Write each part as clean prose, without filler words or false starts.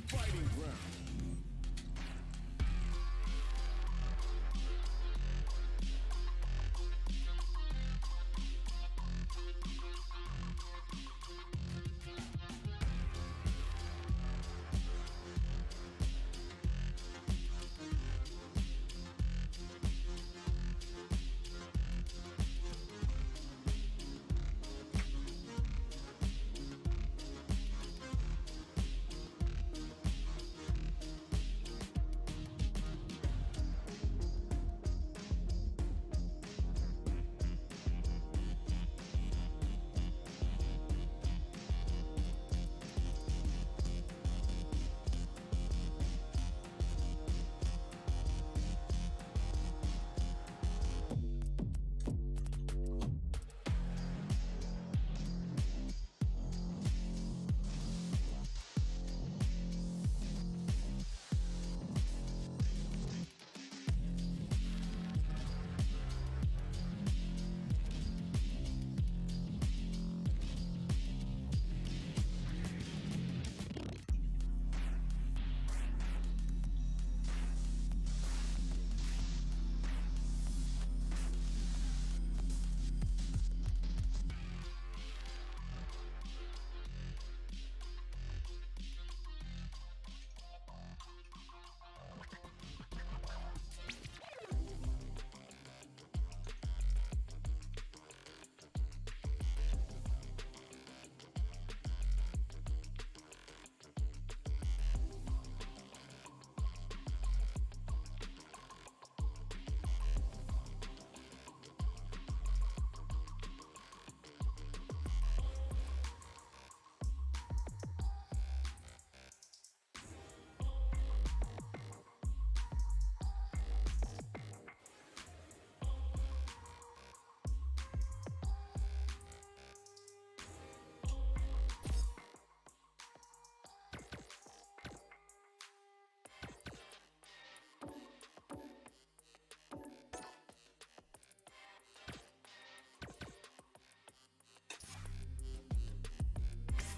fighting ground.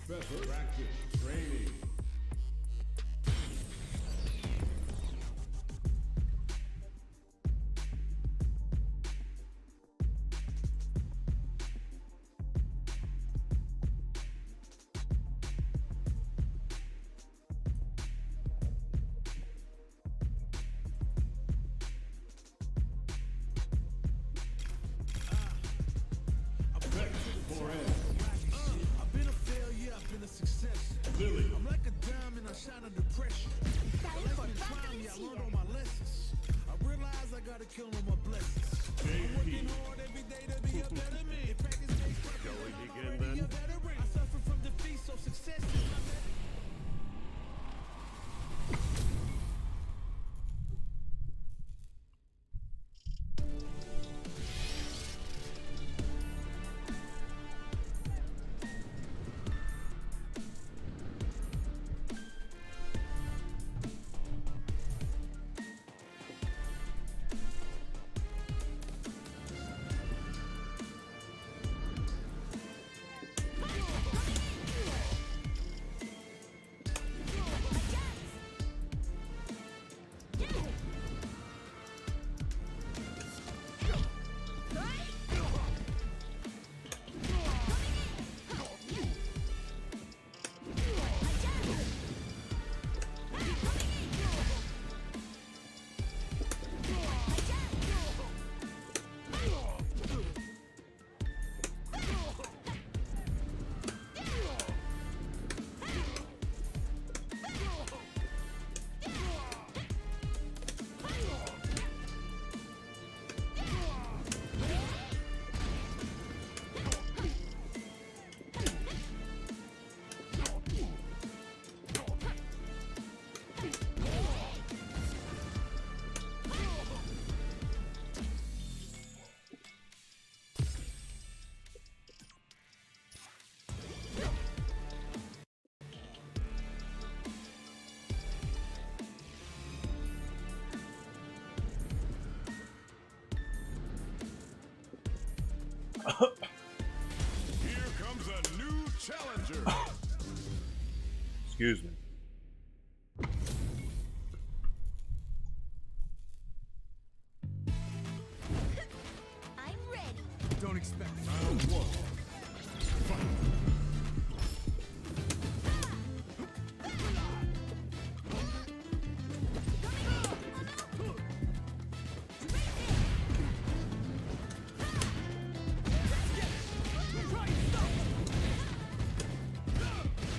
Better practice, training. Excuse me. don't expect it. Round one. Fight.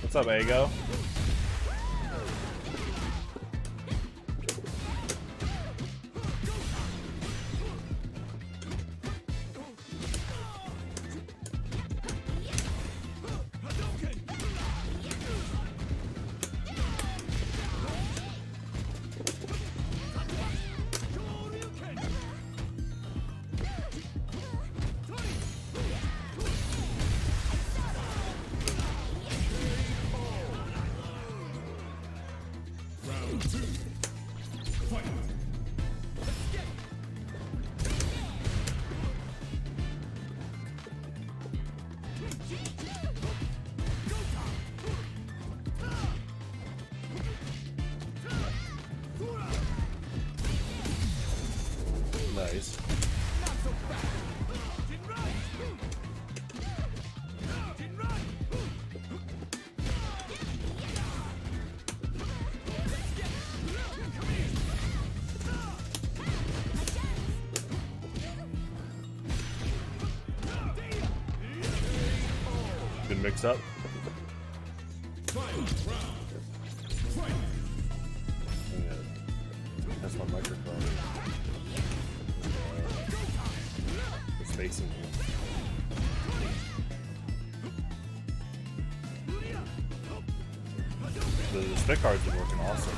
What's up, Ego? Nice. Good mix up. That's my microphone. It's facing me. The stick card's been working awesome.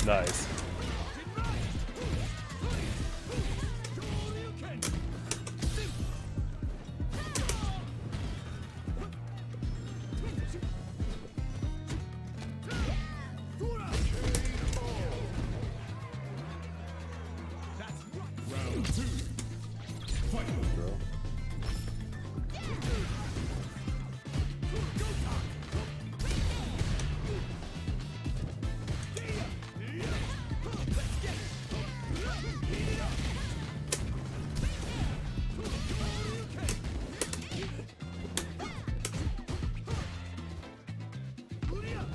Nice. Round two. Fight. Bro.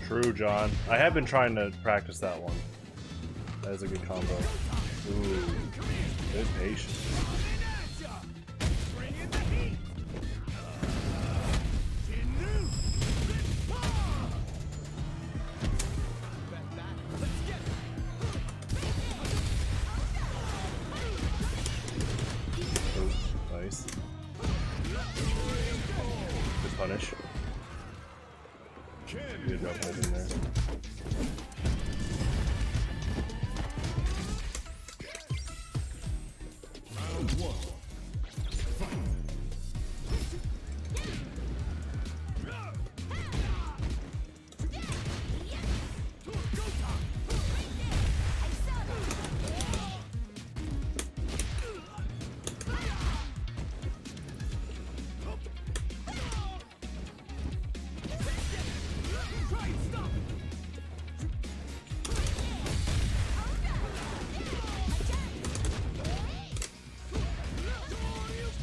True, John. I have been trying to practice that one. That is a good combo. Ooh, good patience. Ooh, nice. Good punish. Good job holding there. Round one. Fight.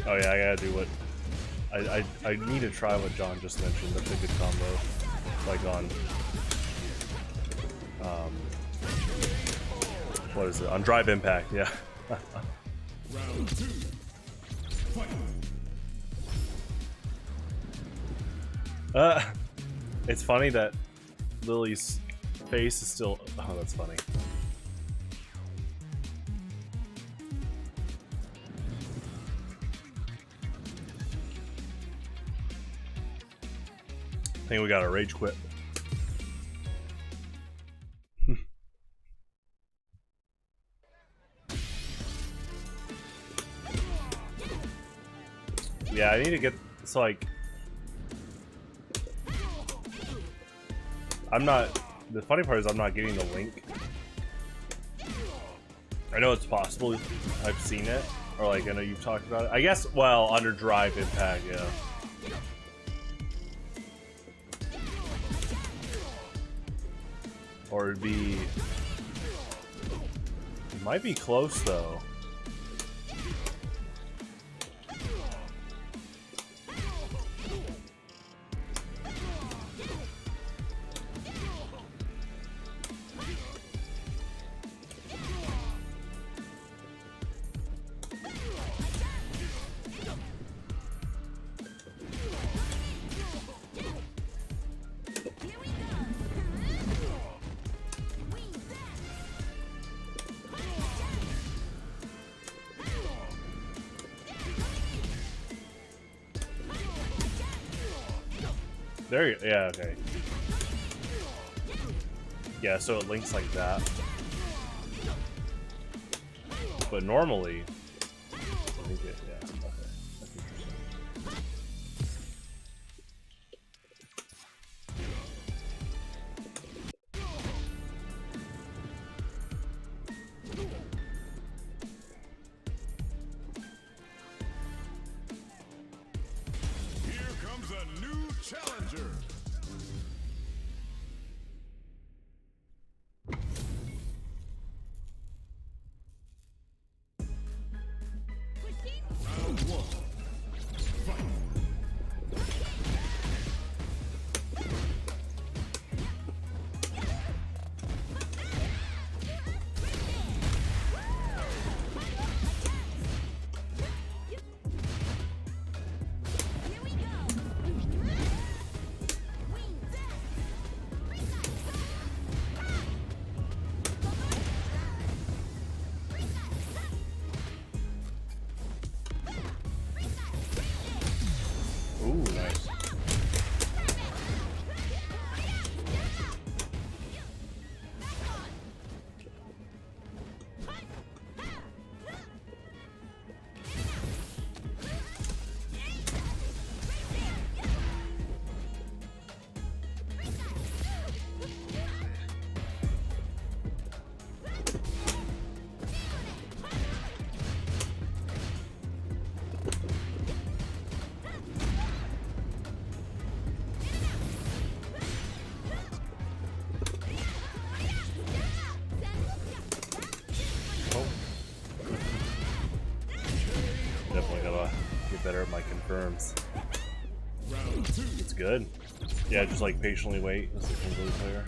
Oh yeah, I gotta do what I need to try what John just mentioned. That's a good combo. Like on what is it? On drive impact, yeah. Round 2. Fight. It's funny that Lily's face is still. Oh, that's funny. I think we got a rage quit. Yeah, I need to get. It's like. I'm not. The funny part is I'm not getting the link. I know it's possible. I've seen it, or like I know you've talked about it. I guess. Well, under drive impact, yeah. Or it'd be. It might be close though. There you, yeah, okay. Yeah, so it links like that. But normally, I think it, yeah, okay. That's interesting. Here comes a new challenger. Round 1. Fight. Ooh, nice. Oh. Definitely gotta get better at my confirms. Round 2. It's good. Yeah, just like patiently wait as the Kimberly player.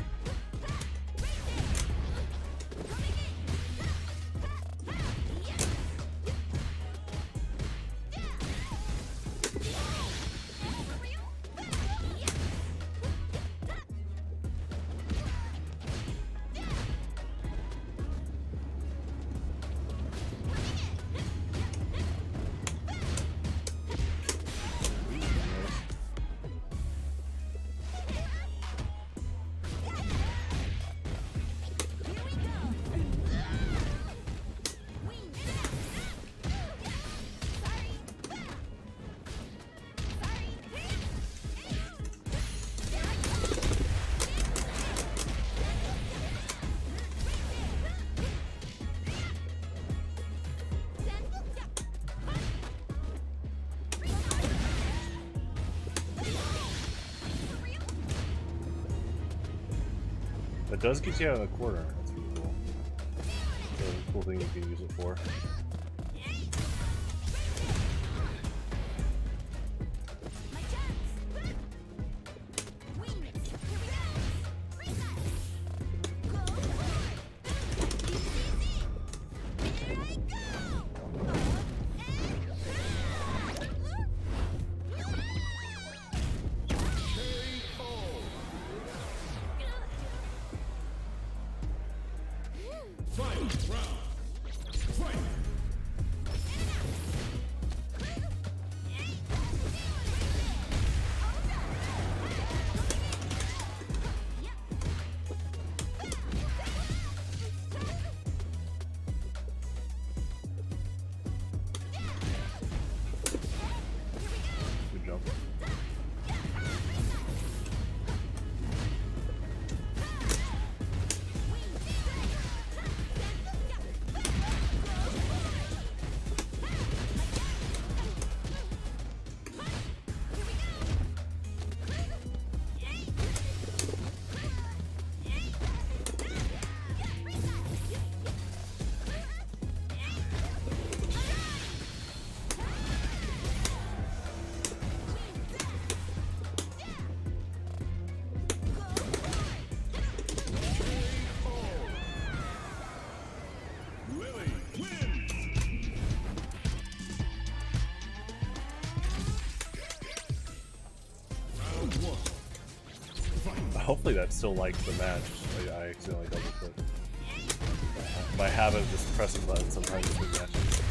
It does get you out of the corner. That's pretty cool. It's a cool thing you can use it for. Hopefully that still likes the match. I accidentally double clicked. My habit of just pressing buttons sometimes between matches.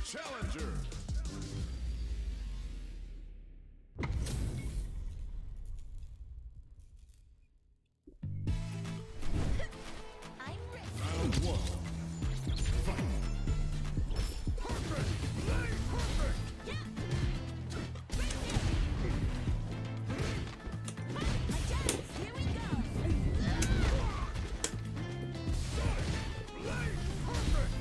Challenger. I'm ready. Round one. Fight. Perfect. Play perfect. Here we go. Play perfect.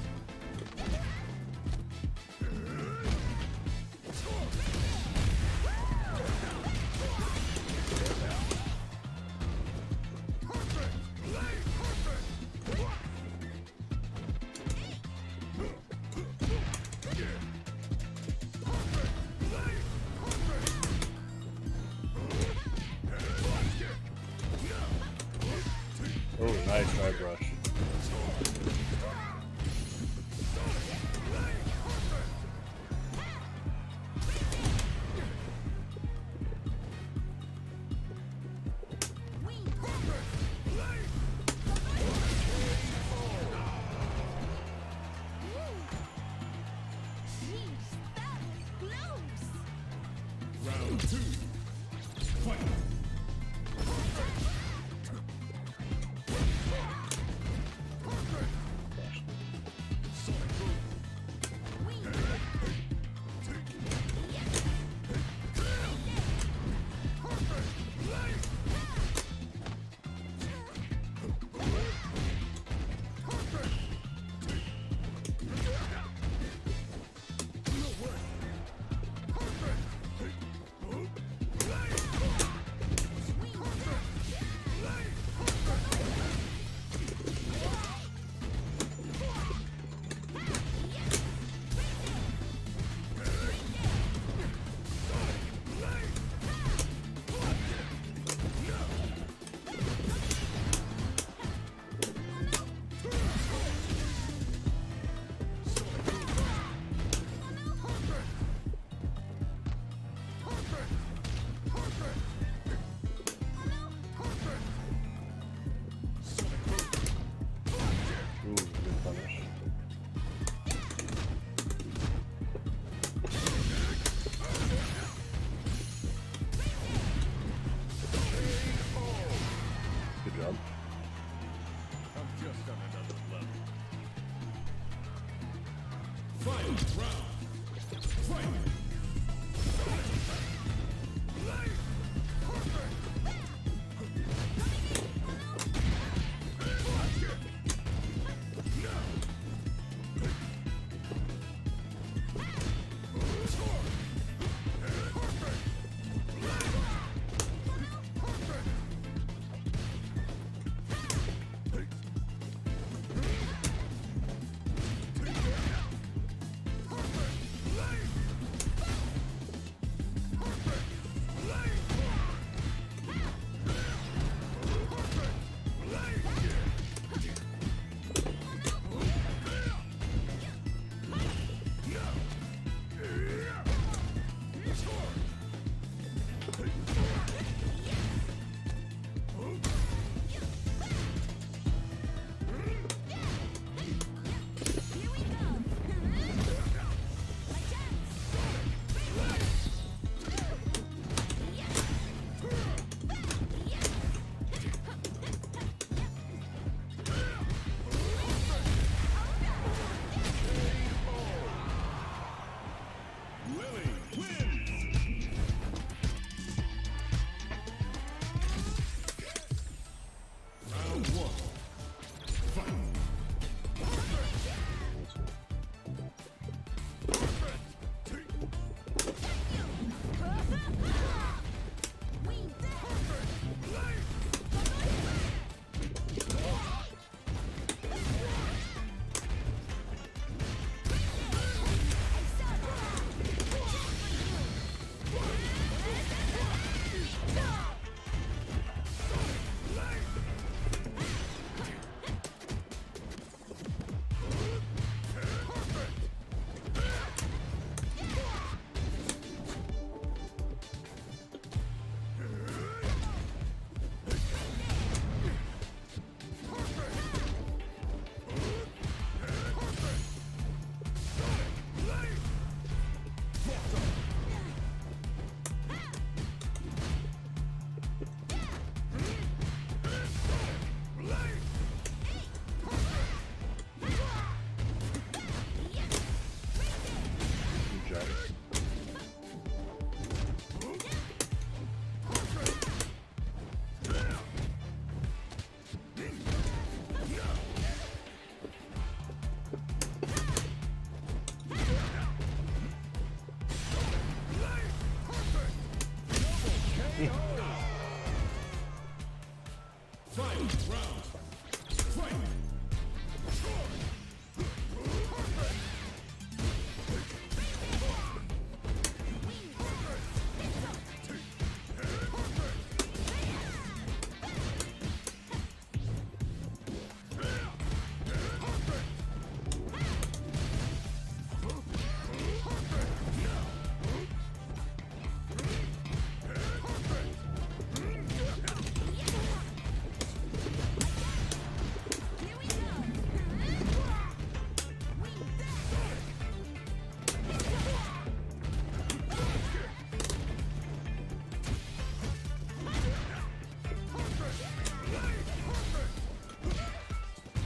Oh, nice drive rush. Round two. Fight.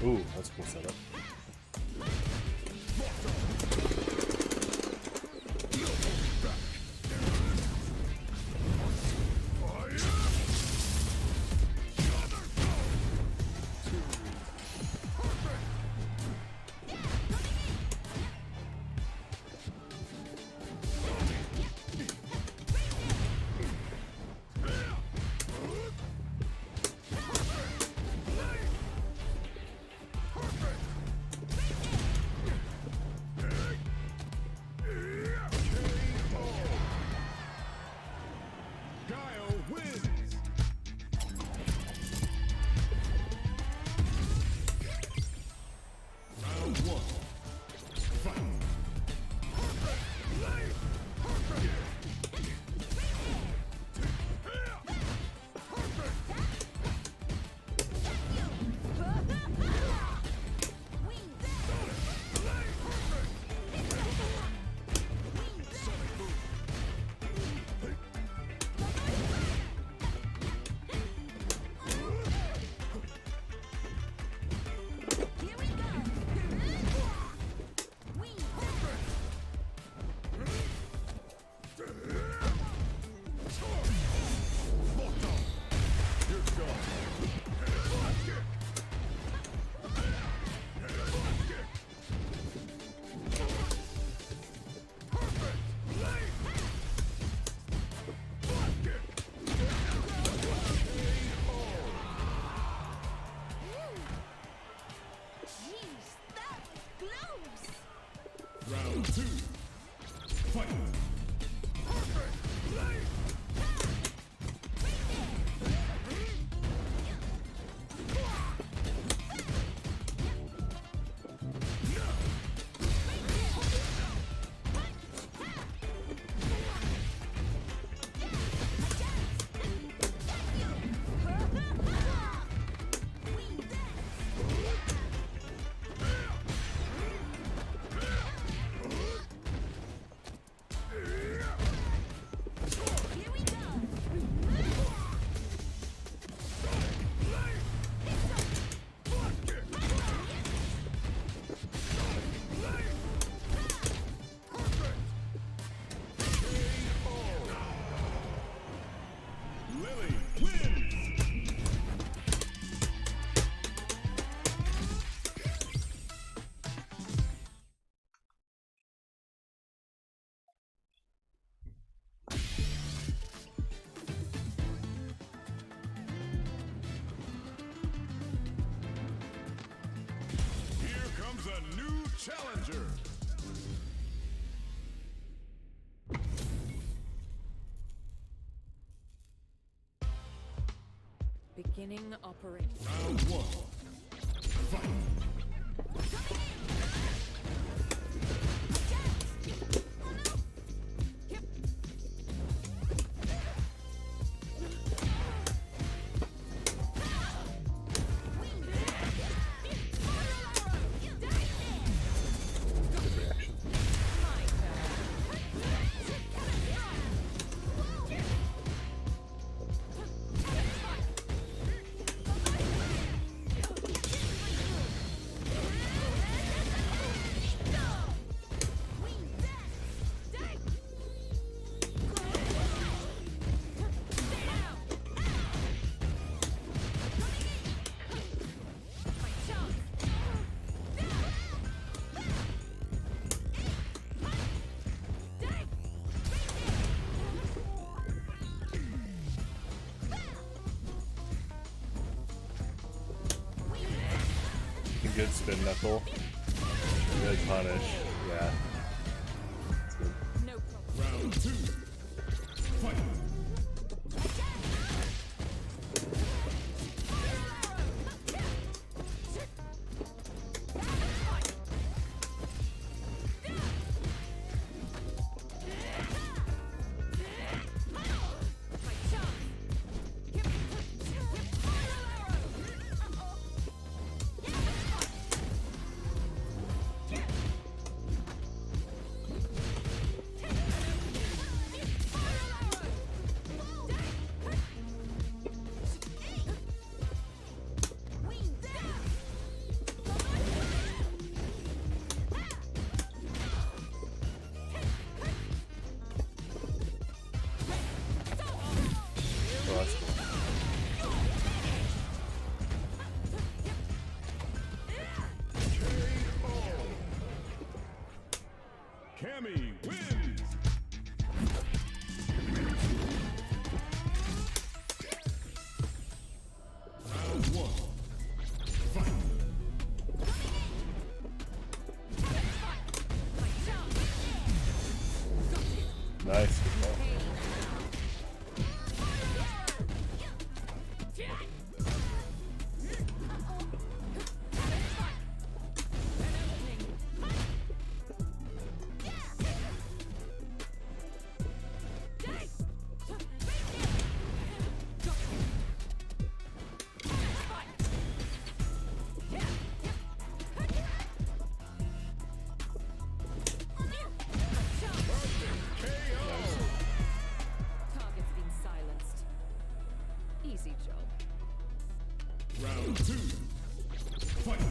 Ooh, that's a cool setup. Round 2. Fight. Perfect. Blade. Challenger. Beginning operation. Round 1. Fight. Good spin knuckle. Good punish. Yeah. That's good. No problem. Round 2. Fight. Oh, that's cool. Cammy wins. Round 1. Fight. Nice. Good ball. Target's been silenced. Easy job. Round 2. Fight.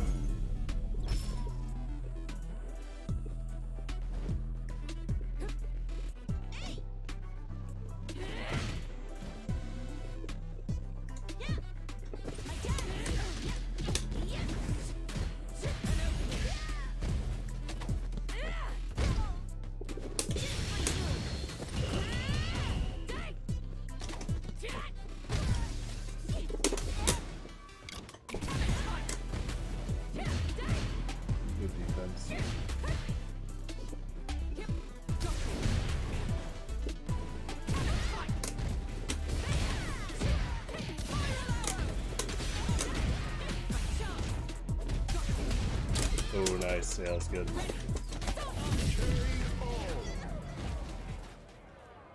Oh, nice. Yeah, that's good.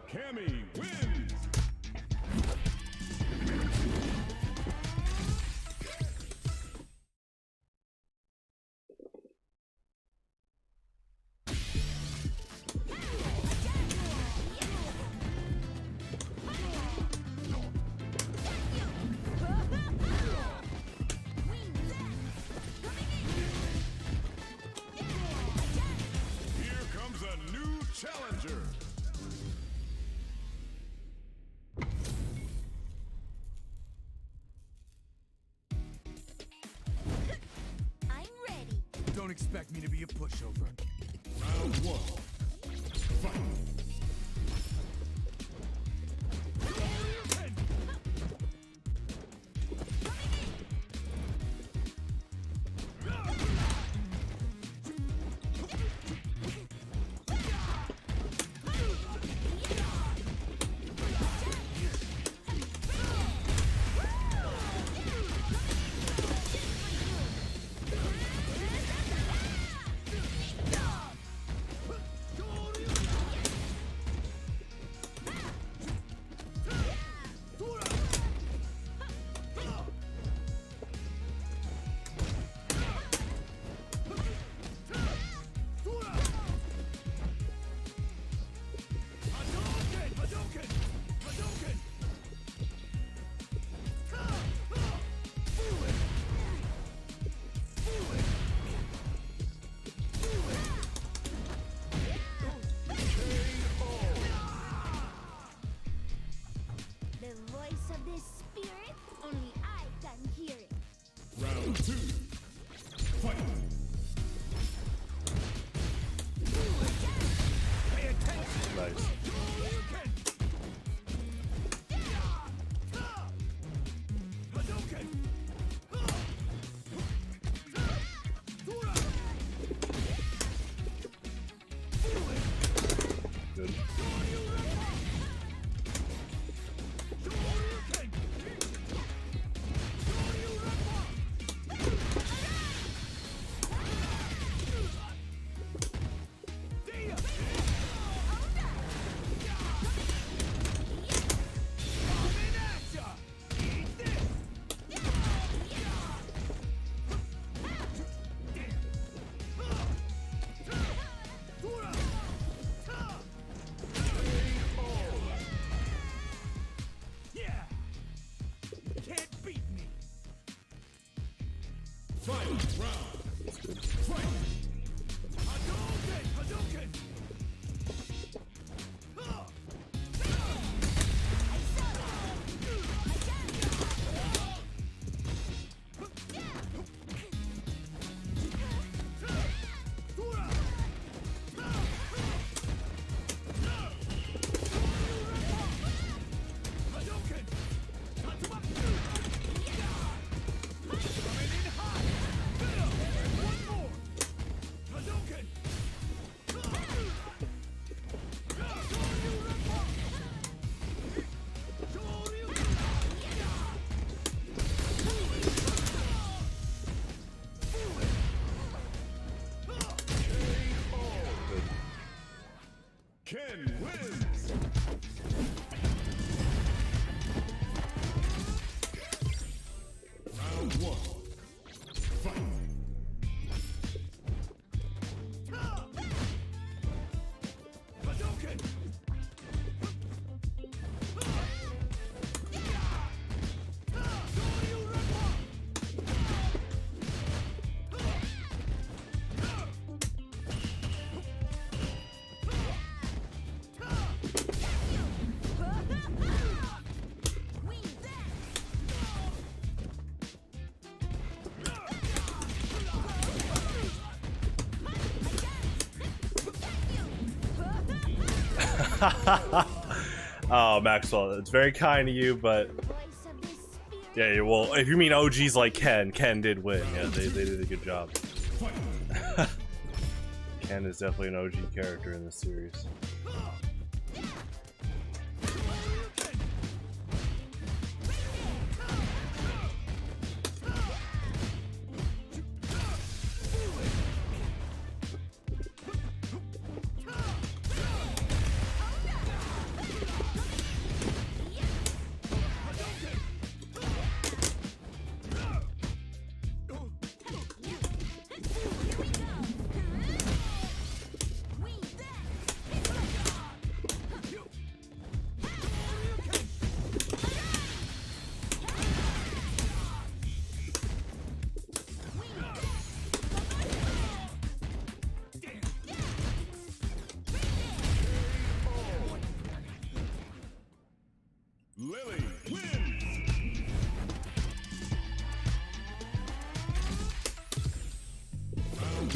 Cammy wins. Here comes a new challenger. I'm ready. Don't expect me to be a pushover. Round one. Fight. The voice of this spirit, only I can hear it. Round two. Fight. Nice. Good. Final round. Fight. Ken wins. Round one. Fight. Oh, Maxwell, it's very kind of you, but The voice of this spirit. yeah, well, if you mean OGs like Ken did win. Yeah, they did a good job. Fight. Ken is definitely an OG character in this series.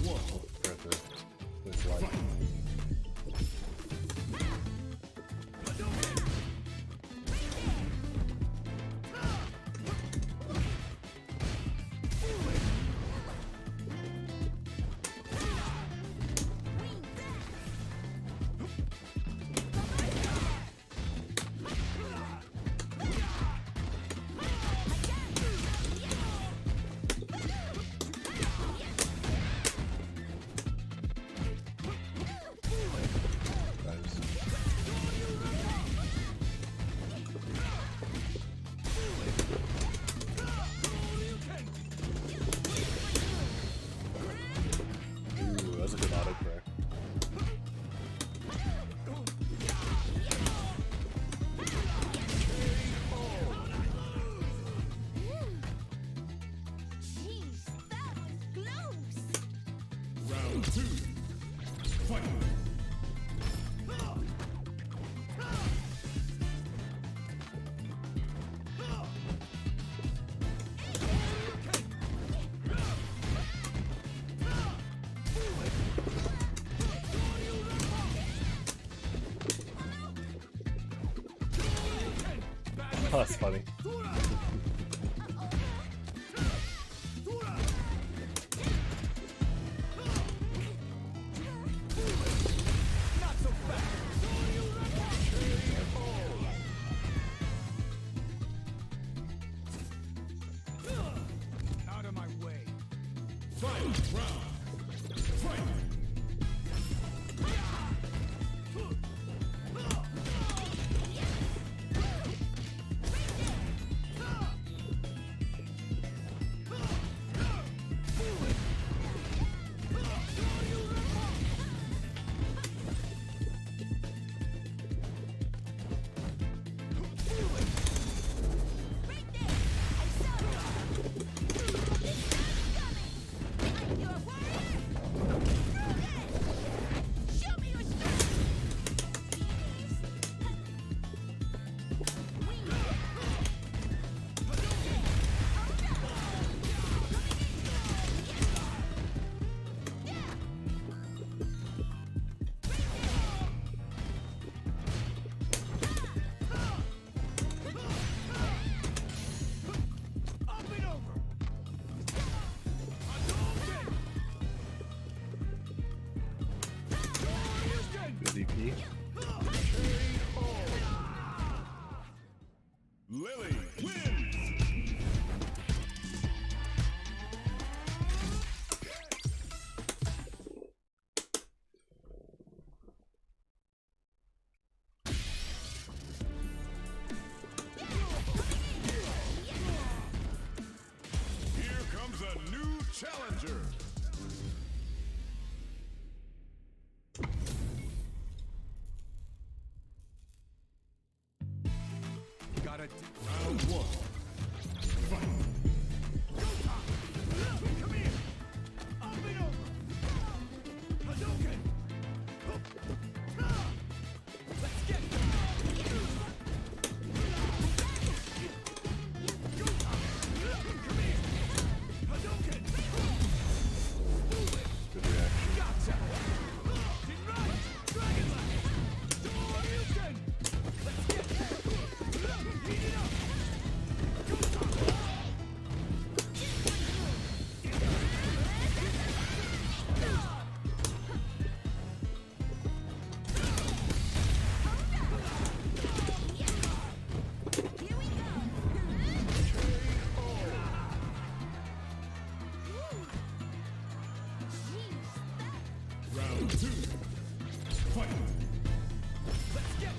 Forgot to this light. Oh, that's funny. Out of my way. Fight round. Fight. DP. Lily wins. Here comes a new challenger. Got it. Round one. Fight. Come here. Up and over. Hadouken. Let's get it. Come here. Hadouken. Good reaction. Gotcha. Did right. Dragon Lance. Hadouken. Let's get it. Heat it up. Round two. Fight. Let's get it.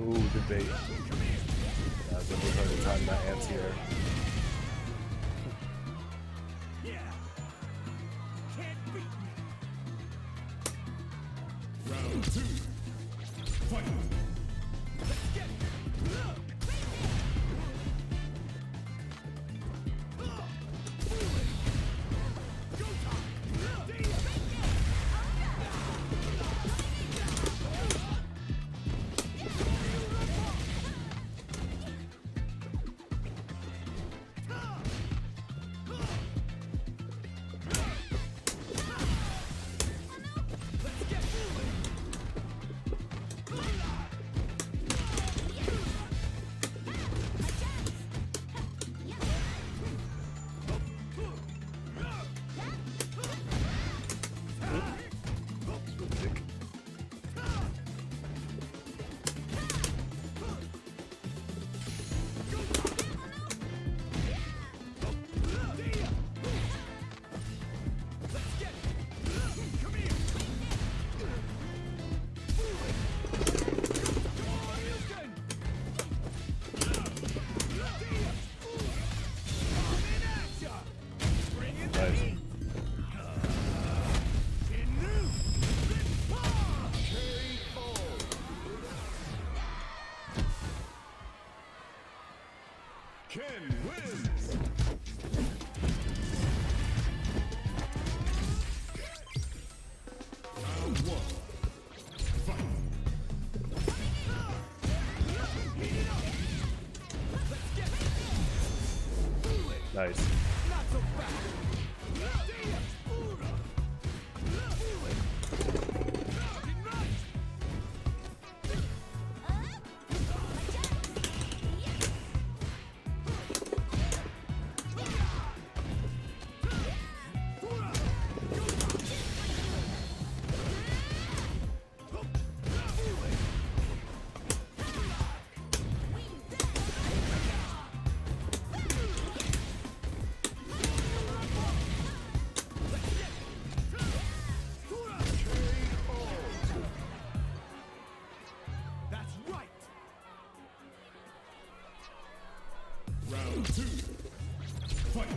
Ooh, good bait. Yeah, definitely hard to time that anti-air. Yeah. Can't beat me. Round 2. Fight. Let's get it. Go time. Let's get moving. Sick. Let's get it. Come here. Nice. Ken wins. Round 1. Fight. Nice. Not so fast. That's right. Round 2. Fight.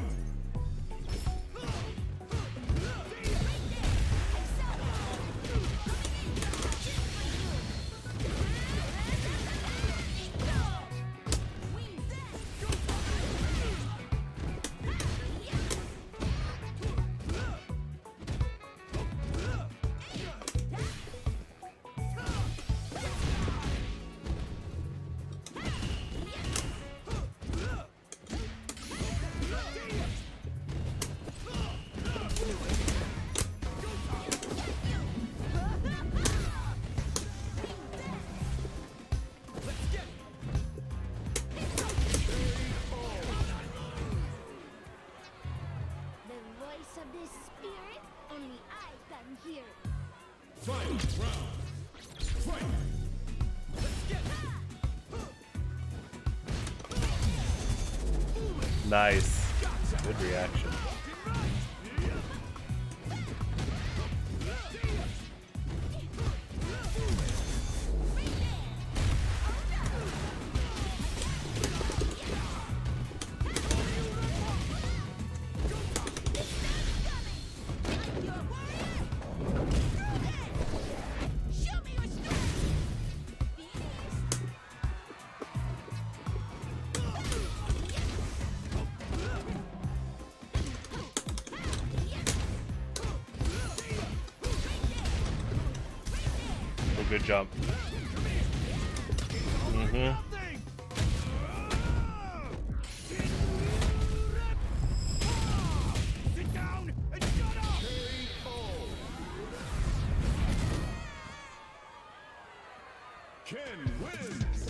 The voice of the spirit, only I can hear. Fight. Round. Fight. Nice. Good reaction. Show me your strength! Oh, good jump. Mm-hmm. Sit down and shut up. Ken wins.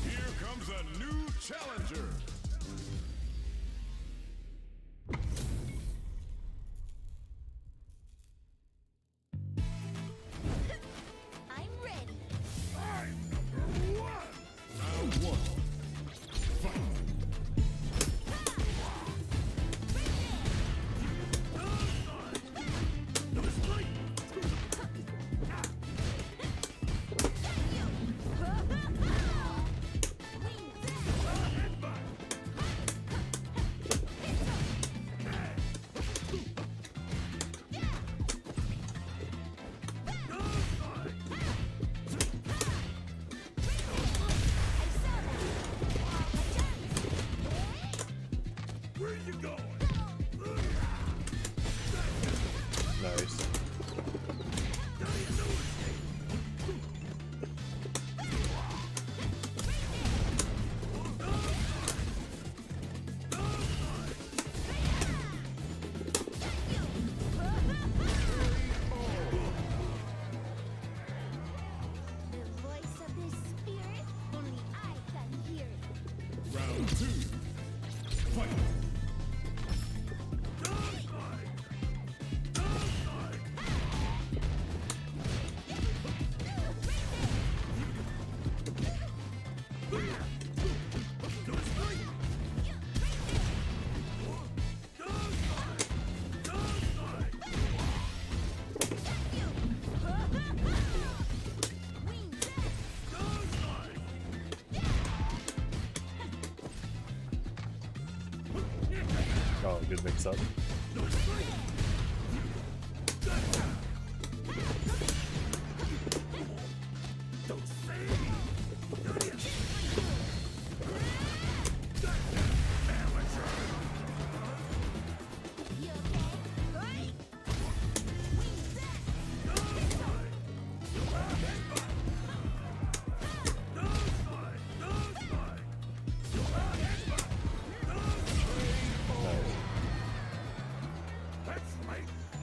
Here comes a new challenger. I'm ready. good mix up. That's right.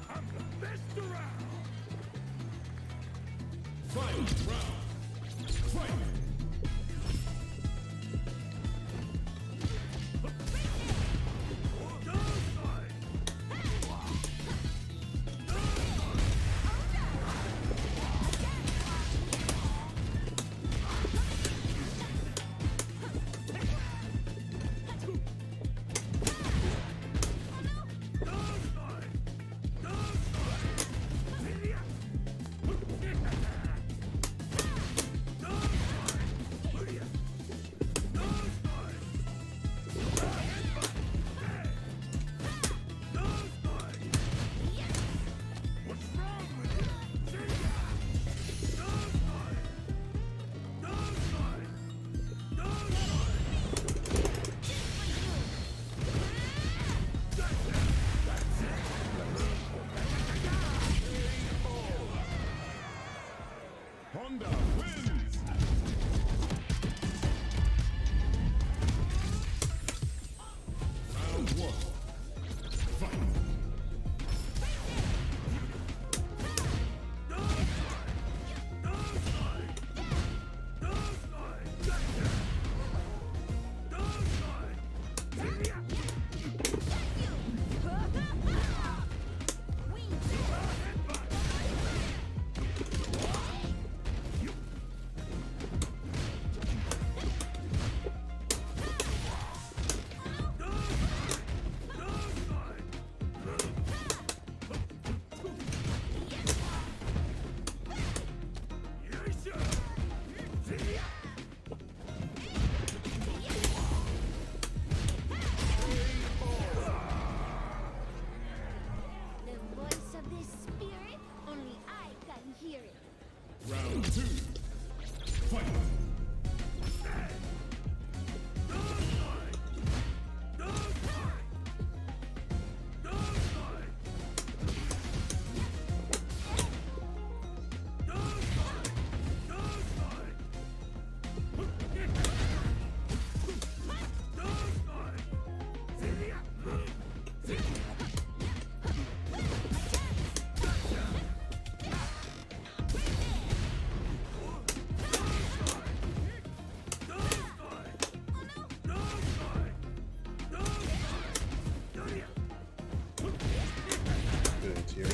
I'm the best around. Final round. Fight. Honda wins! Round one. Fight! The voice of this spirit, only I can hear it. Round two. Fight! Good tier.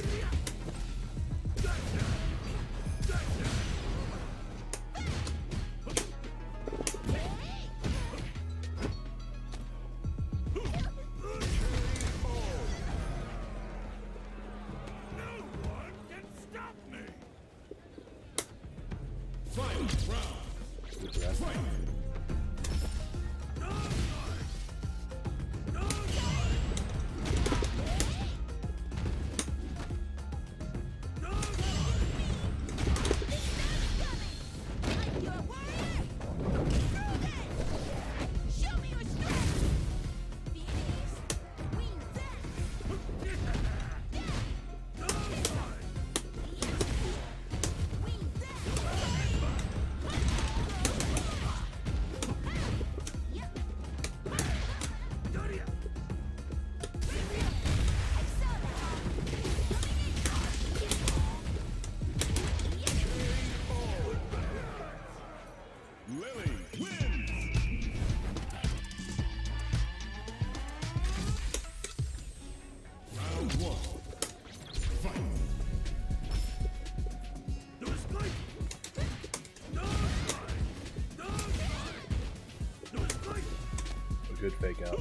No one can stop me! Final round. Good breath. Fight! Lily wins! Round one. Fight! A good fake out.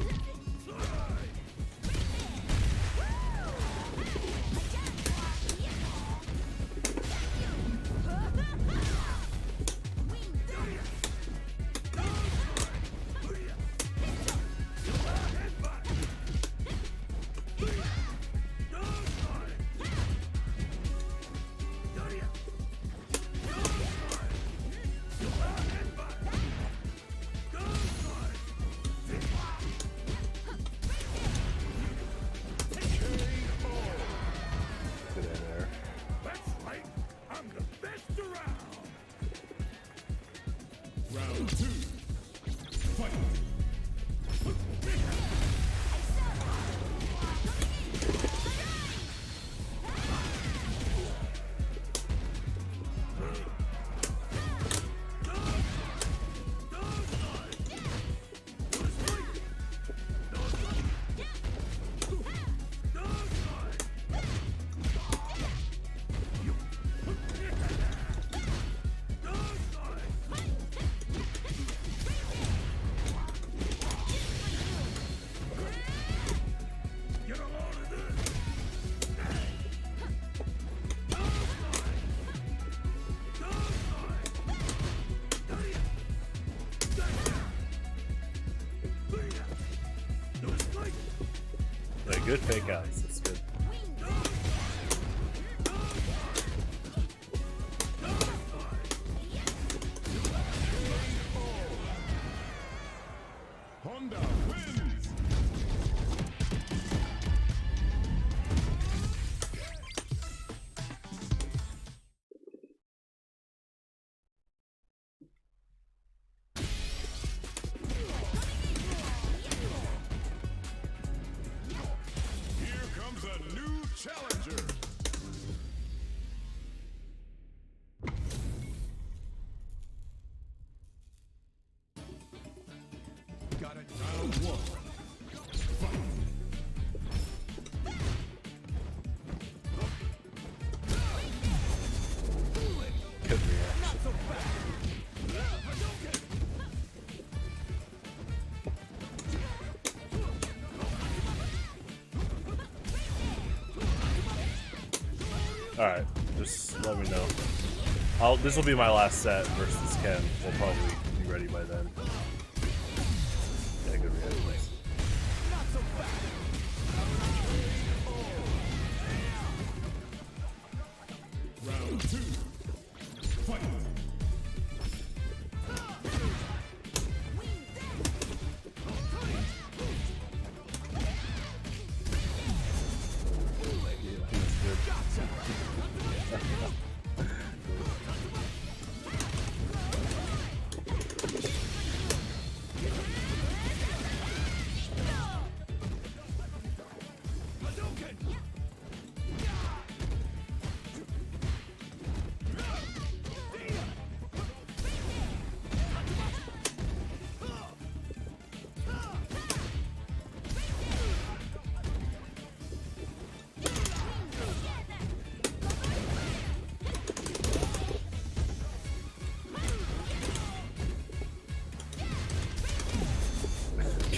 good fake outs. That's good. Honda wins. Here comes a new challenger. Got it. Round one. Good reaction. So fast. Alright, just let me know. This will be my last set versus Ken. We'll probably be ready by then. Yeah, good reactions. Not so fast. Round two. Fight.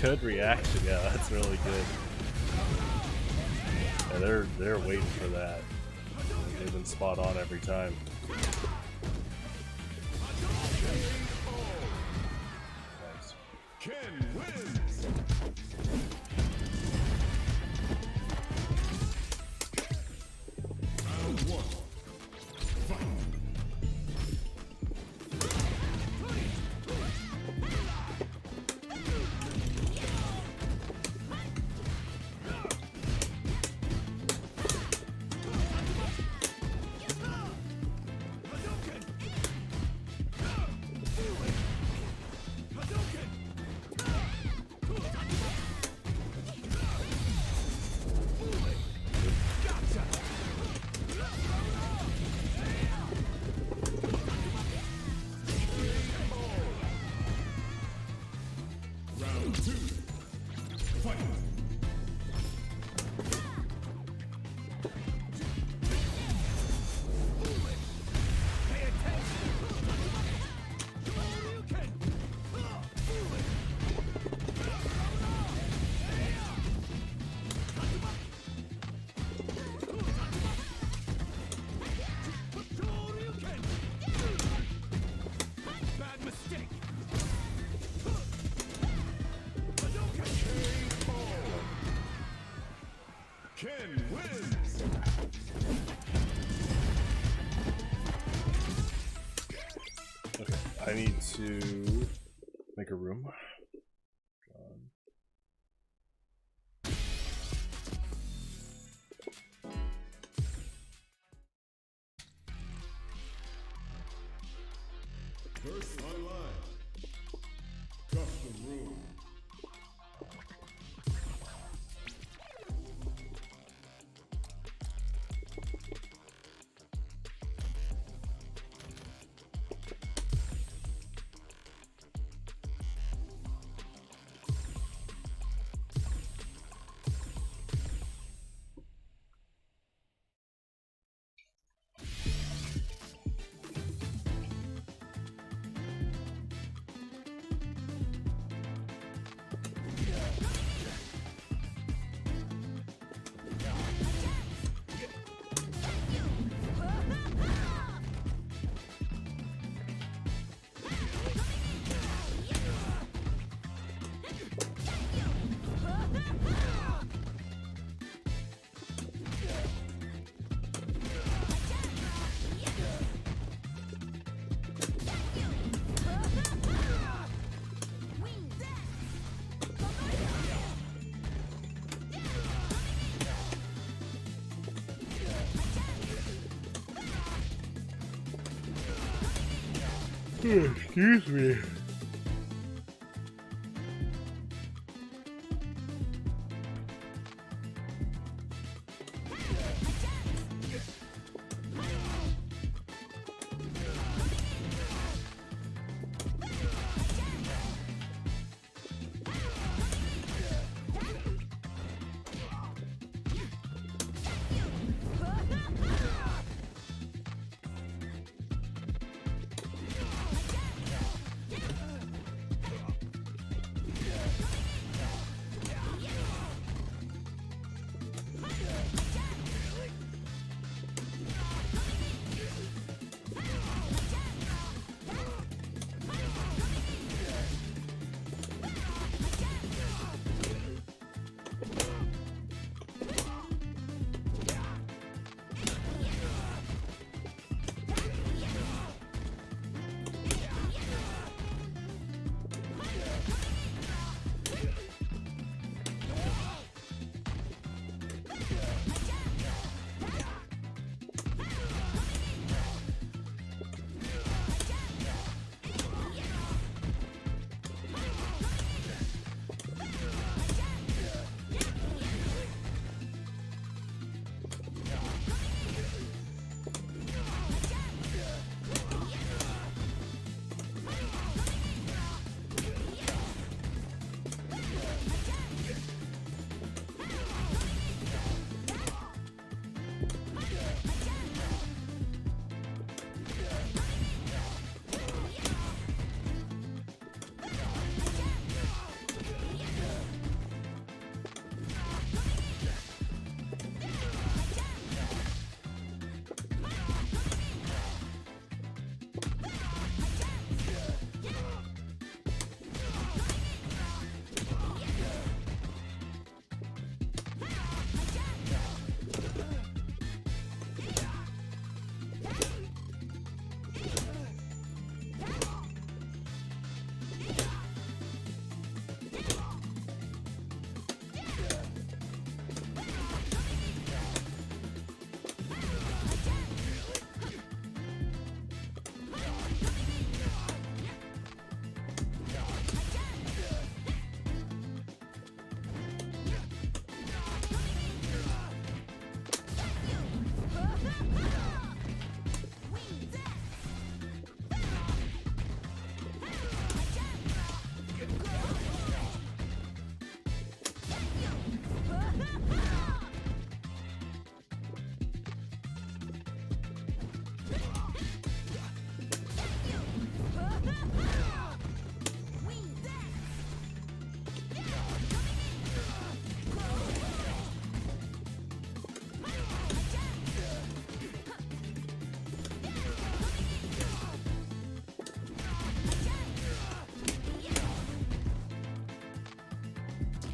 Good reaction, yeah, that's really good. Yeah, they're waiting for that. They've been spot on every time. Nice. Ken wins. Round one. Fight. Round two. Fight. Pay attention. You can. Bad mistake. Ken wins. Okay, I need to make a room. First online. Custom room. Excuse me.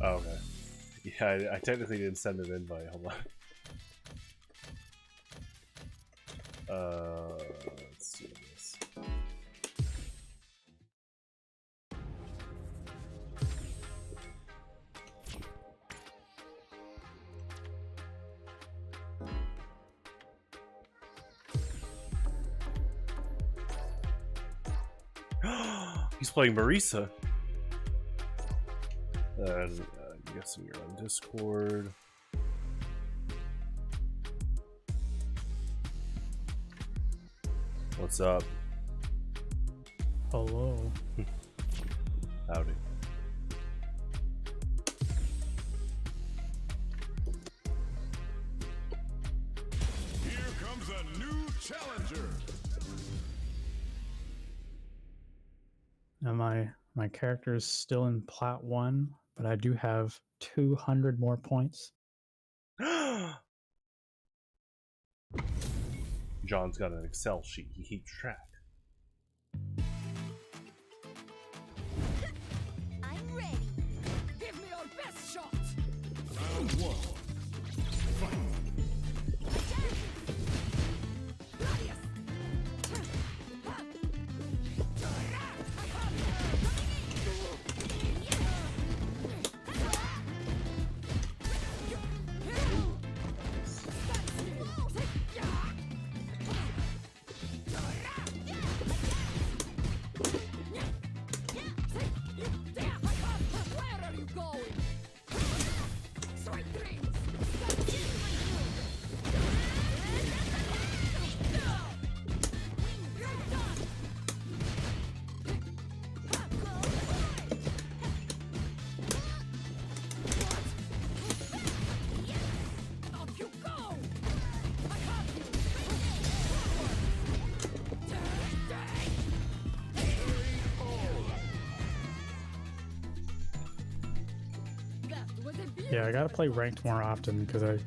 Oh, okay. Yeah, I technically didn't send an invite. Hold on. Let's see this. He's playing Marisa. I'm guessing you're on Discord. What's up? Hello. Howdy. Here comes a new challenger. Now my character is still in Plat 1, but I do have 200 more points. John's got an Excel sheet. He keeps track. I'm ready. Give me your best shot! Round one. Fight. Yeah, I gotta play ranked more often because I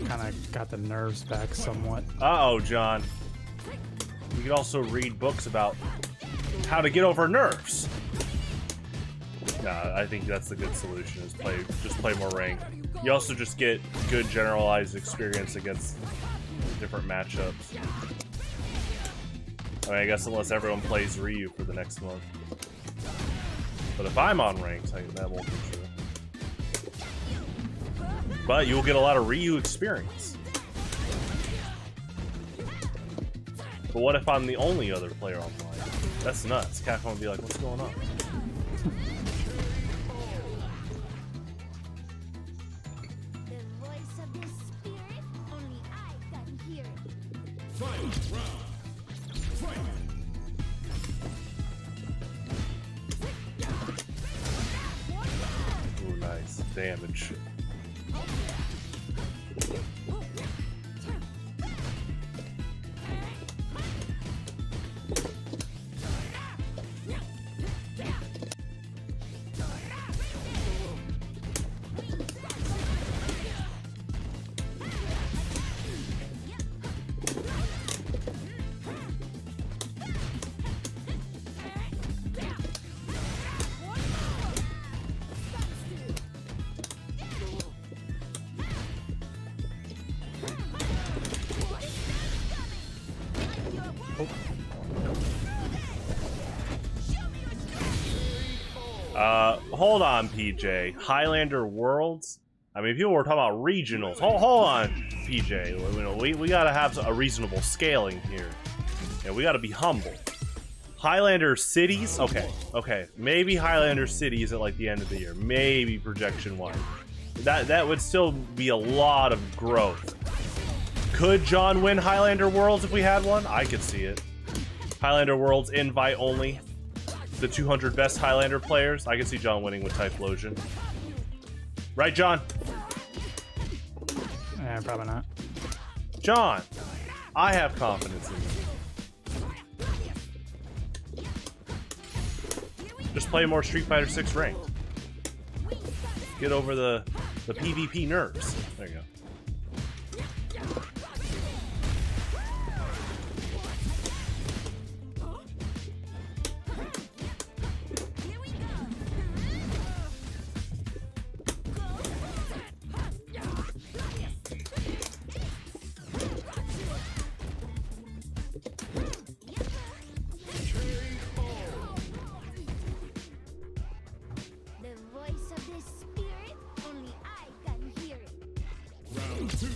kind of got the nerves back somewhat. Uh-oh, John. You could also read books about how to get over nerves. Nah, I think that's the good solution, is just play more ranked. You also just get good generalized experience against different matchups. I mean, I guess unless everyone plays Ryu for the next month. But if I'm on ranked, that won't be true. But you'll get a lot of Ryu experience. But what if I'm the only other player online? That's nuts. Capcom would be like, what's going on? The voice of the spirit, only I can hear it. Final round. Fight. Ooh, nice. Damage. Hold on, PJ. Highlander Worlds? I mean, people were talking about regionals. Hold on, PJ. You know, we gotta have a reasonable scaling here. And we gotta be humble. Highlander Cities? Okay. Maybe Highlander Cities at like the end of the year. Maybe projection-wise. That would still be a lot of growth. Could John win Highlander Worlds if we had one? I could see it. Highlander Worlds invite only. The 200 best Highlander players. I can see John winning with Typhlosion. Right, John? Probably not. John, I have confidence in you. Just play more Street Fighter 6 ranked. Get over the PvP nerves. There you go. The voice of the spirit, only I can hear it. Round 2.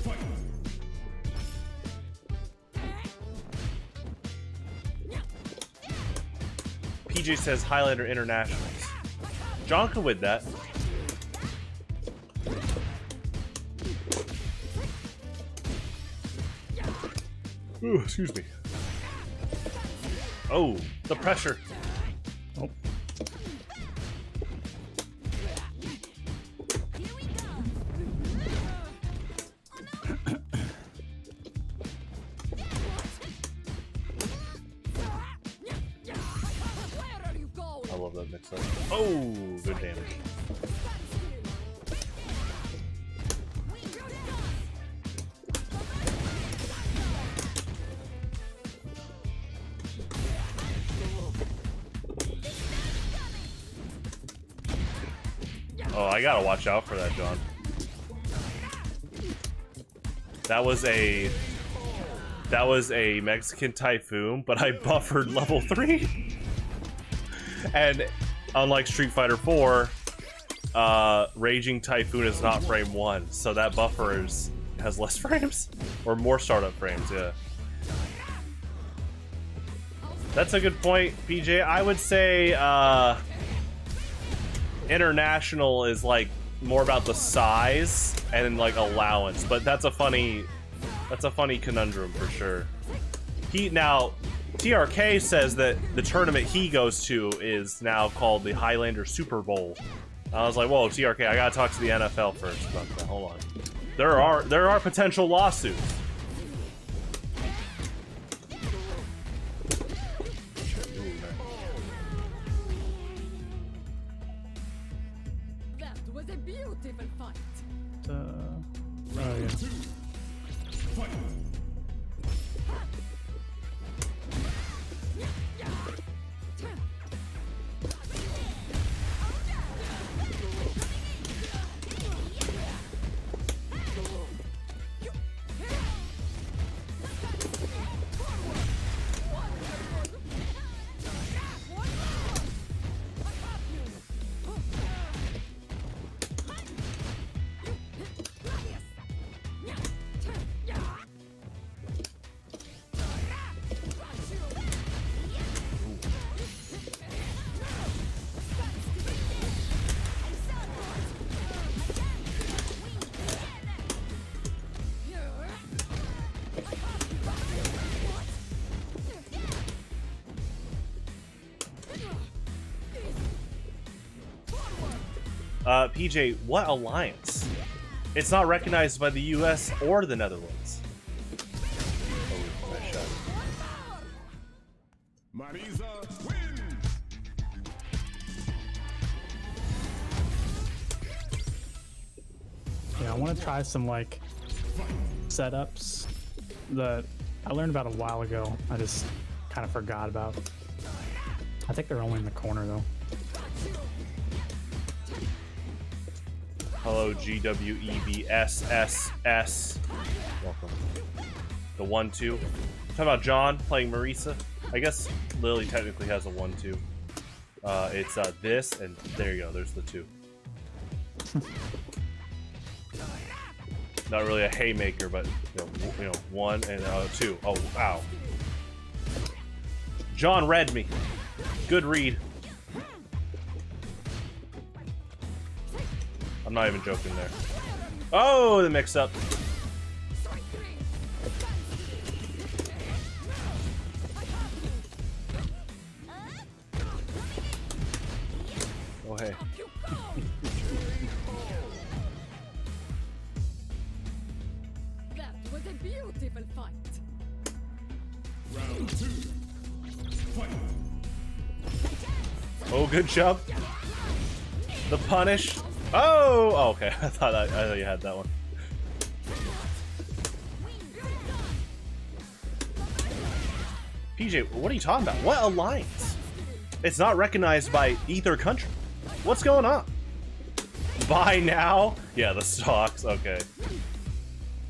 Fight. PJ says Highlander Internationals. John can win that. Ooh, excuse me. Oh, the pressure. Oh. Where are you going? I love that mix up. Oh, good damage. Oh, I gotta watch out for that, John. That was a Mexican Typhoon, but I buffered level 3. And unlike Street Fighter 4, Raging Typhoon is not frame 1, so that buffer has less frames or more startup frames. Yeah, that's a good point, PJ. I would say international is like more about the size and like allowance, but that's a funny conundrum for sure. TRK says that the tournament he goes to is now called the Highlander Super Bowl. I was like, whoa, TRK, I gotta talk to the NFL first about that. Hold on. There are potential lawsuits. That was PJ, what alliance? It's not recognized by the US or the Netherlands. Oh, nice shot. Marisa wins. Yeah, I want to try some like setups that I learned about a while ago. I just kind of forgot about. I think they're only in the corner though. Hello, GWEBSSS. Welcome. The 1-2. Talking about John playing Marisa. I guess Lily technically has a 1-2. It's this, and there you go. There's the 2. Not really a haymaker, but you know 1 and 2. Oh, wow. John read me. Good read. I'm not even joking there. Oh, the mix-up. Oh, hey. That was a beautiful fight. Round 2. Fight. Oh, good jump. The punish. Oh, oh okay. I thought you had that one. PJ, what are you talking about? What alliance? It's not recognized by either country. What's going on? Buy now? Yeah, the stocks. Okay.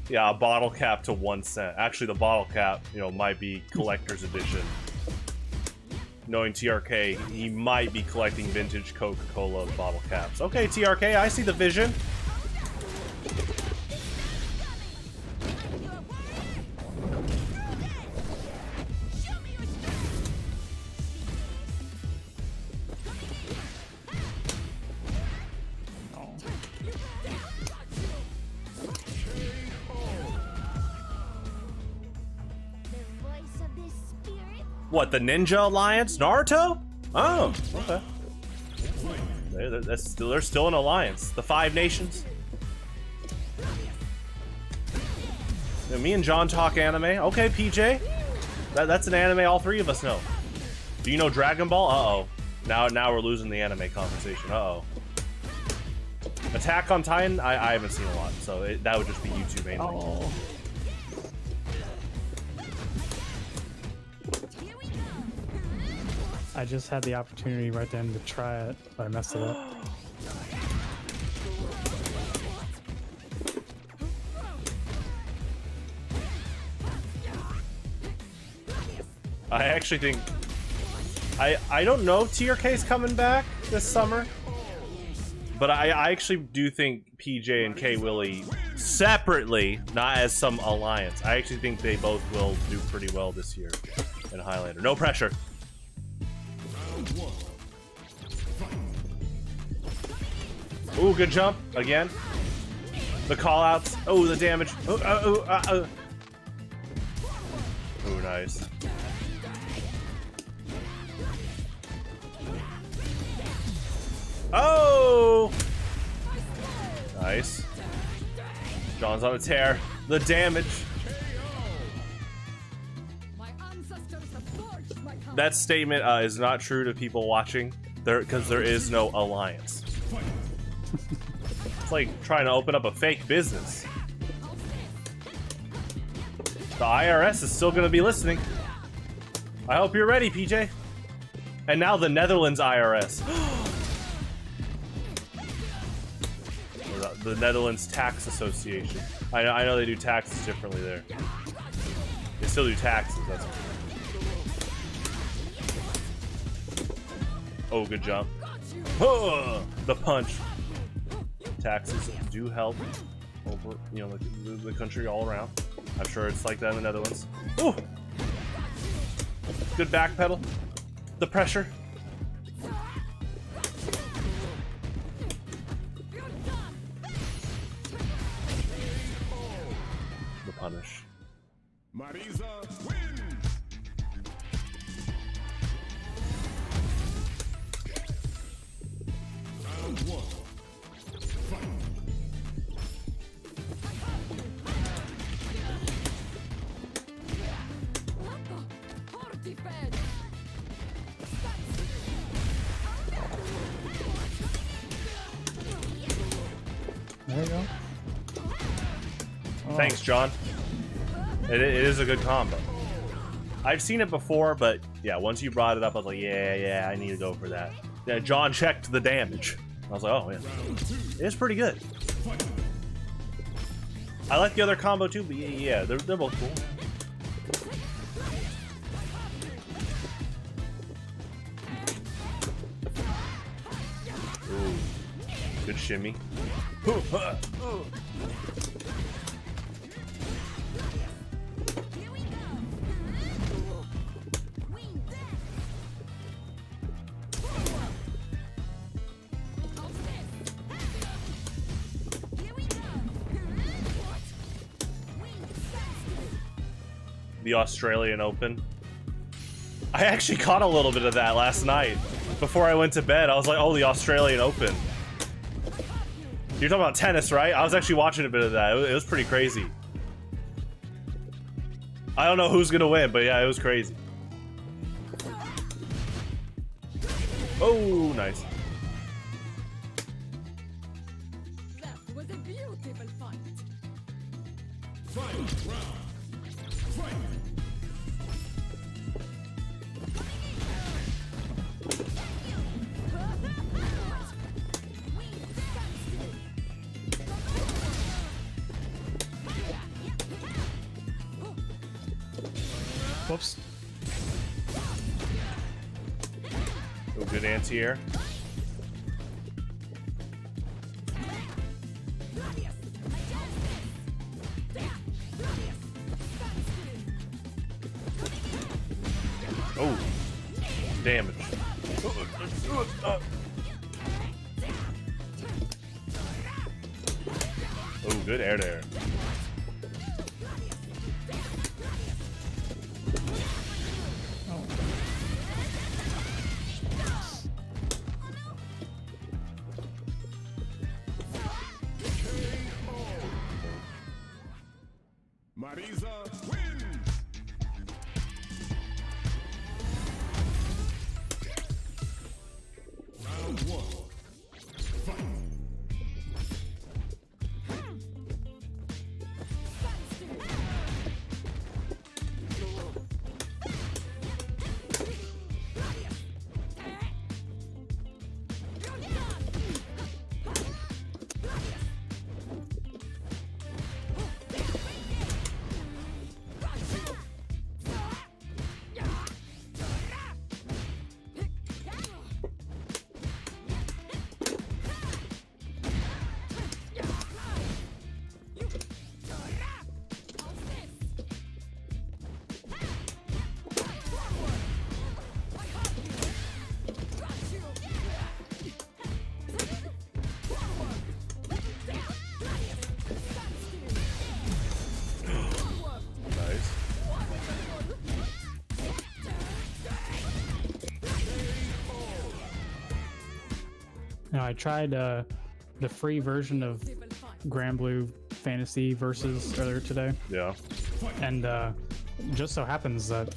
Yeah, a bottle cap to 1 cent. Actually, the bottle cap, might be collector's edition. Knowing TRK, he might be collecting vintage Coca-Cola bottle caps. Okay, TRK, I see the vision. The voice of the spirit. What, the Ninja Alliance? Naruto? Oh, okay. They're still an alliance. The 5 nations. Me and John talk anime. Okay, PJ. That's an anime all 3 of us know. Do you know Dragon Ball? Uh-oh. Now we're losing the anime conversation. Uh-oh. Attack on Titan? I haven't seen a lot, so that would just be YouTube mainly. Oh. I just had the opportunity right then to try it, but I messed it up. I actually think... I don't know if TRK's coming back this summer, but I actually do think PJ and K Willie separately, not as some alliance, I actually think they both will do pretty well this year in Highlander. No pressure. Ooh, good jump again. The callouts. Oh, the damage. Ooh, nice. Oh! Nice. John's on a tear. The damage. My ancestors have forged my power. That statement is not true to people watching, because there is no alliance. It's like trying to open up a fake business. The IRS is still going to be listening. I hope you're ready, PJ. And now the Netherlands IRS. The Netherlands Tax Association. I know they do taxes differently there. They still do taxes, that's what. Oh, good jump. The punch. Taxes do help over, the country all around. I'm sure it's like that in the Netherlands. Ooh! Good back pedal. The pressure. The punish. Marisa wins. Round 1. Thanks, John. It is a good combo. I've seen it before, but yeah, once you brought it up, I was like, yeah, I need to go for that. Yeah, John checked the damage. I was like, oh, yeah. It's pretty good. I like the other combo too, but yeah, they're both cool. Ooh, good shimmy. The Australian Open. I actually caught a little bit of that last night. Before I went to bed, I was like, oh, the Australian Open. You're talking about tennis, right? I was actually watching a bit of that. It was pretty crazy. I don't know who's gonna win, but yeah, it was crazy. Oh, nice. That was a beautiful fight. Final round. Fight. Whoops. Oh, good anti-air. Oh, damage. Oh, good air to air. Marisa wins. Round one. Fight. Now I tried the free version of Grand Blue Fantasy Versus earlier today, Yeah. and just so happens that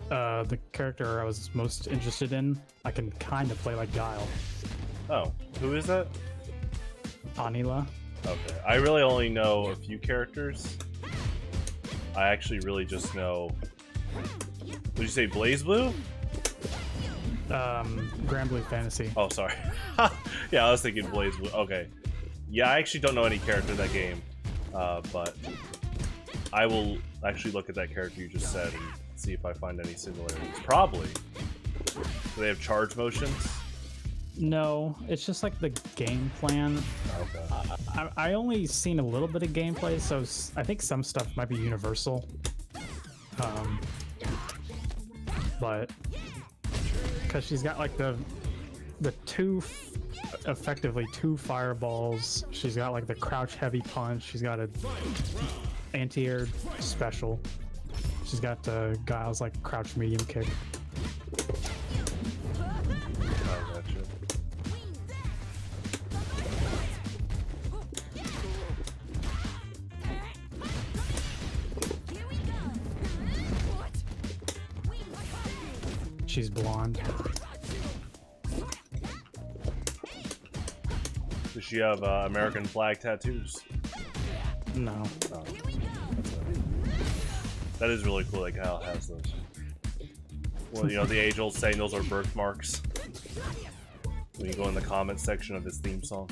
the character I was most interested in, I can kind of play like Guile. Oh, who is that? Anila. Okay, I really only know a few characters. I actually really just know. Did you say Blaze Blue? Grand Blue Fantasy. Oh, sorry. Yeah, I was thinking Blaze Blue. Okay. Yeah, I actually don't know any character in that game, but I will actually look at that character you just said and see if I find any similarities. Probably. Do they have charge motions? No, it's just like the game plan. Okay. I only seen a little bit of gameplay, so I think some stuff might be universal. But because she's got like the effectively two fireballs. She's got like the crouch heavy punch. She's got a anti-air special. She's got Guile's like crouch medium kick. Oh, gotcha. She's blonde. Does she have American flag tattoos? No. Oh, that is really cool. Like Kyle has those. Well, you know, the age-old saying those are birthmarks. When you go in the comments section of his theme song.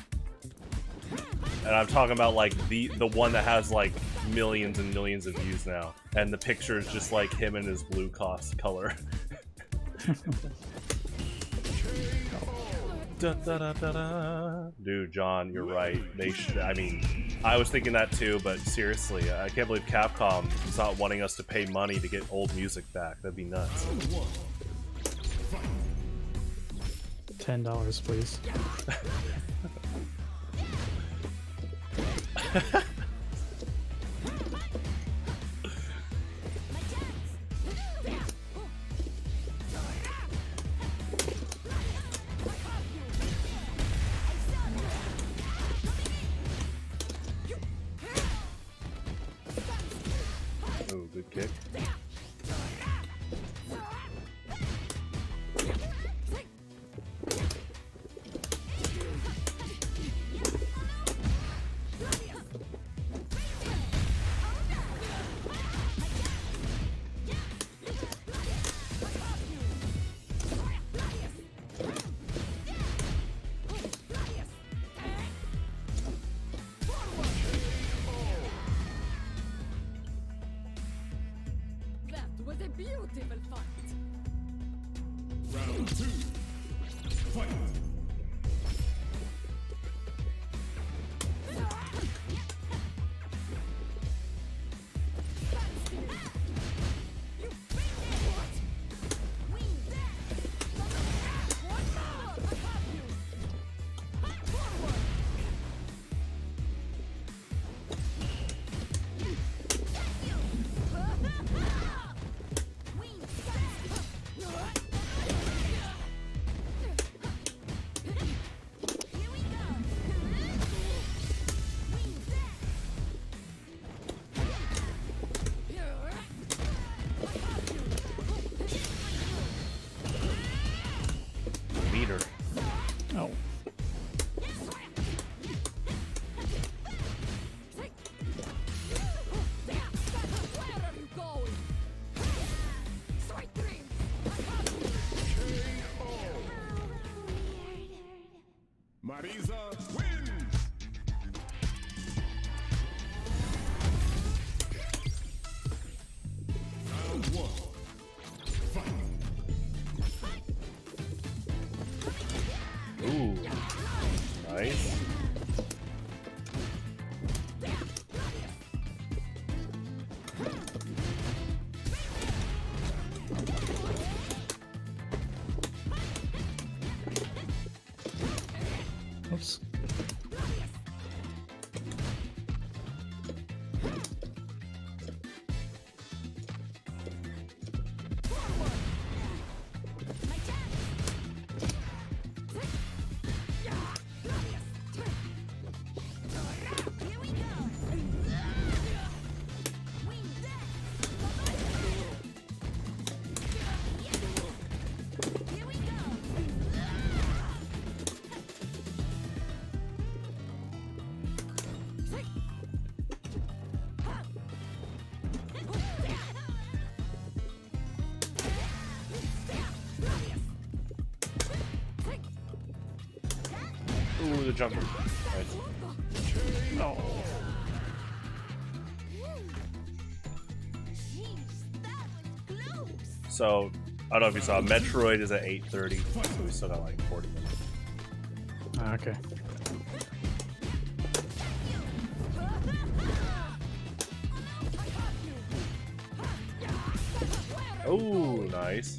And I'm talking about like the one that has like millions and millions of views now, and the picture is just like him in his blue color. Da, da, da, da, da. Dude, John, you're right. They should. I mean, I was thinking that too, but seriously, I can't believe Capcom is not wanting us to pay money to get old music back. That'd be nuts. $10, please. Oh, good kick. That was a beautiful fight. Round 2. Fight. Meter. Oh. Where are you going? Sweet dreams. Marisa wins. Round 1. Fight. Ooh. Nice. Oops. Ooh, the jumper. Nice. No. Jeez, that was close. So, I don't know if you saw, Metroid is at 8:30, so we still got like 40 minutes. Okay. Oh, nice.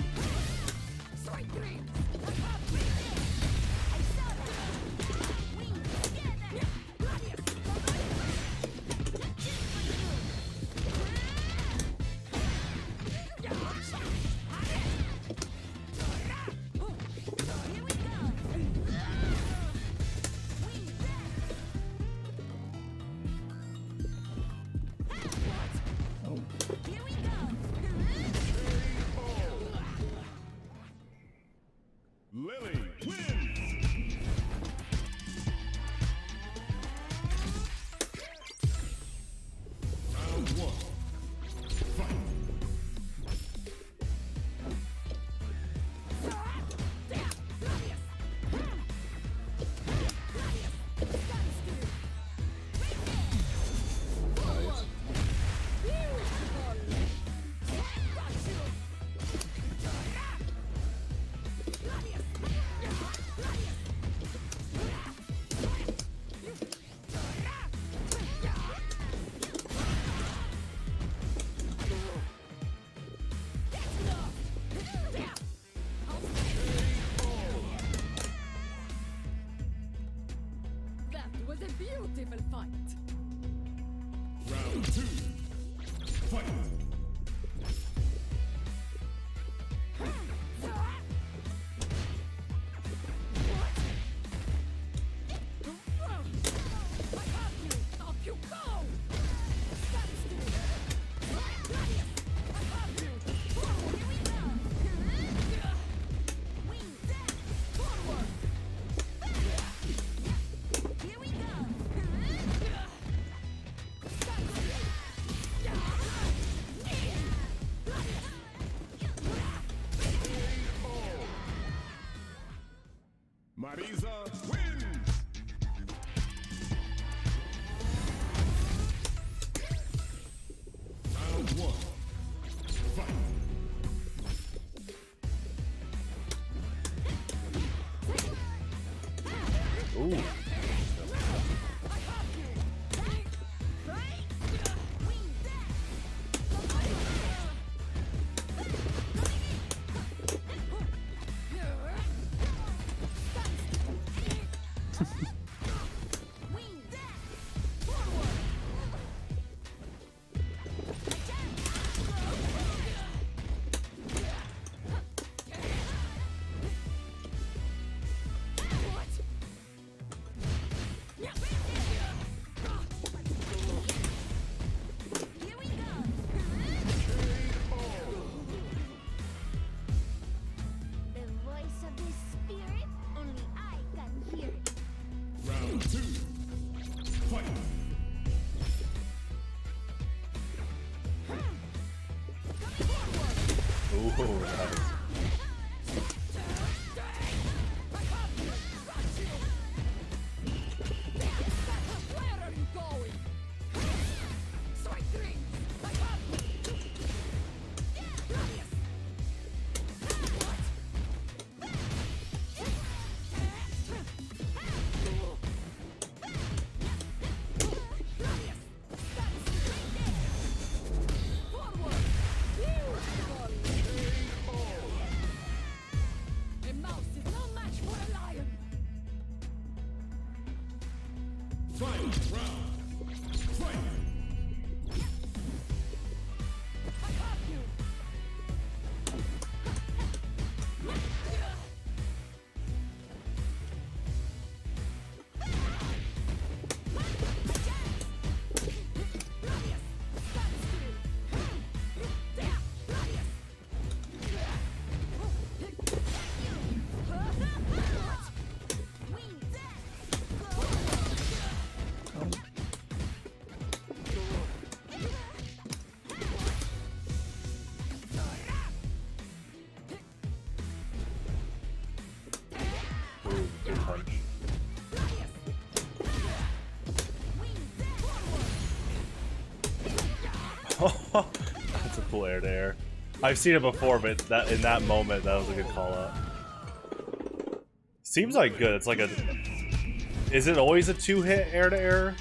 Sweet dreams. Oh. Round 2. Fight. Off you go! Marisa wins. Round 1. Fight. Ooh. The voice of the spirit, only I can hear it. Round 2. Fight. Ooh, nice. Where are you going? Strike three! I have you! Forward! Beautiful! A mouse is no match for a lion! Final round. Fight. I have you! Ooh, good punch. That's a cool air to air. I've seen it before, but that in that moment, that was a good call out. Seems like good. It's like a. Is it always a 2-hit air to air?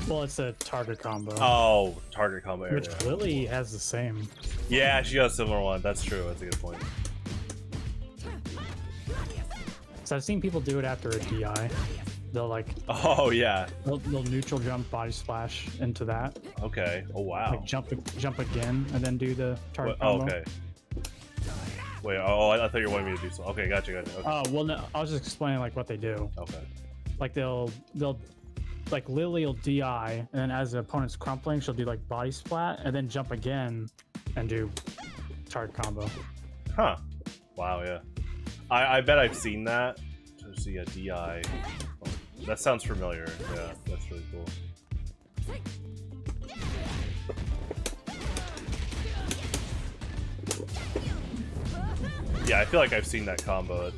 Well, it's a target combo. Oh, target combo air Which to air. Lily has the same. Yeah, she got a similar one. That's true. That's a good point. So I've seen people do it after a DI. They'll like Oh yeah. they'll neutral jump body splash into that. Okay. Oh wow. Like jump again and then do the target Oh, combo. okay. Wait. Oh, I thought you were wanting me to do so. Okay, gotcha. Okay. Oh well, no, I was just explaining like what they do. Okay. Like they'll like Lily will DI and then as the opponent's crumpling, she'll do like body splat and then jump again and do target combo. Huh. Wow. Yeah. I bet I've seen that. To see a DI. Oh, that sounds familiar. Yeah, that's really cool. Yeah, I feel like I've seen that combo.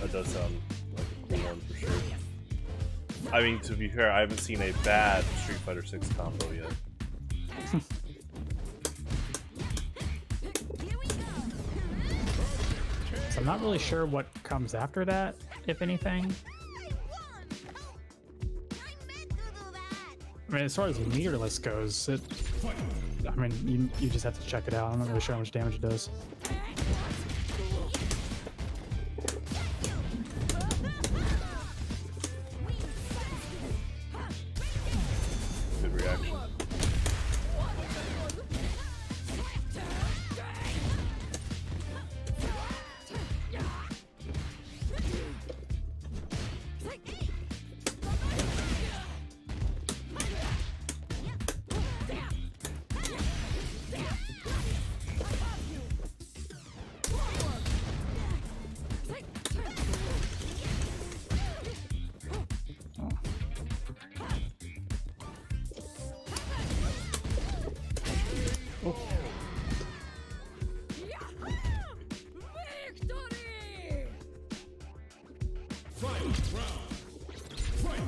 That does sound like a cool one for sure. I mean, to be fair, I haven't seen a bad Street Fighter 6 combo yet. So I'm not really sure what comes after that, if anything. I mean, as far as meterless goes, I mean, you just have to check it out. I'm not really sure how much damage it does. Good reaction. Victory! Fight round. Fight.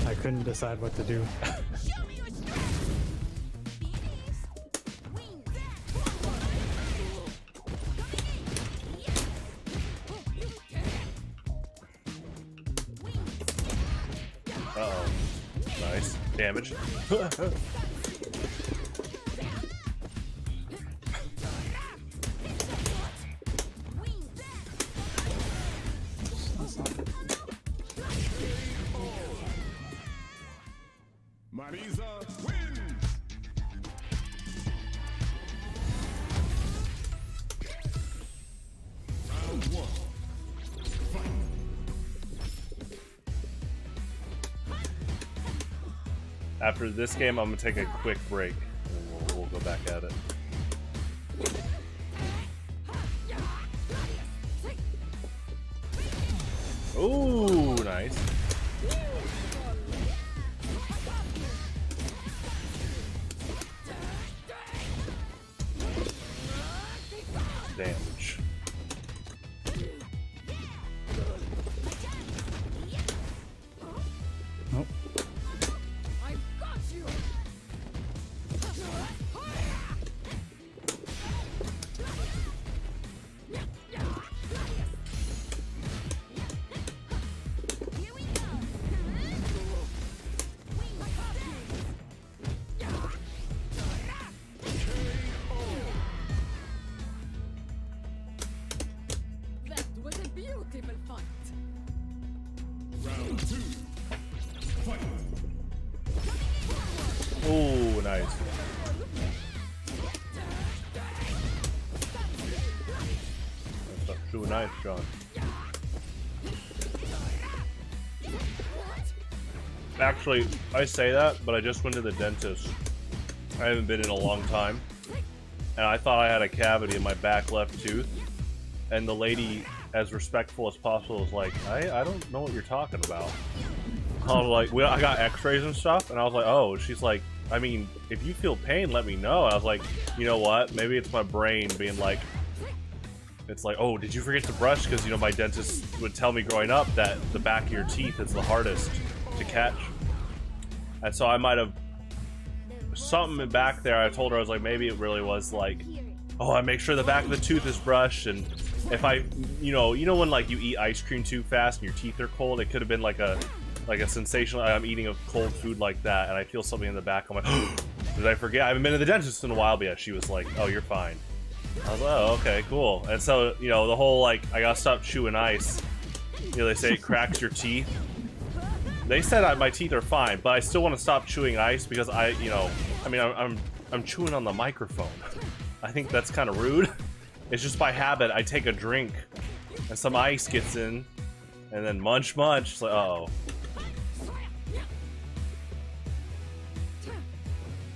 I couldn't decide what to do. Show me your strength. Finish. Win. Uh-oh. Nice. Damage. Marisa wins. Round one. Fight. After this game, I'm gonna take a quick break, and we'll go back at it. Ooh, nice. Damage. Nope. I've got you! Here we go. That was a beautiful fight! Round two. Fight. Ooh, nice. That's too nice, John. Actually, I say that, but I just went to the dentist. I haven't been in a long time. And I thought I had a cavity in my back left tooth. And the lady, as respectful as possible, was like, I don't know what you're talking about. I was like, well, I got x-rays and stuff. And I was like, oh. She's like, I mean, if you feel pain, let me know. I was like, you know what? Maybe it's my brain being like, it's like, oh, did you forget to brush? Because, you know, my dentist would tell me growing up that the back of your teeth is the hardest to catch. And so I might have something back there. I told her, I was like, maybe it really was like, oh, I make sure the back of the tooth is brushed. And if I, you know when like you eat ice cream too fast and your teeth are cold, it could have been like a sensational, I'm eating a cold food like that and I feel something in the back. I'm like, oh, did I forget? I haven't been to the dentist in a while, but yeah, she was like, oh, you're fine. I was like, oh, okay, cool. And so, you know, the whole like, I gotta stop chewing ice. You know, they say it cracks your teeth. They said my teeth are fine, but I still want to stop chewing ice because I mean, I'm chewing on the microphone. I think that's kind of rude. It's just by habit. I take a drink, and some ice gets in, and then munch. It's like, uh-oh.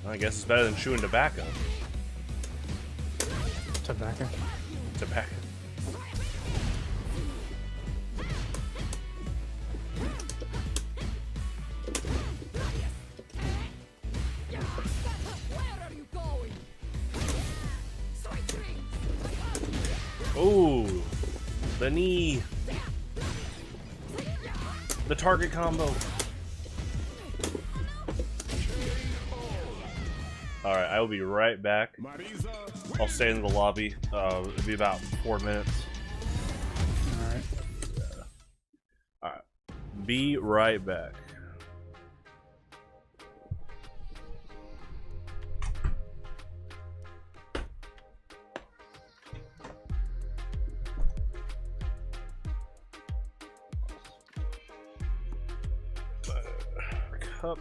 I guess it's better than chewing tobacco. Tobacco. Tobacco. Where are you going? Ooh, the knee. The target combo. Alright, I will be right back. Marisa I'll stay in the lobby. It'll be about 4 minutes. Alright. Alright. Be right back. Cup.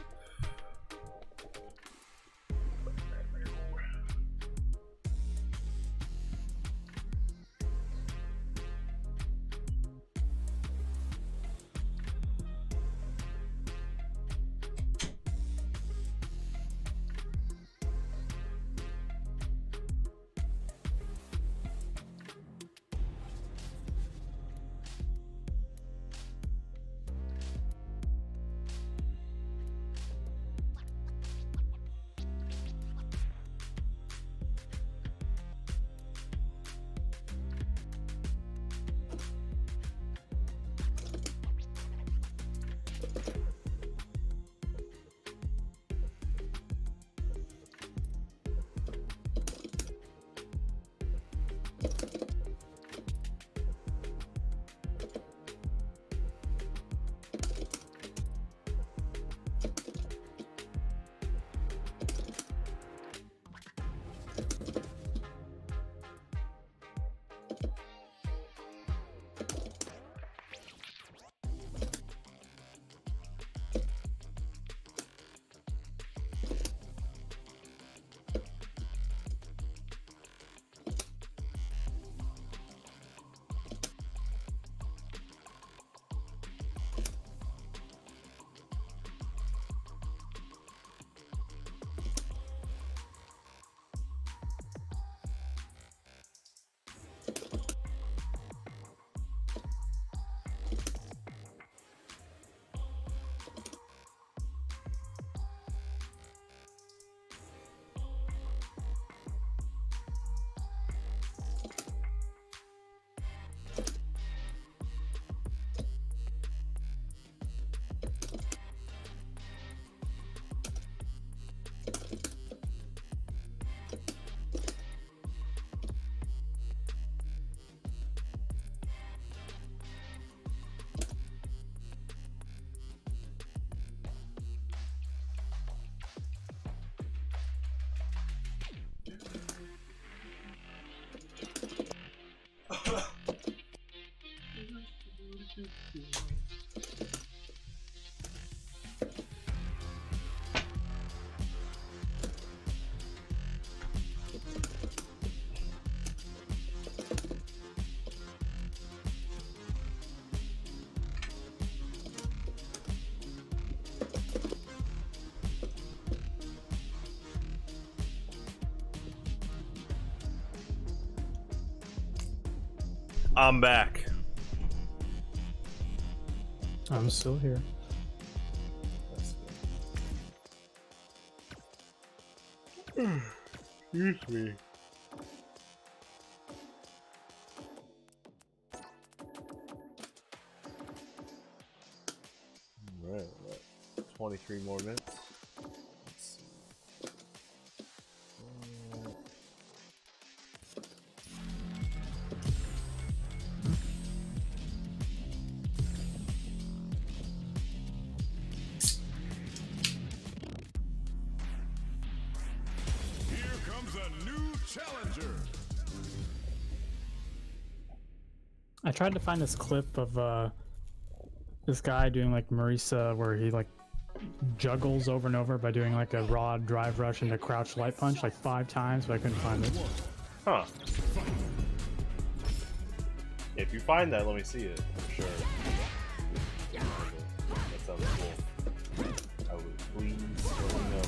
I'm back. I'm still here. Excuse me. Alright, 23 more minutes. Let's see. Here comes a new challenger. I tried to find this clip of this guy doing like Marisa, where he like juggles over and over by doing like a raw drive rush and a crouch light punch like 5 times, but I couldn't find it. Huh. If you find that, let me see it. For sure. That sounds cool. I would please let me know.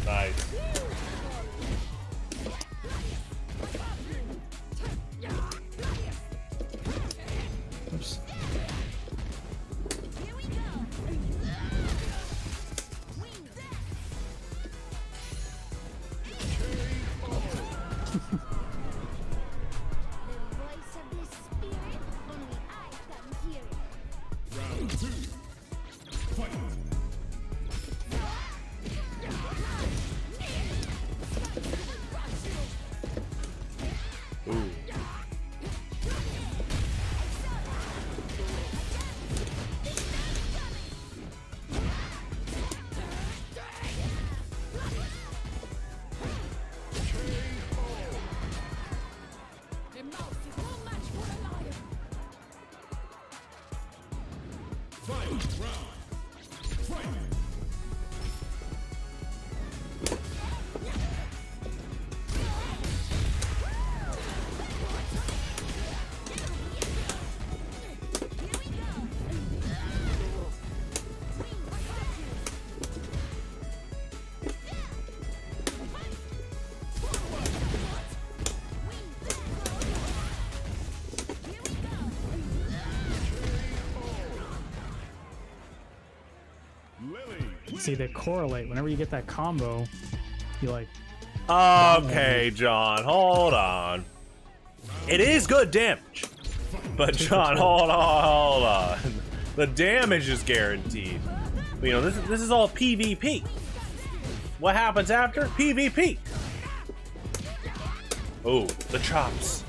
Nice. Oops. The voice of the spirit, only I can hear it. Round 2. Fight. Ooh. A mouse is no match for a lion. Final round. Fight. Lily. See, they correlate. Whenever you get that combo, you like. Okay, John, hold on. It is good damage. But John, hold on. The damage is guaranteed. You know, this is all PvP. What happens after? PvP. Oh, the chops.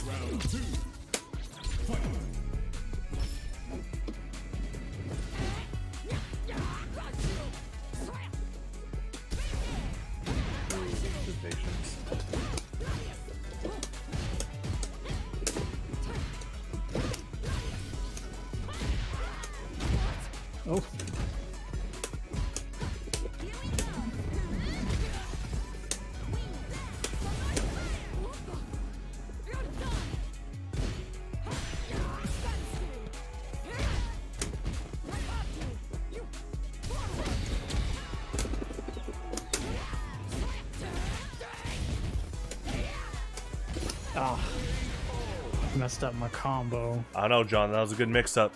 Round 2. Fight. Good patience. Oh. Ah. Messed up my combo. I know, John, that was a good mix-up.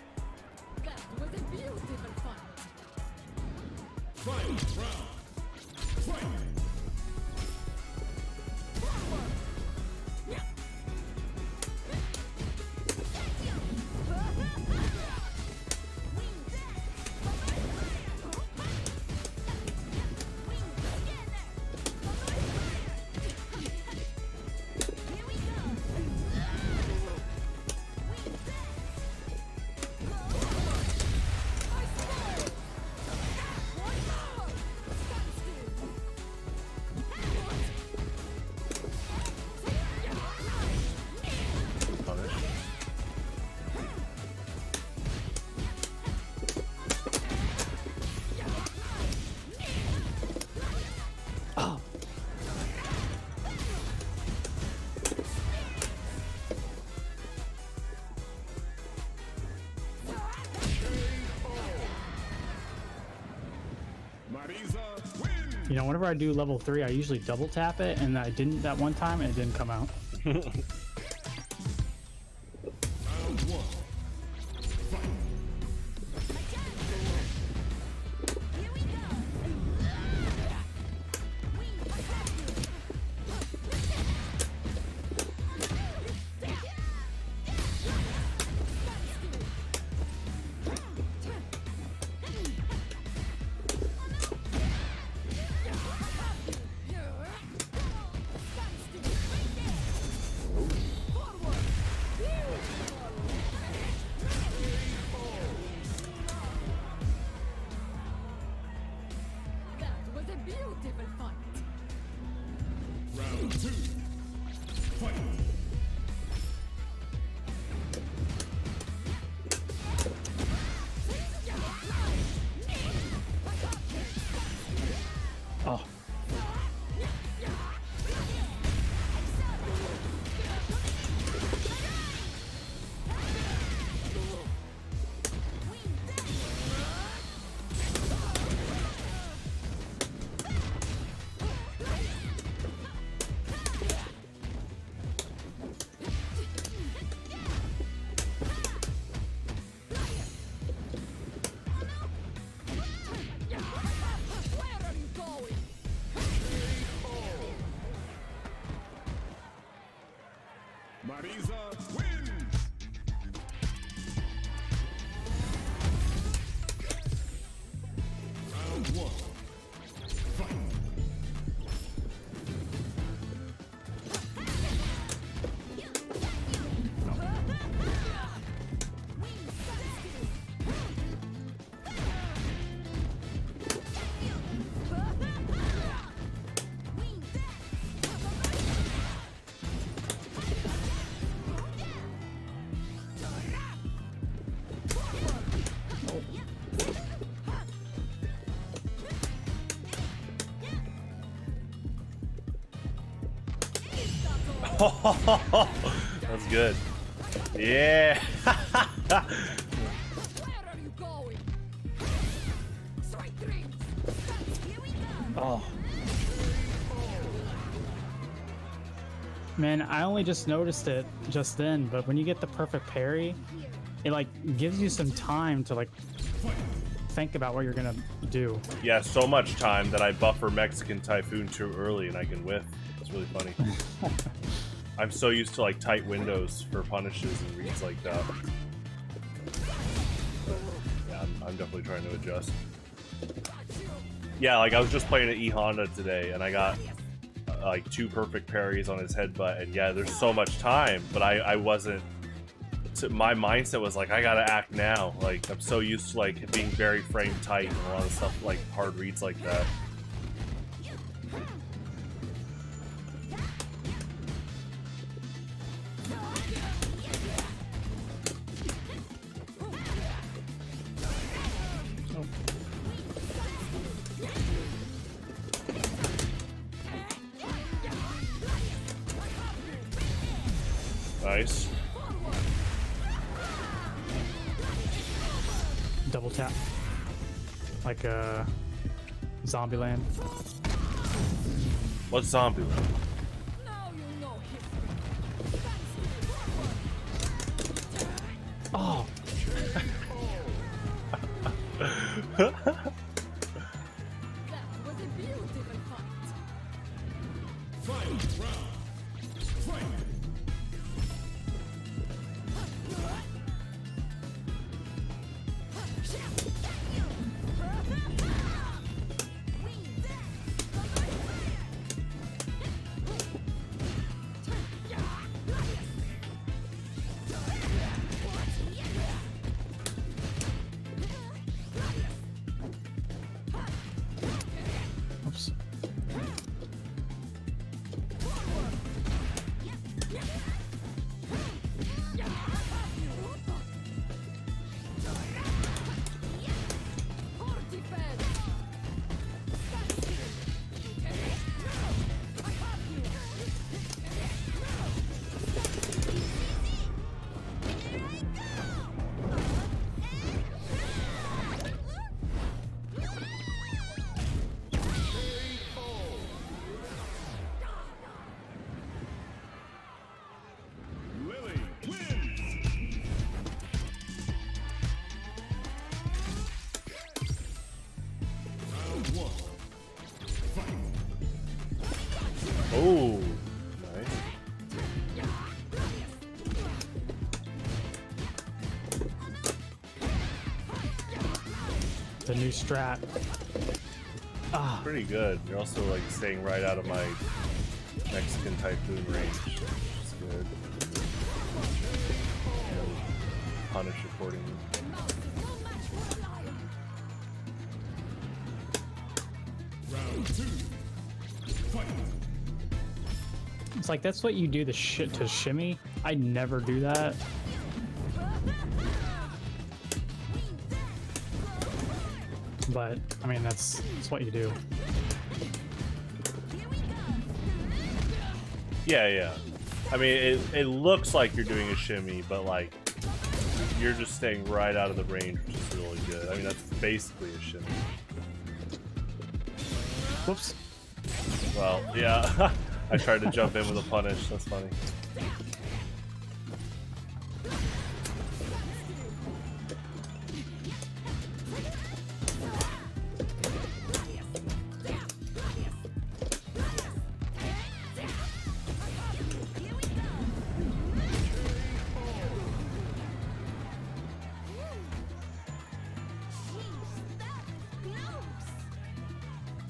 That was a beautiful fight. Final round. Fight. You know, whenever I do level 3, I usually double tap it, and I didn't that one time, and it didn't come out. Round one. Fight. Here we go. That was a beautiful fight. Round two. Fight. Oh. Where are you going? Marisa wins. Round one. Fight. That's good. Yeah. Where are you going? Strike dreams. Here we go. Oh. Man, I only just noticed it just then, but when you get the perfect parry, it like gives you some time to like think about what you're gonna do. Yeah, so much time that I buffer Mexican Typhoon too early and I can whiff. It's really funny. I'm so used to like tight windows for punishes and reads like that. Yeah, I'm definitely trying to adjust. Yeah, like I was just playing at E Honda today and I got like 2 perfect parries on his headbutt, and yeah, there's so much time, but I wasn't. My mindset was like, I gotta act now. Like I'm so used to like being very frame tight and a lot of stuff like hard reads like that. Nice. Double tap. Like Zombieland. What's zombie? Now you know history. Oh. That was a beautiful fight. Final round. Fight. the new strat. Ah, Pretty good. You're also like staying right out of my Mexican typhoon range, which is good. And punish accordingly. Round 2. Fight. it's like that's what you do to shimmy. I never do that. But I mean, that's what you do. Yeah, yeah. I mean, it looks like you're doing a shimmy, but like you're just staying right out of the range, which is really good. I mean, that's basically a shimmy. Whoops. Well, yeah. I tried to jump in with a punish. That's funny.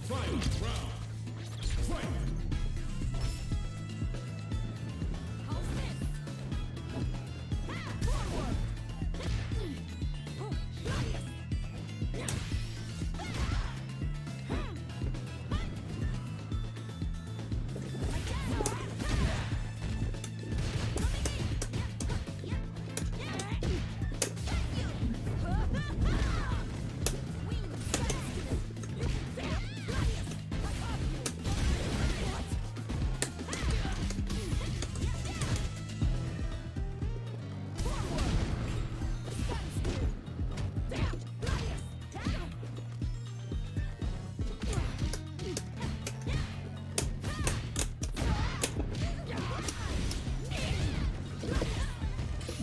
Final round. Fight.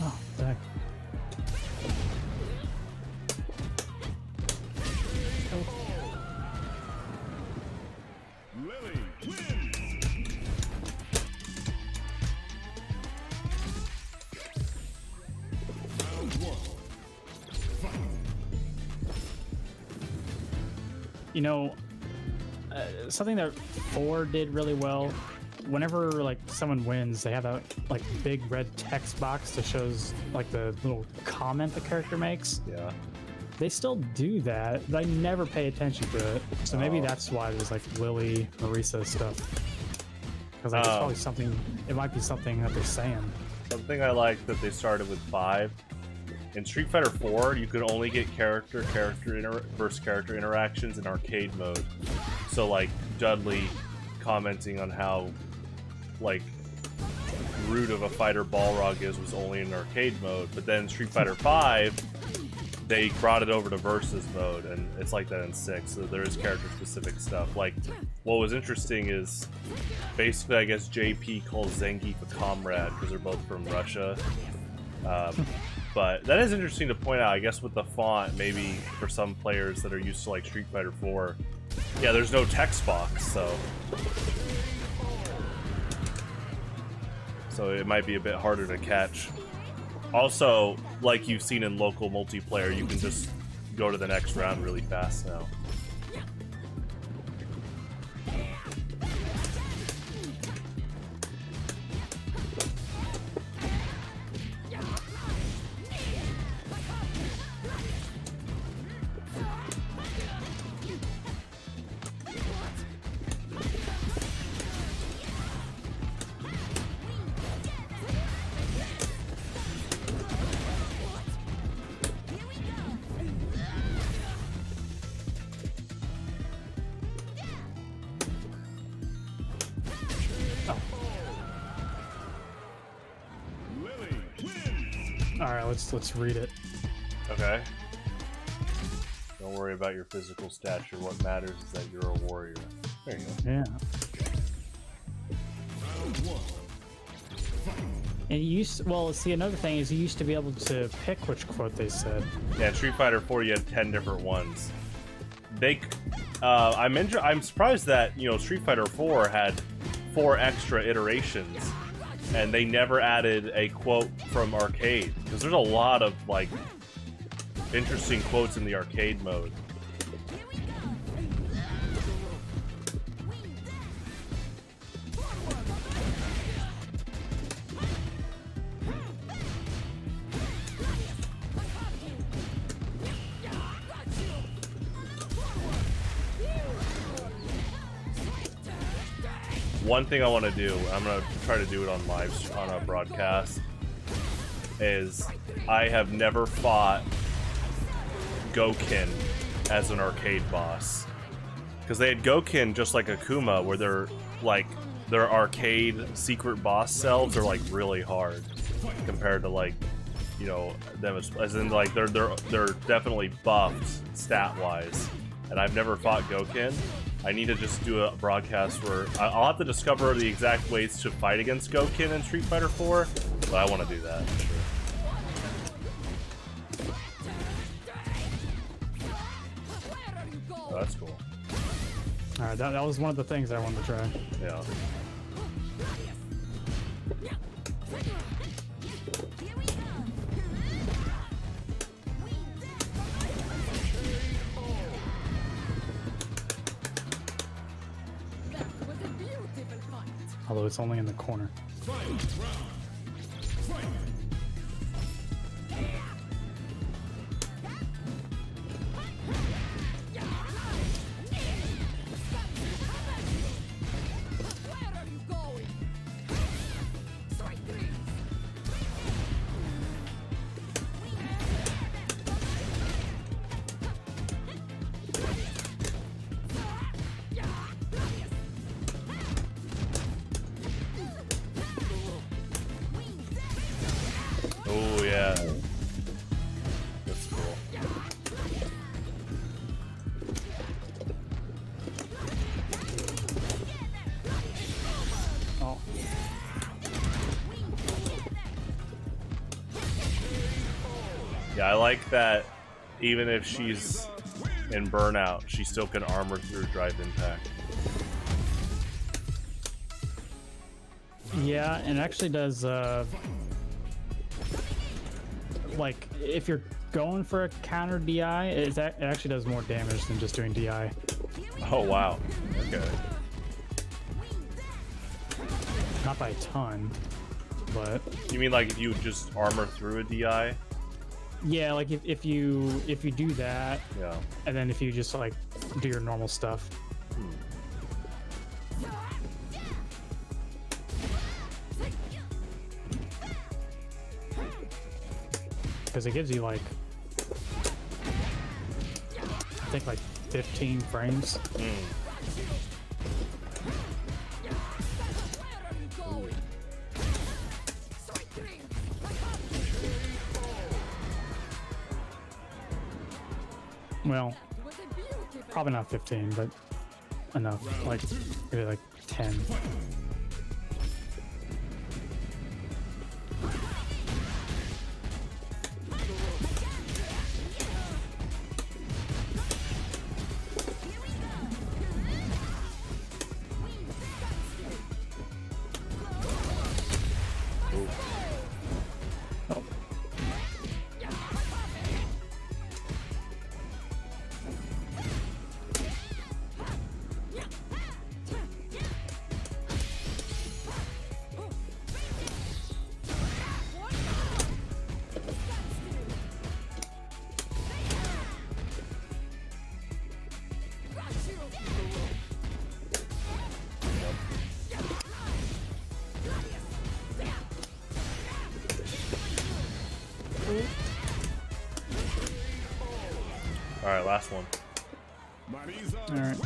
Oh, dang. Lily wins. Round 1. Fight. You know, something that 4 did really well. Whenever like someone wins, they have a like big red text box that shows like the little comment the character makes. Yeah. They still do that, but I never pay attention to it. So maybe Oh. that's why there's like Lily, Marisa stuff. Because like, it's probably something. It might be something that they're saying. Something I like that they started with 5. In Street Fighter 4, you could only get character versus character interactions in arcade mode. So like Dudley commenting on how like rude of a fighter Balrog is was only in arcade mode, but then Street Fighter 5 they brought it over to versus mode, and it's like that in 6. So there is character specific stuff. Like what was interesting is basically I guess JP calls Zangief a comrade because they're both from Russia. But that is interesting to point out. I guess with the font, maybe for some players that are used to like Street Fighter 4, yeah, there's no text box, so it might be a bit harder to catch. Also, like you've seen in local multiplayer, you can just go to the next round really fast now. Lily wins. All right, let's read it. Okay. Don't worry about your physical stature. What matters is that you're a warrior. There you go. Yeah. Round 1. And you used well. See, another thing is you used to be able to pick which quote they said. Yeah, in Street Fighter 4, you had 10 different ones. I'm surprised that Street Fighter 4 had 4 extra iterations, and they never added a quote from arcade because there's a lot of like interesting quotes in the arcade mode. one thing I want to do, I'm gonna try to do it on a broadcast, is I have never fought Gokin as an arcade boss, because they had Gokin just like Akuma, where they're like their arcade secret boss selves are like really hard compared to like, you know, them as in like they're definitely buffed stat wise, and I've never fought Gokin. I need to just do a broadcast where I'll have to discover the exact ways to fight against Gokin in Street Fighter 4, but I want to do that for sure. Oh, that's cool. Alright, that was one of the things I wanted to try. Yeah. Although it's only in the corner. Oh yeah. That's cool. Oh. Yeah, I like that even if she's in burnout, she still can armor through drive impact. Yeah, and it actually does, like, if you're going for a counter DI, it actually does more damage than just doing DI. Oh wow. Okay. Not by a ton, but... You mean like if you just armor through a DI? Yeah, like if you do that, Yeah. and then if you just like do your normal stuff. Because it gives you like, I think like 15 frames. Well, probably not 15, but enough. Like maybe like 10. All right, last one. All right.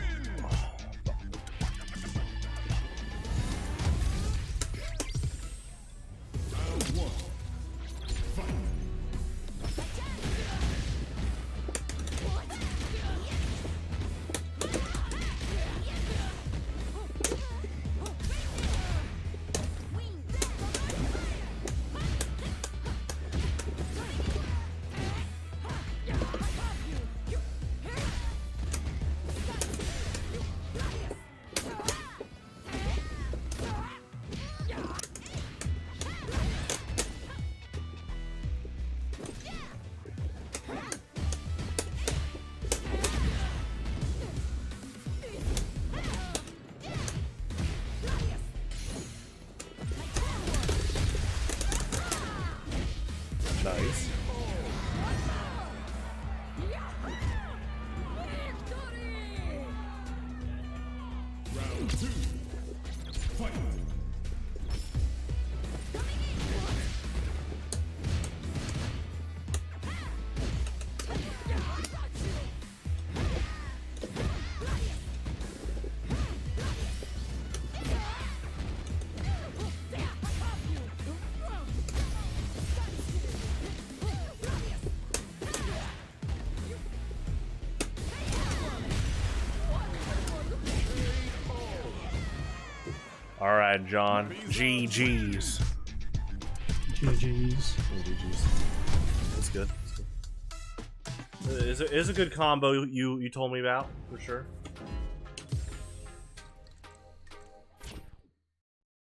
Nice. All right, John. GG's. GG's. GG's. That's good. Is a good combo you told me about for sure.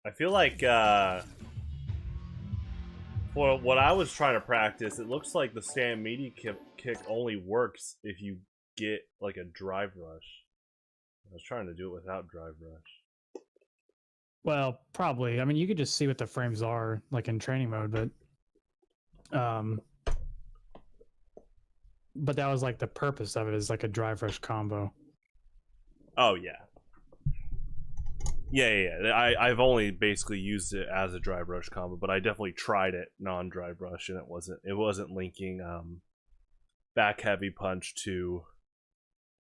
I feel like for what I was trying to practice, it looks like the stand media kick only works if you get like a drive rush. I was trying to do it without drive rush. Well, probably. I mean, you could just see what the frames are like in training mode, but that was like the purpose of it, is like a drive rush combo. Oh yeah. Yeah. I've only basically used it as a drive rush combo, but I definitely tried it non-drive rush, and it wasn't linking back heavy punch to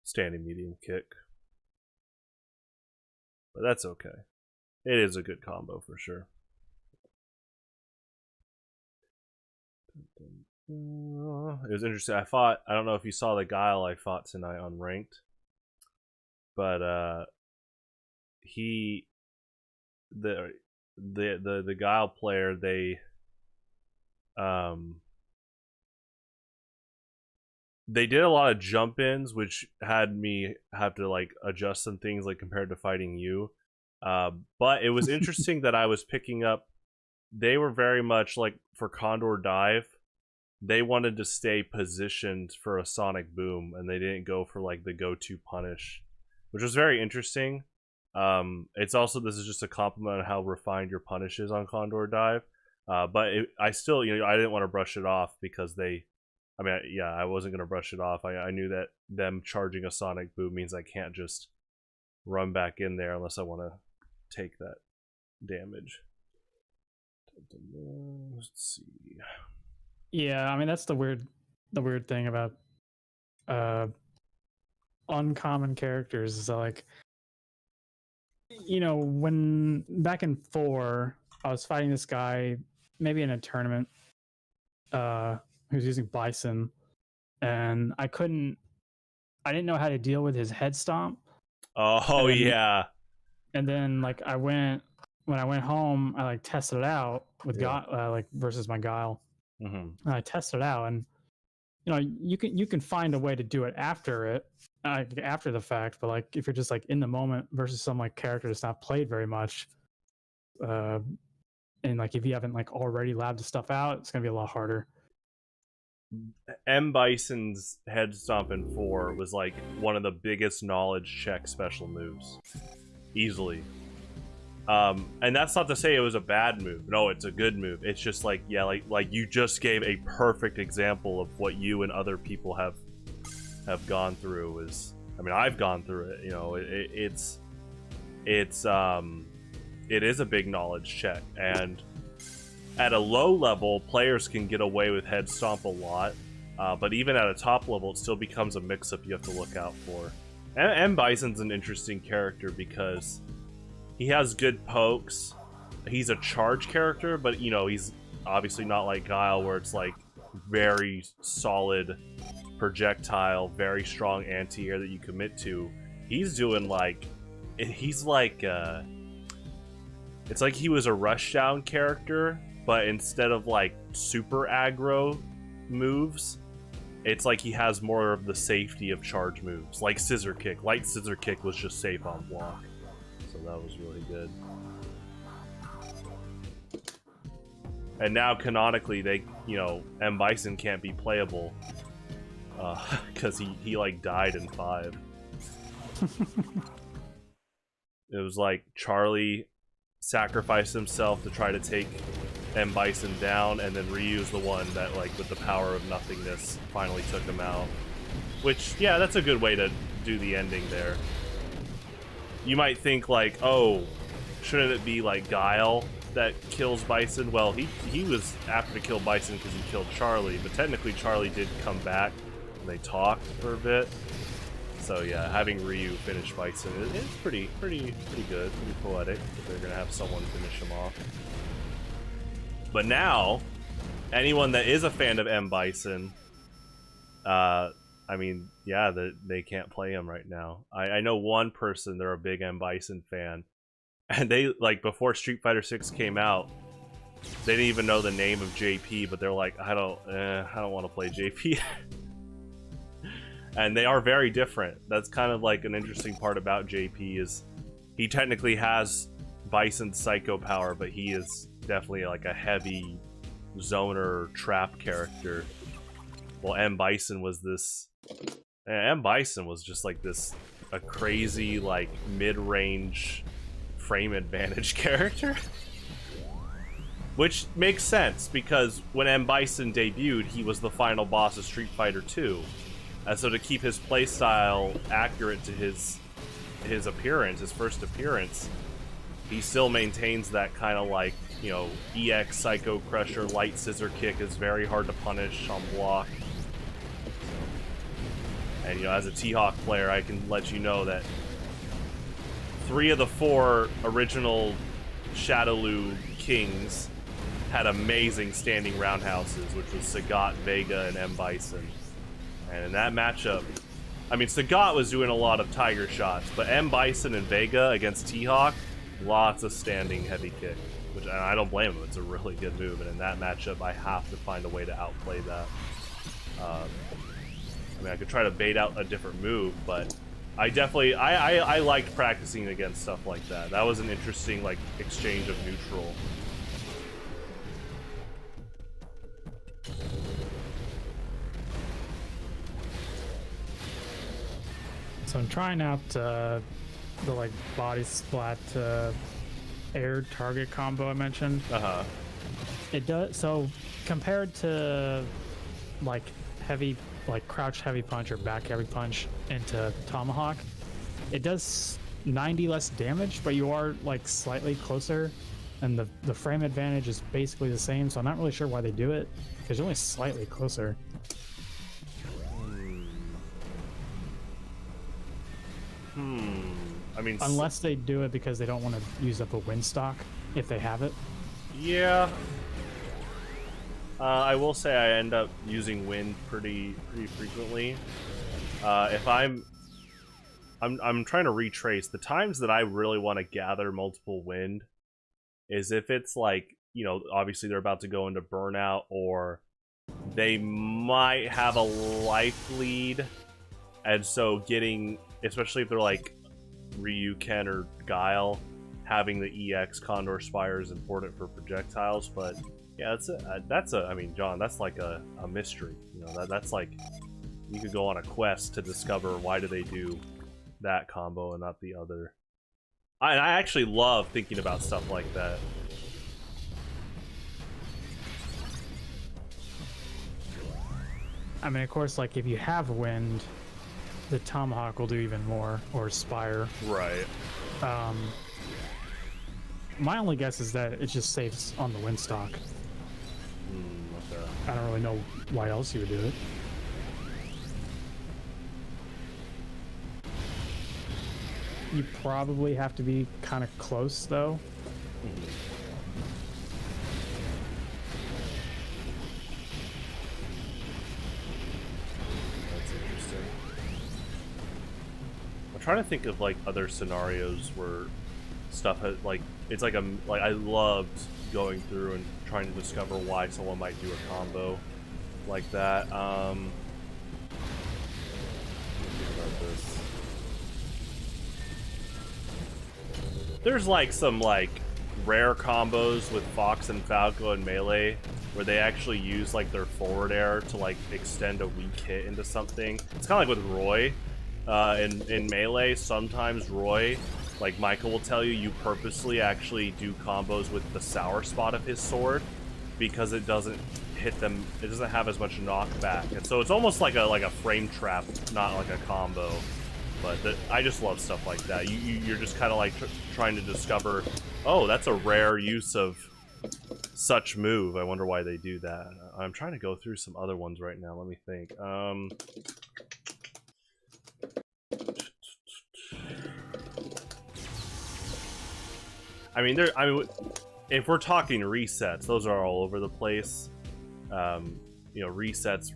standing medium kick. But that's okay. It is a good combo for sure. It was interesting. I don't know if you saw the Guile I fought tonight on ranked, but the Guile player, they did a lot of jump ins, which had me have to like adjust some things like compared to fighting you. But it was interesting that I was picking up, they were very much like for Condor Dive, they wanted to stay positioned for a sonic boom, and they didn't go for like the go-to punish, which was very interesting. It's also, this is just a compliment on how refined your punish is on Condor Dive. But I still, I didn't want to brush it off because I wasn't going to brush it off. I knew that them charging a sonic boom means I can't just run back in there unless I want to take that damage. Let's see. Yeah, I mean, that's the weird thing about uncommon characters is that, like, when back in 4, I was fighting this guy maybe in a tournament who's using Bison, and I didn't know how to deal with his head stomp. Oh, yeah. And then like when I went home, I like tested it out with versus my Guile. Mm-hmm. And I tested it out, and you can find a way to do it after the fact, but like if you're just like in the moment versus some like character that's not played very much, and like if you haven't like already labbed the stuff out, it's gonna be a lot harder. M. Bison's head stomp in 4 was like one of the biggest knowledge check special moves, easily. And that's not to say it was a bad move. No, it's a good move. It's just like, yeah, like you just gave a perfect example of what you and other people have gone through. I've gone through it. It is a big knowledge check, and at a low level, players can get away with head stomp a lot, but even at a top level, it still becomes a mix-up you have to look out for. M. Bison's an interesting character because he has good pokes. He's a charge character, but he's obviously not like Guile, where it's like very solid projectile, very strong anti-air that you commit to. He's doing it's like he was a rushdown character, but instead of like super aggro moves, it's like he has more of the safety of charge moves, like scissor kick. Light scissor kick was just safe on block. So that was really good. And now canonically, M. Bison can't be playable because he like died in 5. It was like Charlie sacrificed himself to try to take M. Bison down, and then Ryu's the one that, like, with the power of nothingness, finally took him out. Which, yeah, that's a good way to do the ending there. You might think, like, oh, shouldn't it be, like, Guile that kills Bison? Well, he was after to kill Bison because he killed Charlie, but technically Charlie did come back, and they talked for a bit. So, yeah, having Ryu finish Bison is pretty good, pretty poetic, if they're gonna have someone finish him off. But now, anyone that is a fan of M. Bison, I mean, yeah, they can't play him right now. I know one person, they're a big M. Bison fan, And they, like, before Street Fighter 6 came out, they didn't even know the name of JP, but they're like, I don't want to play JP. And they are very different. That's kind of like an interesting part about JP is he technically has Bison's psycho power, but he is definitely like a heavy zoner trap character. Well, M. Bison was this... M. Bison was just like this, a crazy, like, mid-range frame advantage character. Which makes sense, because when M. Bison debuted, he was the final boss of Street Fighter 2. And so to keep his playstyle accurate to his appearance, his first appearance, he still maintains that kind of like, you know, EX Psycho Crusher light scissor kick is very hard to punish on block. And, you know, as a T.Hawk player, I can let you know that 3 of the 4 original Shadowloo Kings had amazing standing roundhouses, which was Sagat, Vega, and M. Bison. And in that matchup, I mean, Sagat was doing a lot of tiger shots, but M. Bison and Vega against T.Hawk, lots of standing heavy kick, which I don't blame him. It's a really good move, and in that matchup, I have to find a way to outplay that. I mean, I could try to bait out a different move, but I definitely, I liked practicing against stuff like that. That was an interesting, like, exchange of neutral. So I'm trying out the like body splat air target combo I mentioned. Uh-huh. It does, so compared to like heavy, like crouch heavy punch or back heavy punch into Tomahawk, it does 90 less damage, but you are like slightly closer, and the frame advantage is basically the same, so I'm not really sure why they do it, because you're only slightly closer. I mean, unless they do it because they don't want to use up a win stock if they have it. Yeah. I will say I end up using wind pretty frequently. If I'm trying to retrace the times that I really want to gather multiple wind is if it's like, you know, obviously they're about to go into burnout, or they might have a life lead, and so getting, especially if they're like Ryu, Ken, or Guile, having the EX Condor Spire is important for projectiles. But yeah, that's a I mean, John, that's like a mystery. You know, that's like, you could go on a quest to discover why do they do that combo and not the other. I actually love thinking about stuff like that. I mean, of course, like if you have wind, the Tomahawk will do even more, or Spire. Right. My only guess is that it just saves on the wind stock. Okay. I don't really know why else you would do it. You probably have to be kind of close, though. That's interesting. I'm trying to think of like other scenarios where stuff had, like, it's like I loved going through and trying to discover why someone might do a combo like that. Think about this. There's like some like rare combos with Fox and Falco and Melee where they actually use like their forward air to like extend a weak hit into something. It's kind of like with Roy in Melee. Sometimes Roy, like Michael will tell you, you purposely actually do combos with the sour spot of his sword because it doesn't hit them, it doesn't have as much knockback, and so it's almost like a frame trap, not like a combo. But I just love stuff like that. You're just kind of like trying to discover, oh, that's a rare use of such move. I wonder why they do that. I'm trying to go through some other ones right now. Let me think. I mean, if we're talking resets, those are all over the place. You know, resets.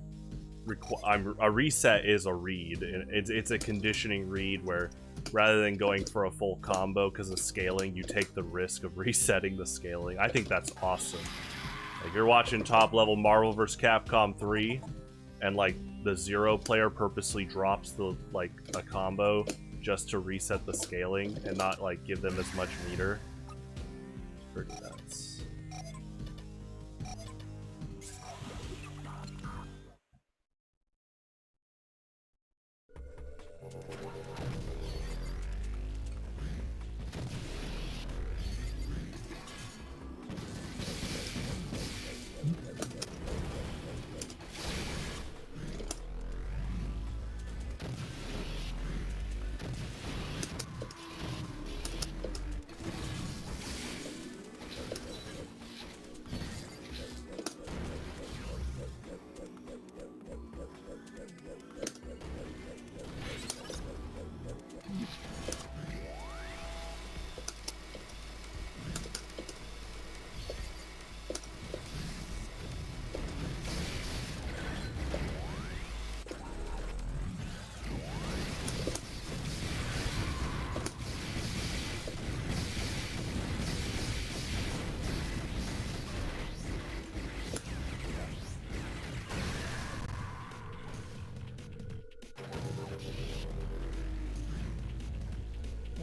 A reset is a read. It's a conditioning read where rather than going for a full combo because of scaling, you take the risk of resetting the scaling. I think that's awesome. Like, you're watching top level Marvel vs. Capcom 3, and like the 0 player purposely drops the like a combo just to reset the scaling and not like give them as much meter. It's pretty nuts.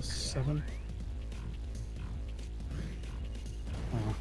Seven. Oh.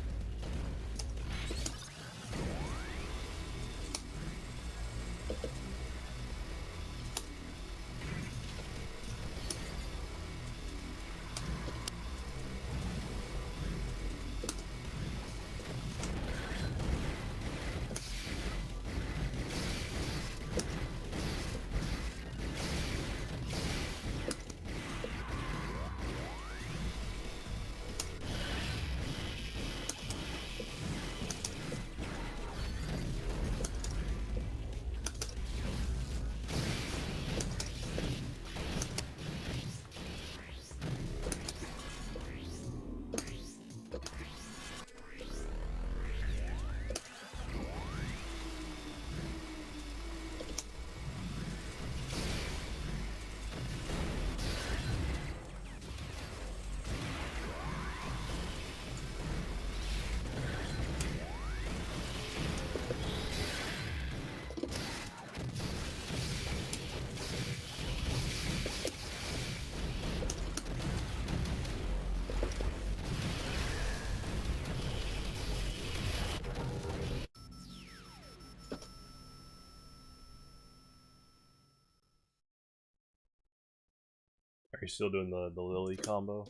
Are you still doing the Lily combo?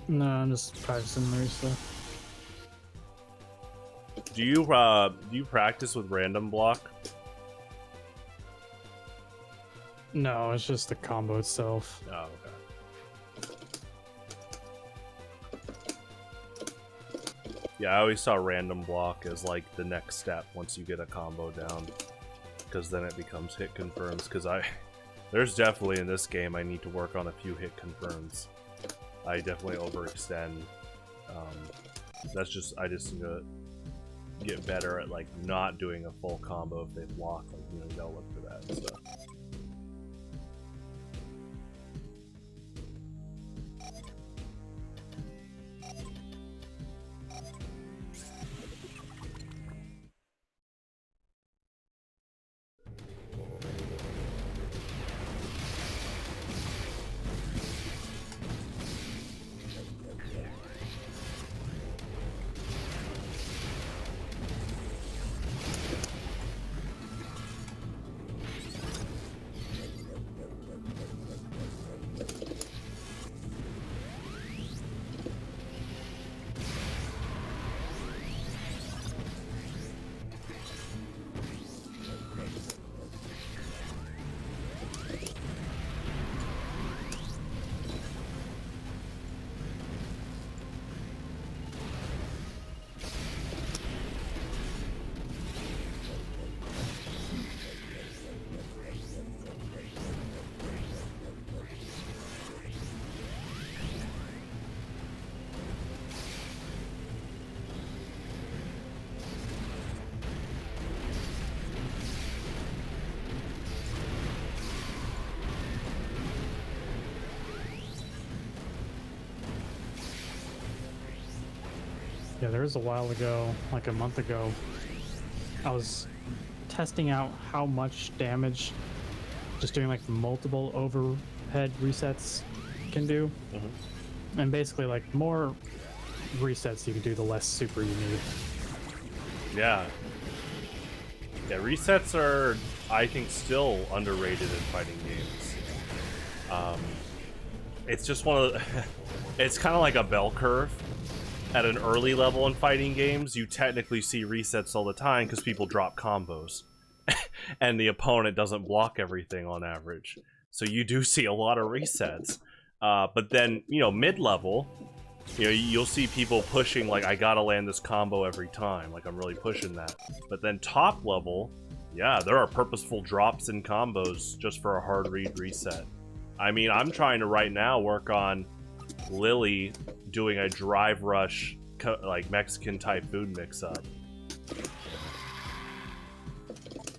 No, I'm just practicing Marisa. Do you practice with random block? No, it's just the combo itself. Oh, okay. Yeah, I always saw random block as like the next step once you get a combo down, because then it becomes hit confirms. Because there's definitely in this game I need to work on a few hit confirms. I definitely overextend. I just need to get better at like not doing a full combo if they block. Like, you know, you gotta look for that and stuff. Yeah, there was a while ago, like a month ago, I was testing out how much damage just doing like the multiple overhead resets can do. And basically, like, more resets you can do, the less super you need. Yeah. Yeah, resets are, I think, still underrated in fighting games. It's just one of the... It's kind of like a bell curve. At an early level in fighting games, you technically see resets all the time because people drop combos. And the opponent doesn't block everything on average. So you do see a lot of resets. But then, you know, mid-level, you know, you'll see people pushing, like, I gotta land this combo every time. Like, I'm really pushing that. But then top level, yeah, there are purposeful drops in combos just for a hard read reset. I mean, I'm trying to right now work on Lily doing a drive rush, like, Mexican typhoon mix-up.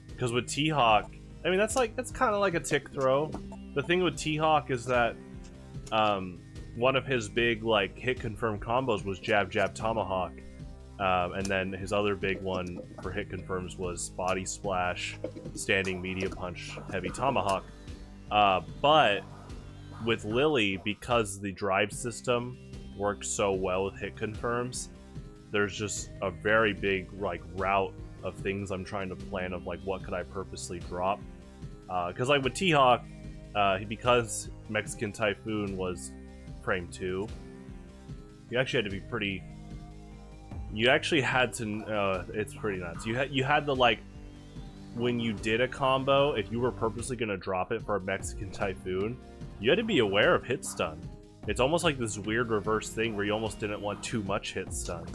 Because with T.Hawk, I mean, that's kind of like a tick throw. The thing with T.Hawk is that one of his big, like, hit confirmed combos was jab jab tomahawk, and then his other big one for hit confirms was body splash, standing media punch, heavy tomahawk. But with Lily, because the drive system works so well with hit confirms, there's just a very big, like, route of things I'm trying to plan of, like, what could I purposely drop. Because, like, with T.Hawk, because Mexican Typhoon was frame 2, you actually had to be pretty... You actually had to... it's pretty nuts. You had to, like, when you did a combo, if you were purposely going to drop it for a Mexican Typhoon, you had to be aware of hit stun. It's almost like this weird reverse thing where you almost didn't want too much hit stun.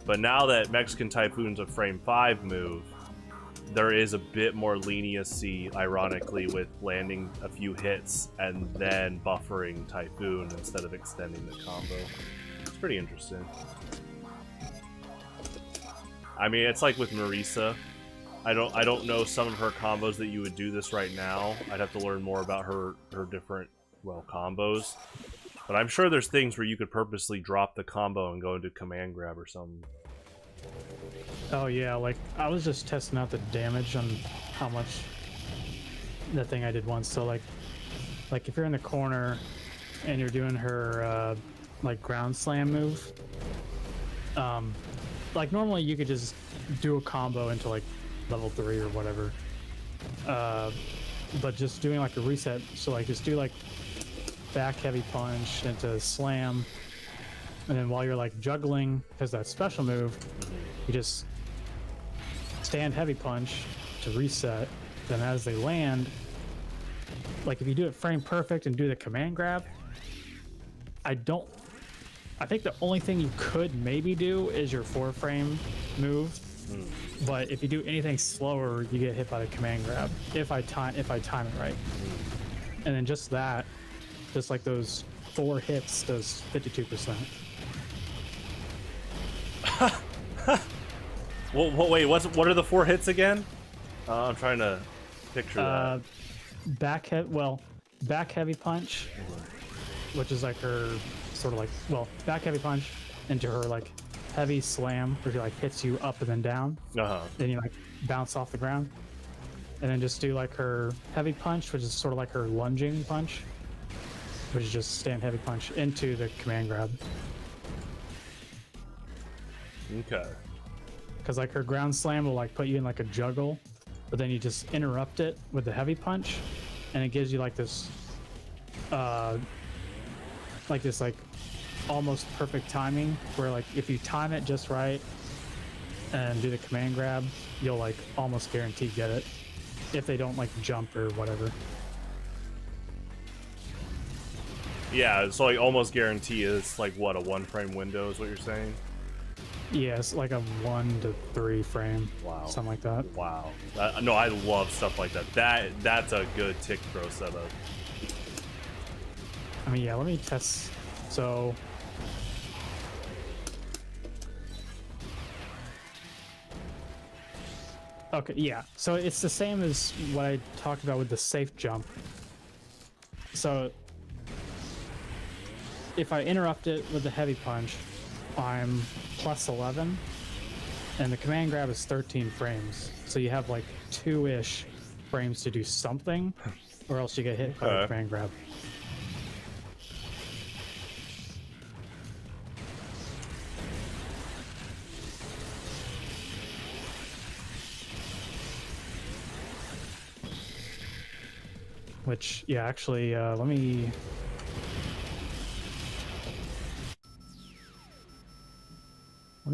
But now that Mexican Typhoon's a frame 5 move, there is a bit more leniency, ironically, with landing a few hits and then buffering Typhoon instead of extending the combo. It's pretty interesting. I mean, it's like with Marisa. I don't know some of her combos that you would do this right now. I'd have to learn more about her different, well, combos. But I'm sure there's things where you could purposely drop the combo and go into command grab or something. Oh yeah, like, I was just testing out the damage on how much that thing I did once. So like if you're in the corner and you're doing her like ground slam move, like normally you could just do a combo into like level 3 or whatever, but just doing like a reset, so like just do like back heavy punch into slam, and then while you're like juggling, because that special move, you just stand heavy punch to reset. Then as they land, like if you do it frame perfect and do the command grab, I think the only thing you could maybe do is your 4-frame move. But if you do anything slower, you get hit by the command grab if I time it right. And then just that, just like those 4 hits does 52%. Well, wait, what are the 4 hits again? I'm trying to picture that. Back heavy punch, which is like her sort of like, well, back heavy punch into her like heavy slam, where she like hits you up and then down. Then you like bounce off the ground, and then just do like her heavy punch, which is sort of like her lunging punch, which is just stand heavy punch into the command grab. Okay. Because like her ground slam will like put you in like a juggle, but then you just interrupt it with the heavy punch, and it gives you like this almost perfect timing, where like if you time it just right and do the command grab, you'll like almost guarantee get it if they don't like jump or whatever. Yeah, so like almost guarantee is like what, a 1-frame window is what you're saying? Yeah, it's like a 1 to 3 frame. Wow. Something like that. Wow. No, I love stuff like that. That's a good tick throw setup. I mean, yeah, let me test. So okay, yeah. So it's the same as what I talked about with the safe jump. So if I interrupt it with the heavy punch, I'm plus 11, and the command grab is 13 frames. So you have like 2-ish frames to do something, or else you get hit by the Okay. command grab. Which, yeah, actually, let me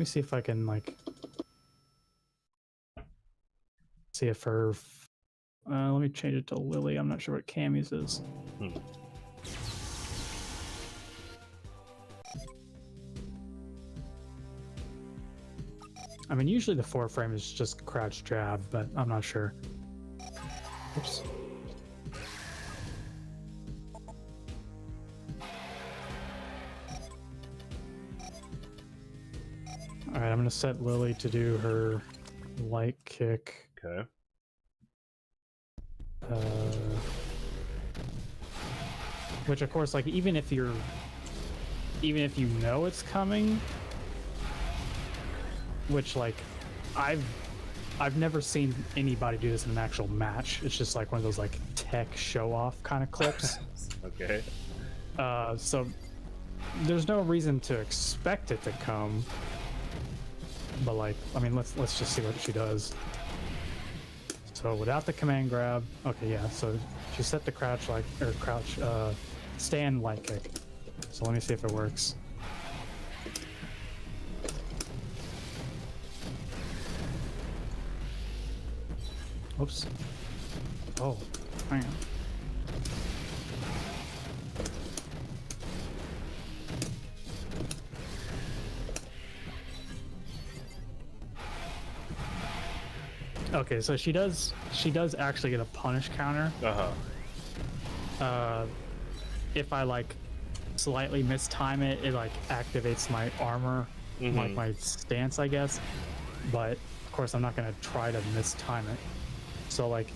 see if I can, like, see if her, let me change it to Lily. I'm not sure what Cammy's is. I mean, usually the 4 frame is just crouch jab, but I'm not sure. Oops. Alright, I'm gonna set Lily to do her light kick. Okay. Which, of course, like, even if you know it's coming, which, like, I've never seen anybody do this in an actual match. It's just like one of those, like, tech show-off kind of clips. Okay. So there's no reason to expect it to come. But, like, I mean, let's just see what she does. So without the command grab, okay, yeah. So she set the crouch stand light kick. So let me see if it works. Oops. Oh, hang on. Okay, so she does actually get a punish counter. If I, like, slightly mistime it, it, like, activates my armor, like my stance, I guess. But of course I'm not gonna try to mistime it. So, like,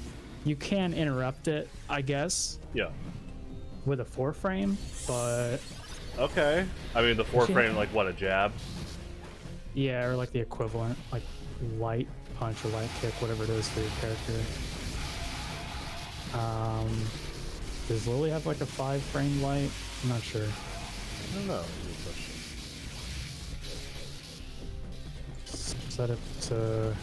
you can interrupt it, I guess, Yeah. with a 4 frame, but Okay. I mean, the 4 She- frame, like, what, a jab? yeah, or like the equivalent, like light punch or light kick, whatever it is for your character. Does Lily have like a 5 frame light? I'm not sure. I don't know. Good question. Set it to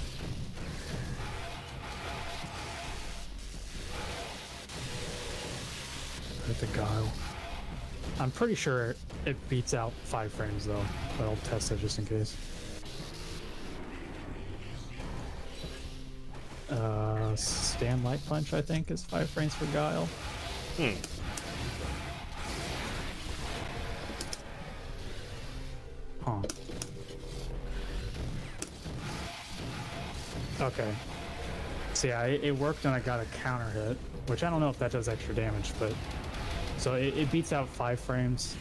put the guile. I'm pretty sure it beats out 5 frames though, but I'll test it just in case. Stand light punch, I think, is 5 frames for guile. Huh. Okay. So yeah, it worked and I got a counter hit, which I don't know if that does extra damage, but so it beats out 5 frames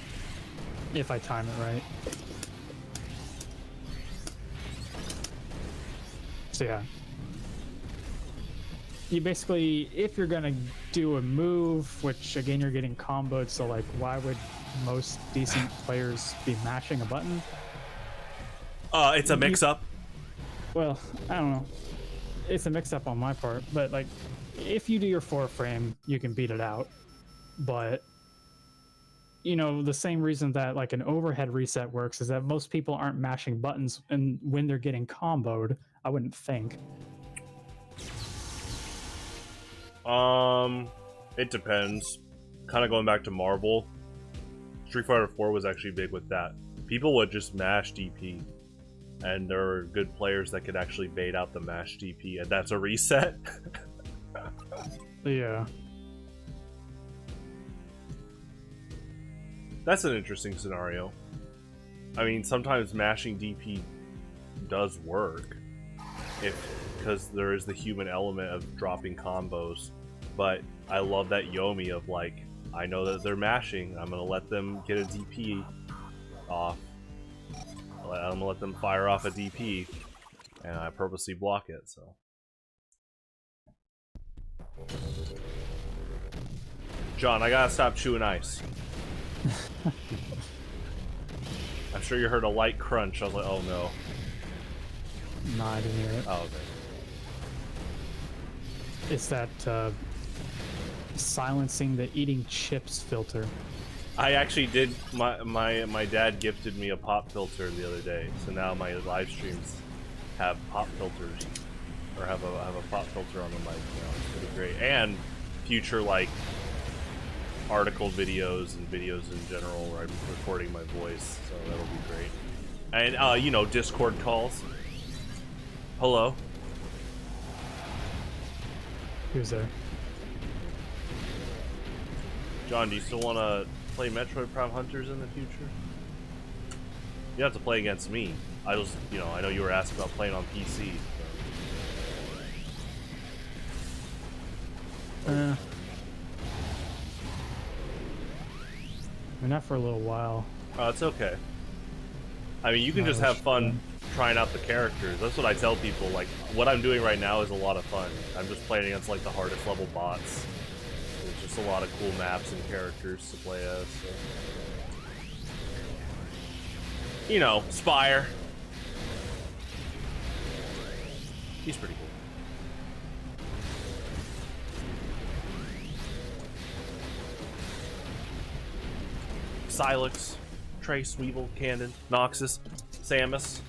if I time it right. So yeah. You basically, if you're gonna do a move, which again you're getting comboed, so like why would most decent players be mashing a button? It's a mix-up. Well, I don't know. It's a mix-up on my part, but like, if you do your 4 frame, you can beat it out. But, you know, the same reason that like an overhead reset works is that most people aren't mashing buttons and when they're getting comboed, I wouldn't think. It depends. Kind of going back to Marvel, Street Fighter 4 was actually big with that. People would just mash DP, and there are good players that could actually bait out the mash DP, and that's a reset. Yeah. That's an interesting scenario. I mean, sometimes mashing DP does work, because there is the human element of dropping combos. But I love that Yomi of like, I know that they're mashing, I'm gonna let them get a DP off. I'm gonna let them fire off a DP, and I purposely block it, so. John, I gotta stop chewing ice. I'm sure you heard a light crunch. I was like, oh no. No, I didn't hear it. Oh, okay. It's that silencing the eating chips filter. I actually did. My dad gifted me a pop filter the other day, so now my live streams have pop filters, or have a pop filter on the mic. It's pretty great, and future like article videos and videos in general where I'm recording my voice, so that'll be great. And you know, Discord calls. Hello. Who's there? John, do you still want to play Metroid Prime Hunters in the future? You have to play against me. I just, you know, I know you were asking about playing on PC. So. I mean, not for a little while. Oh, it's okay. I mean, you can just have fun trying out the characters. That's what I tell people. Like, what I'm doing right now is a lot of fun. I'm just playing against, like, the hardest level bots. There's just a lot of cool maps and characters to play as. So. You know, Spire. He's pretty cool. Silex, Trace, Weevil, Candon, Noxus, Samus.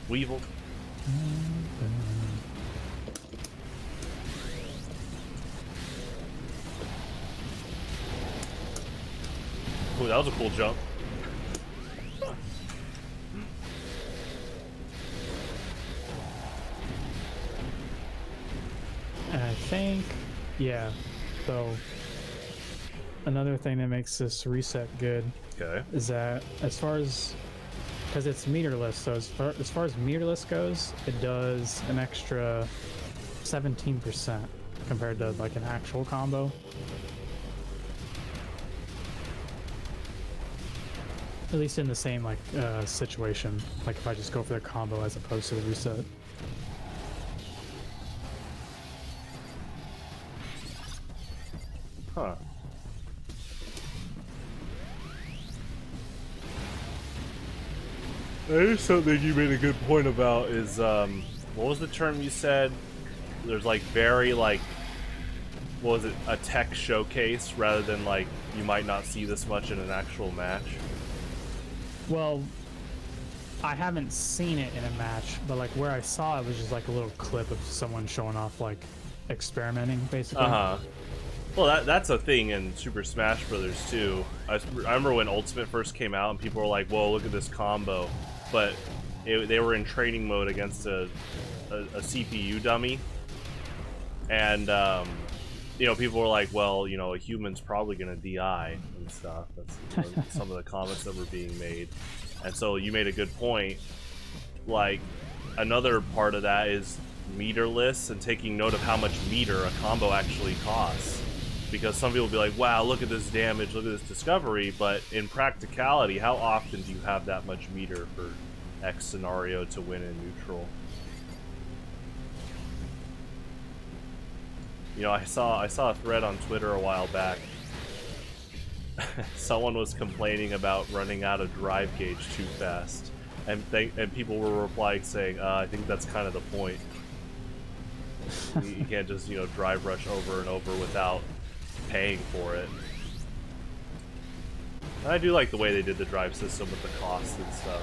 Weevil. Ooh, that was a cool jump. And I think, yeah. So another thing that makes this reset good Okay. is that as far as, because it's meterless, so as far as meterless goes, it does an extra 17% compared to like an actual combo. At least in the same like situation, like if I just go for the combo as opposed to the reset. Huh. There's something you made a good point about is, what was the term you said? There's like very like, what was it, a tech showcase rather than like, you might not see this much in an actual match? Well, I haven't seen it in a match, but like where I saw it was just like a little clip of someone showing off like experimenting basically. Well, that's a thing in Super Smash Brothers too. I remember when Ultimate first came out and people were like, whoa, look at this combo. But they were in training mode against a CPU dummy. And, you know, people were like, well, you know, a human's probably going to DI and stuff. That's you know, some of the comments that were being made. And so you made a good point. Like, another part of that is meterless and taking note of how much meter a combo actually costs. Because some people will be like, wow, look at this damage, look at this discovery, but in practicality, how often do you have that much meter for X scenario to win in neutral? You know, I saw a thread on Twitter a while back. Someone was complaining about running out of drive gauge too fast. And people were replying saying, I think that's kind of the point. You can't just, you know, drive rush over and over without paying for it. And I do like the way they did the drive system with the cost and stuff.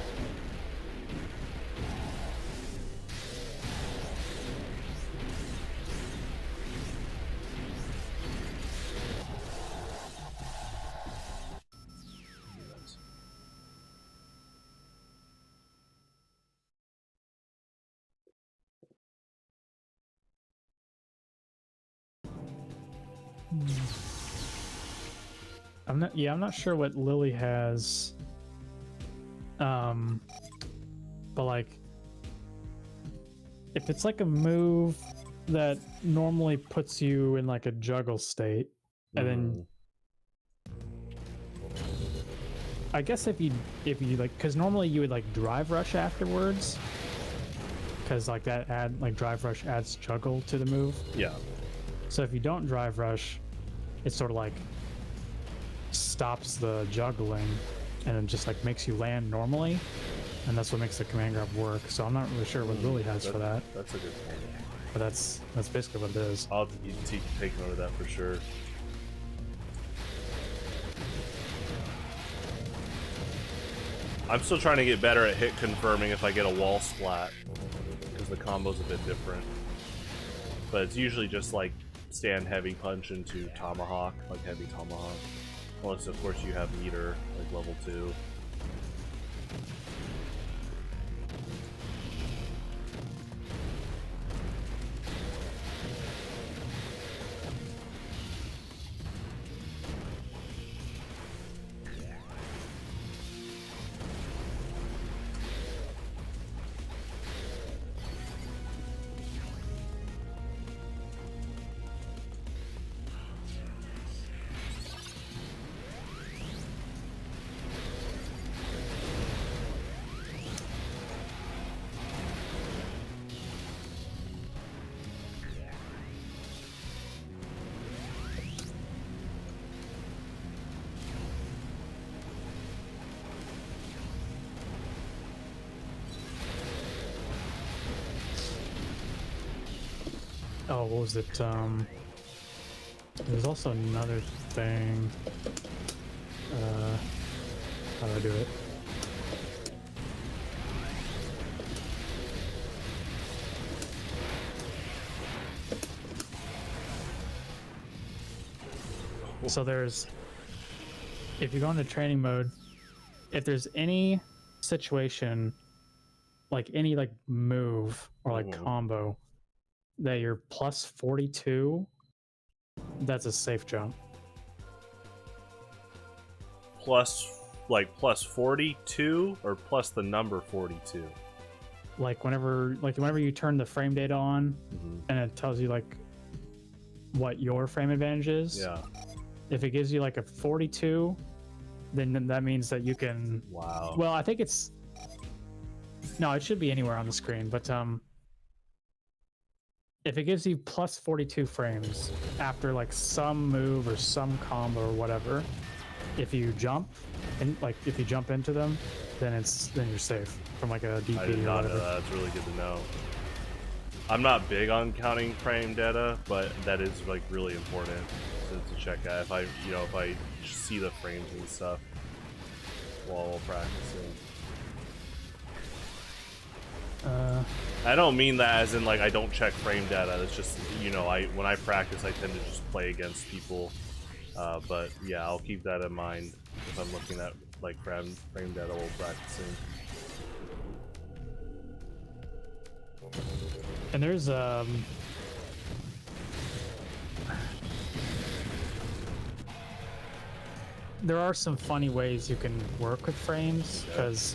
I'm not sure what Lily has. But like, if it's like a move that normally puts you in like a juggle state, and then I guess if you like, because normally you would like drive rush afterwards, because like that drive rush adds juggle to the move. Yeah. So if you don't drive rush, it sort of like stops the juggling and it just like makes you land normally, and that's what makes the command grab work. So I'm not really sure what Lily has for that, That's a good point. but that's basically what it is. I'll take note of that for sure. I'm still trying to get better at hit confirming if I get a wall splat, because the combo's a bit different. But it's usually just like stand heavy punch into tomahawk, like heavy tomahawk. Unless of course you have meter, like level 2. Oh, what was it? There's also another thing. How do I do it? So there's, if you go into training mode, if there's any situation, like any like move or like combo that you're plus 42, that's a safe jump. Plus, like plus 42 or plus the number 42? Like whenever you turn the frame data on, and it tells you like what your frame advantage is. Yeah. If it gives you like a 42, then that means that you can. Wow. Well, I think it's. No, it should be anywhere on the screen, but if it gives you plus 42 frames after like some move or some combo or whatever, if you jump and like if you jump into them, then you're safe from like a DP I did or not know whatever. that. That's really good to know. I'm not big on counting frame data, but that is like really important to check out. If I see the frames and stuff while practicing. I don't mean that as in like I don't check frame data. It's just when I practice, I tend to just play against people. But yeah, I'll keep that in mind if I'm looking at like frame data while practicing. And there's there are some funny ways you can work with frames, because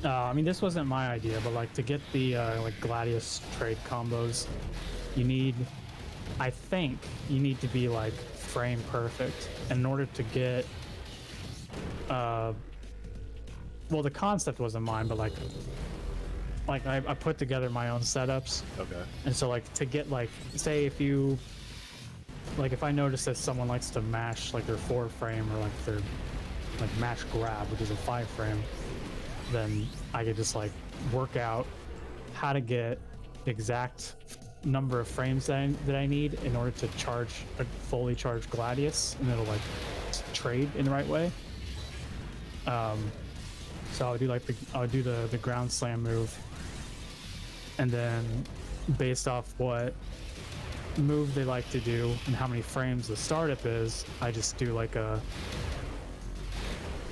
I mean, this wasn't my idea, but like to get the like Gladius trade combos, I think you need to be like frame perfect. And in order to get well, the concept wasn't mine, but like I put together my own setups. Okay. And so like to get like, say if I notice that someone likes to mash like their 4 frame or like their like mash grab, which is a 5 frame, then I could just like work out how to get the exact number of frames that I need in order to charge a fully charged Gladius, and it'll like trade in the right way. So I would do the ground slam move, and then based off what move they like to do and how many frames the startup is, I just do like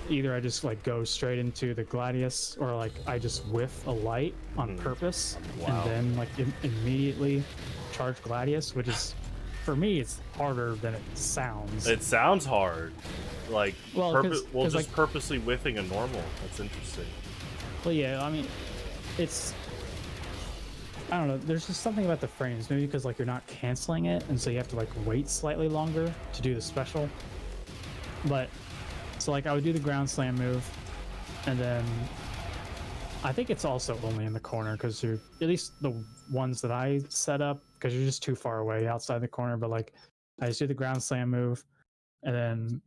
either I just like go straight into the Gladius, or like I just whiff a light on purpose. Wow. And then like immediately charge Gladius, which is, for me, it's harder than it sounds. It sounds hard. Like, Well, just like, purposely whiffing a normal. That's interesting. well, yeah, I mean, it's, I don't know, there's just something about the frames, maybe because like you're not canceling it, and so you have to like wait slightly longer to do the special. But so like I would do the ground slam move, and then I think it's also only in the corner, because at least the ones that I set up because you're just too far away outside the corner. But like, I just do the ground slam move, and then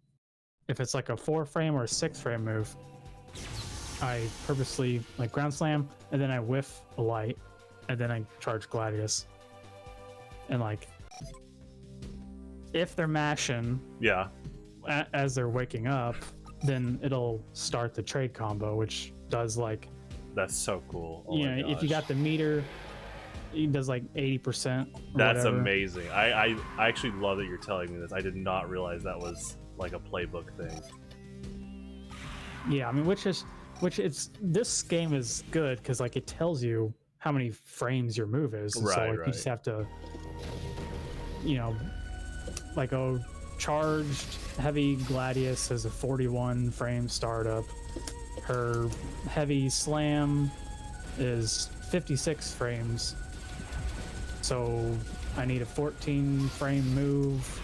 if it's like a 4-frame or a 6-frame move, I purposely like ground slam, and then I whiff a light, and then I charge Gladius. And like, if they're mashing, Yeah. as they're waking up, then it'll start the trade combo, which does like, That's so cool. Oh you my know, if you gosh. got the meter, it does like 80%. That's whatever. amazing. I actually love that you're telling me this. I did not realize that was like a playbook thing. Yeah, I mean, which it's this game is good because like it tells you how many frames your move is, and so Right, like you just have to, you know, like charged heavy Gladius has a 41 frame startup. Her heavy slam is 56 frames. So I need a 14 frame move.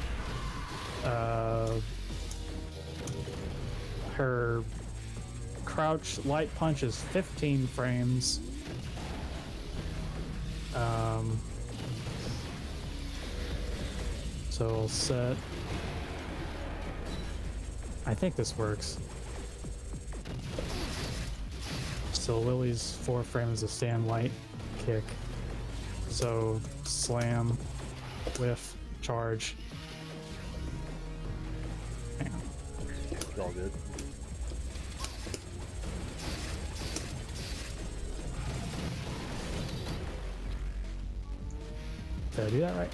Her crouch light punch is 15 frames. So I'll set. I think this works. So Lily's 4 frames of stand light kick. So slam, whiff, charge. Hang on. It's all good. Did I do that right?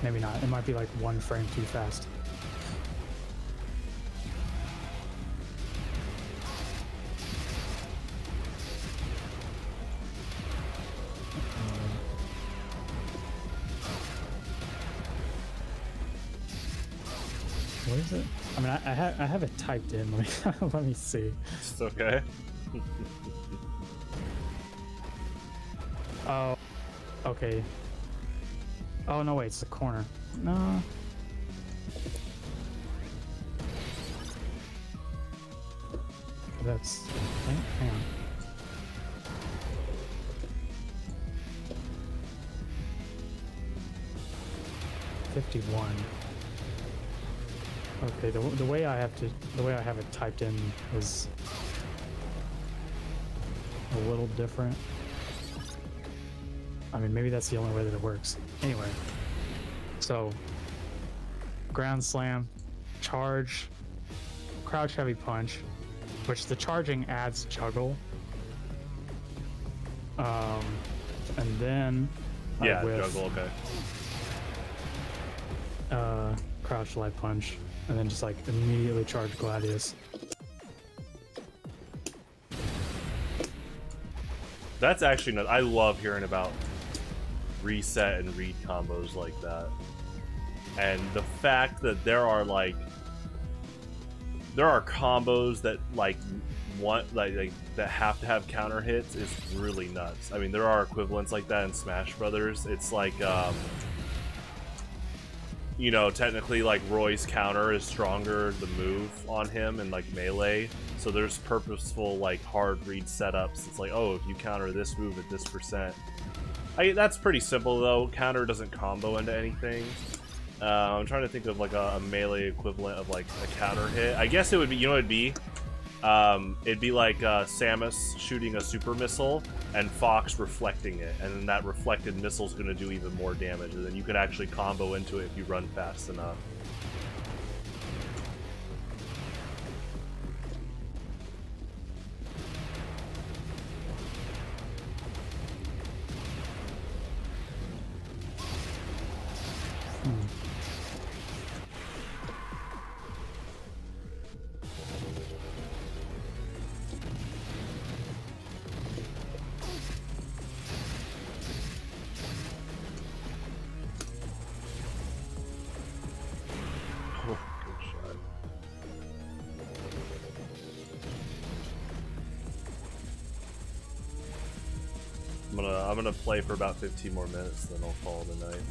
Maybe not. It might be like 1 frame too fast. What is it? I mean, I have it typed in. Let me let me see. It's okay. Oh, okay. Oh no, wait, it's the corner. No. That's. Hang on. $51. Okay, the way I have it typed in is a little different. I mean, maybe that's the only way that it works. Anyway, so ground slam, charge, crouch heavy punch, which the charging adds juggle. And then Yeah, I whiff, juggle, okay. crouch light punch, and then just like immediately charge Gladius. That's actually not. I love hearing about reset and read combos like that, and the fact that there are combos that that have to have counter hits is really nuts. I mean, there are equivalents like that in Smash Brothers. It's like you know, technically like Roy's counter is stronger, the move on him, and like melee. So there's purposeful like hard read setups. It's like, oh, if you counter this move at this percent. That's pretty simple though. Counter doesn't combo into anything. I'm trying to think of like a melee equivalent of like a counter hit. I guess it would be, you know what it'd be? It'd be like Samus shooting a super missile and Fox reflecting it, and then that reflected missile's gonna do even more damage, and then you could actually combo into it if you run fast enough. Oh, good shot. I'm gonna play for about 15 more minutes, then I'll call it a night.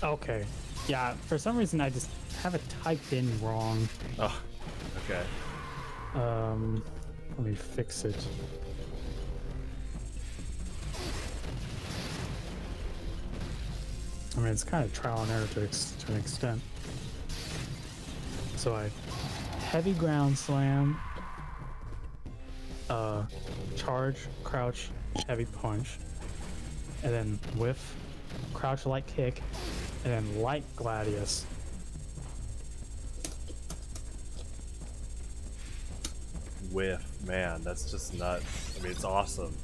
Okay. Yeah, for some reason I just have it typed in wrong. Oh, okay. Let me fix it. I mean, it's kind of trial and error to an extent. So I heavy ground slam, charge, crouch, heavy punch, and then whiff, crouch light kick, and then light gladius. Whiff, man, that's just nuts. I mean, it's awesome.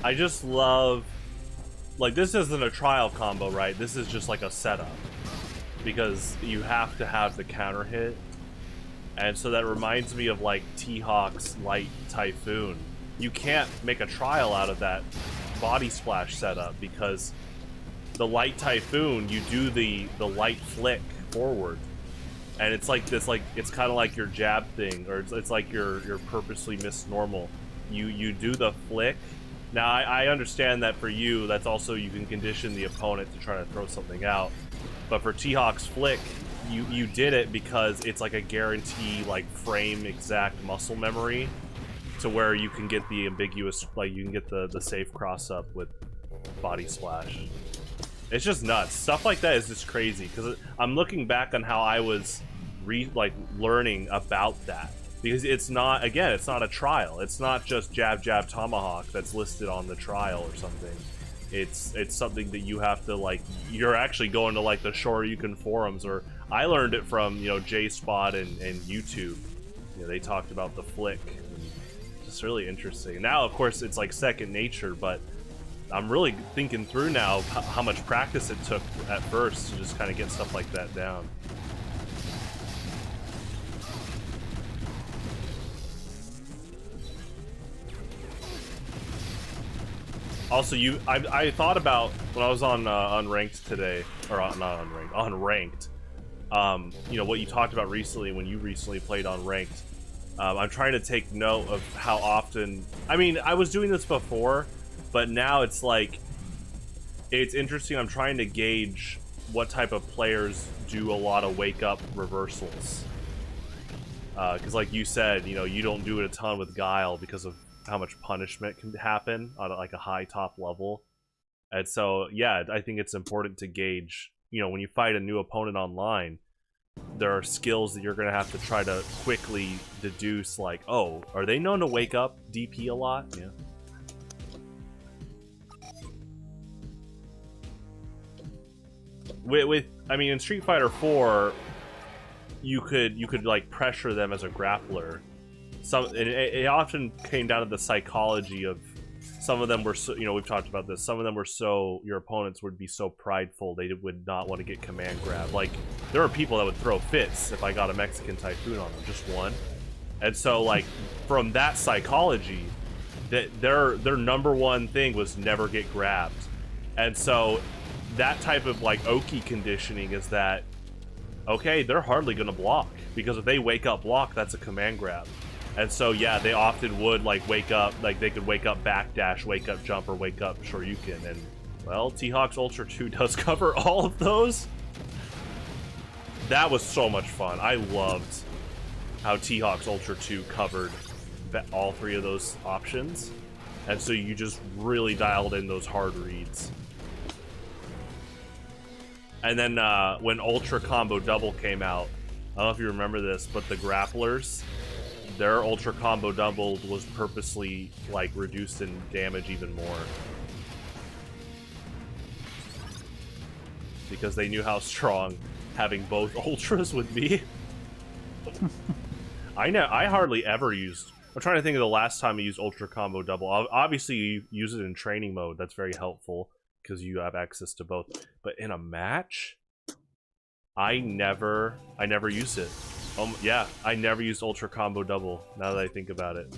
I just love, like, this isn't a trial combo, right? This is just like a setup, because you have to have the counter hit, and so that reminds me of like T.Hawk's Light Typhoon. You can't make a trial out of that body splash setup, because the Light Typhoon, you do the light flick forward, and it's like this, like, it's kind of like your jab thing, or it's like your purposely missed normal. You do the flick. Now I understand that for you, that's also, you can condition the opponent to try to throw something out, but for T.Hawk's flick, you did it because it's like a guarantee, like, frame exact muscle memory, to where you can get the ambiguous, like, you can get the safe cross up with body splash. It's just nuts. Stuff like that is just crazy, because I'm looking back on how I was learning about that, because it's not, again, it's not a trial. It's not just jab jab tomahawk that's listed on the trial or something. It's something that you have to, like, you're actually going to, like, the Shoryuken forums, or I learned it from, you know, J-Spot and YouTube. You know, they talked about the flick. It's really interesting. Now, of course, it's like second nature, but I'm really thinking through now how much practice it took at first to just kind of get stuff like that down. Also, I thought about when I was on unranked today, or not unranked, unranked. You know, what you talked about recently when you recently played on ranked. I'm trying to take note of how often. I mean, I was doing this before, but now it's like, it's interesting. I'm trying to gauge what type of players do a lot of wake up reversals. Because, like you said, you know, you don't do it a ton with Guile because of how much punishment can happen on like a high top level. And so, yeah, I think it's important to gauge, you know, when you fight a new opponent online, there are skills that you're going to have to try to quickly deduce, like, oh, are they known to wake up DP a lot? Yeah. I mean, in Street Fighter 4, you could like pressure them as a grappler. It often came down to the psychology of, some of them were so, you know, we've talked about this, some of them were so, your opponents would be so prideful they would not want to get command grab. Like, there were people that would throw fits if I got a Mexican Typhoon on them, just one. And so, like, from that psychology, that their number one thing was never get grabbed. And so that type of, like, Oki conditioning is that, okay, they're hardly gonna block, because if they wake up block, that's a command grab. And so, yeah, they often would, like, wake up, like, they could wake up backdash, wake up jump, or wake up Shoryuken. And, well, T-Hawk's Ultra 2 does cover all of those. That was so much fun. I loved how T-Hawk's Ultra 2 covered all three of those options. And so you just really dialed in those hard reads. And then when Ultra Combo Double came out, I don't know if you remember this, but the grapplers, their Ultra Combo Double was purposely, like, reduced in damage even more, because they knew how strong having both Ultras would be. I hardly ever used, I'm trying to think of the last time I used Ultra Combo Double. Obviously, you use it in training mode. That's very helpful, because you have access to both. But in a match, I never used it. Yeah, I never used Ultra Combo Double, now that I think about it,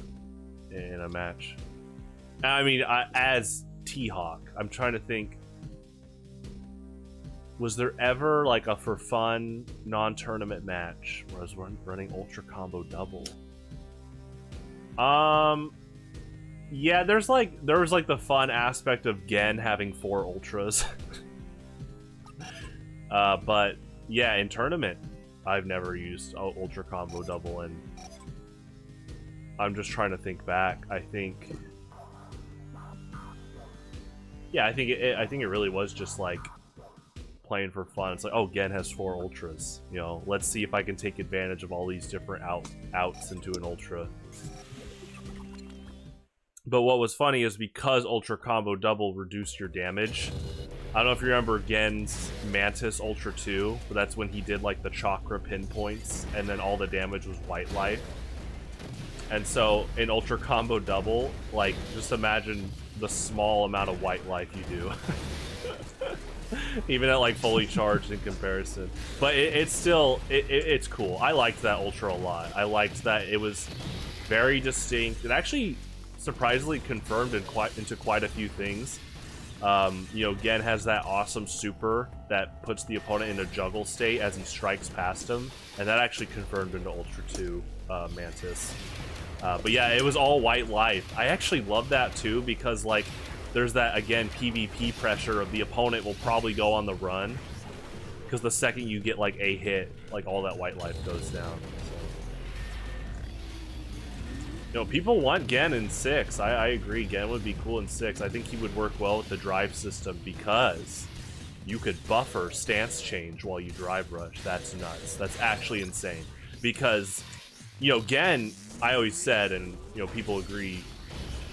in a match. I mean, as T-Hawk, I'm trying to think, was there ever, like, a for fun, non-tournament match where I was running Ultra Combo Double? Yeah, there was like the fun aspect of Gen having 4 ultras. But yeah, in tournament, I've never used ultra combo double, and I'm just trying to think back. I think, yeah, I think it really was just like playing for fun. It's like, oh, Gen has 4 ultras. You know, let's see if I can take advantage of all these different outs into an ultra. But what was funny is because ultra combo double reduced your damage. I don't know if you remember Gen's Mantis Ultra 2, but that's when he did like the chakra pinpoints, and then all the damage was white life. And so in ultra combo double, like, just imagine the small amount of white life you do. Even at like fully charged in comparison. But it's still, it's cool. I liked that ultra a lot. I liked that it was very distinct. It actually surprisingly confirmed into quite a few things. You know, Gen has that awesome super that puts the opponent in a juggle state as he strikes past him, and that actually confirmed into Ultra 2 Mantis. But yeah, it was all white life. I actually love that too, because like there's that, again, PvP pressure of the opponent will probably go on the run, because the second you get like a hit, like all that white life goes down. You know, people want Gen in 6. I agree. Gen would be cool in 6. I think he would work well with the drive system because you could buffer stance change while you drive rush. That's nuts. That's actually insane. Because, you know, Gen, I always said, and, you know, people agree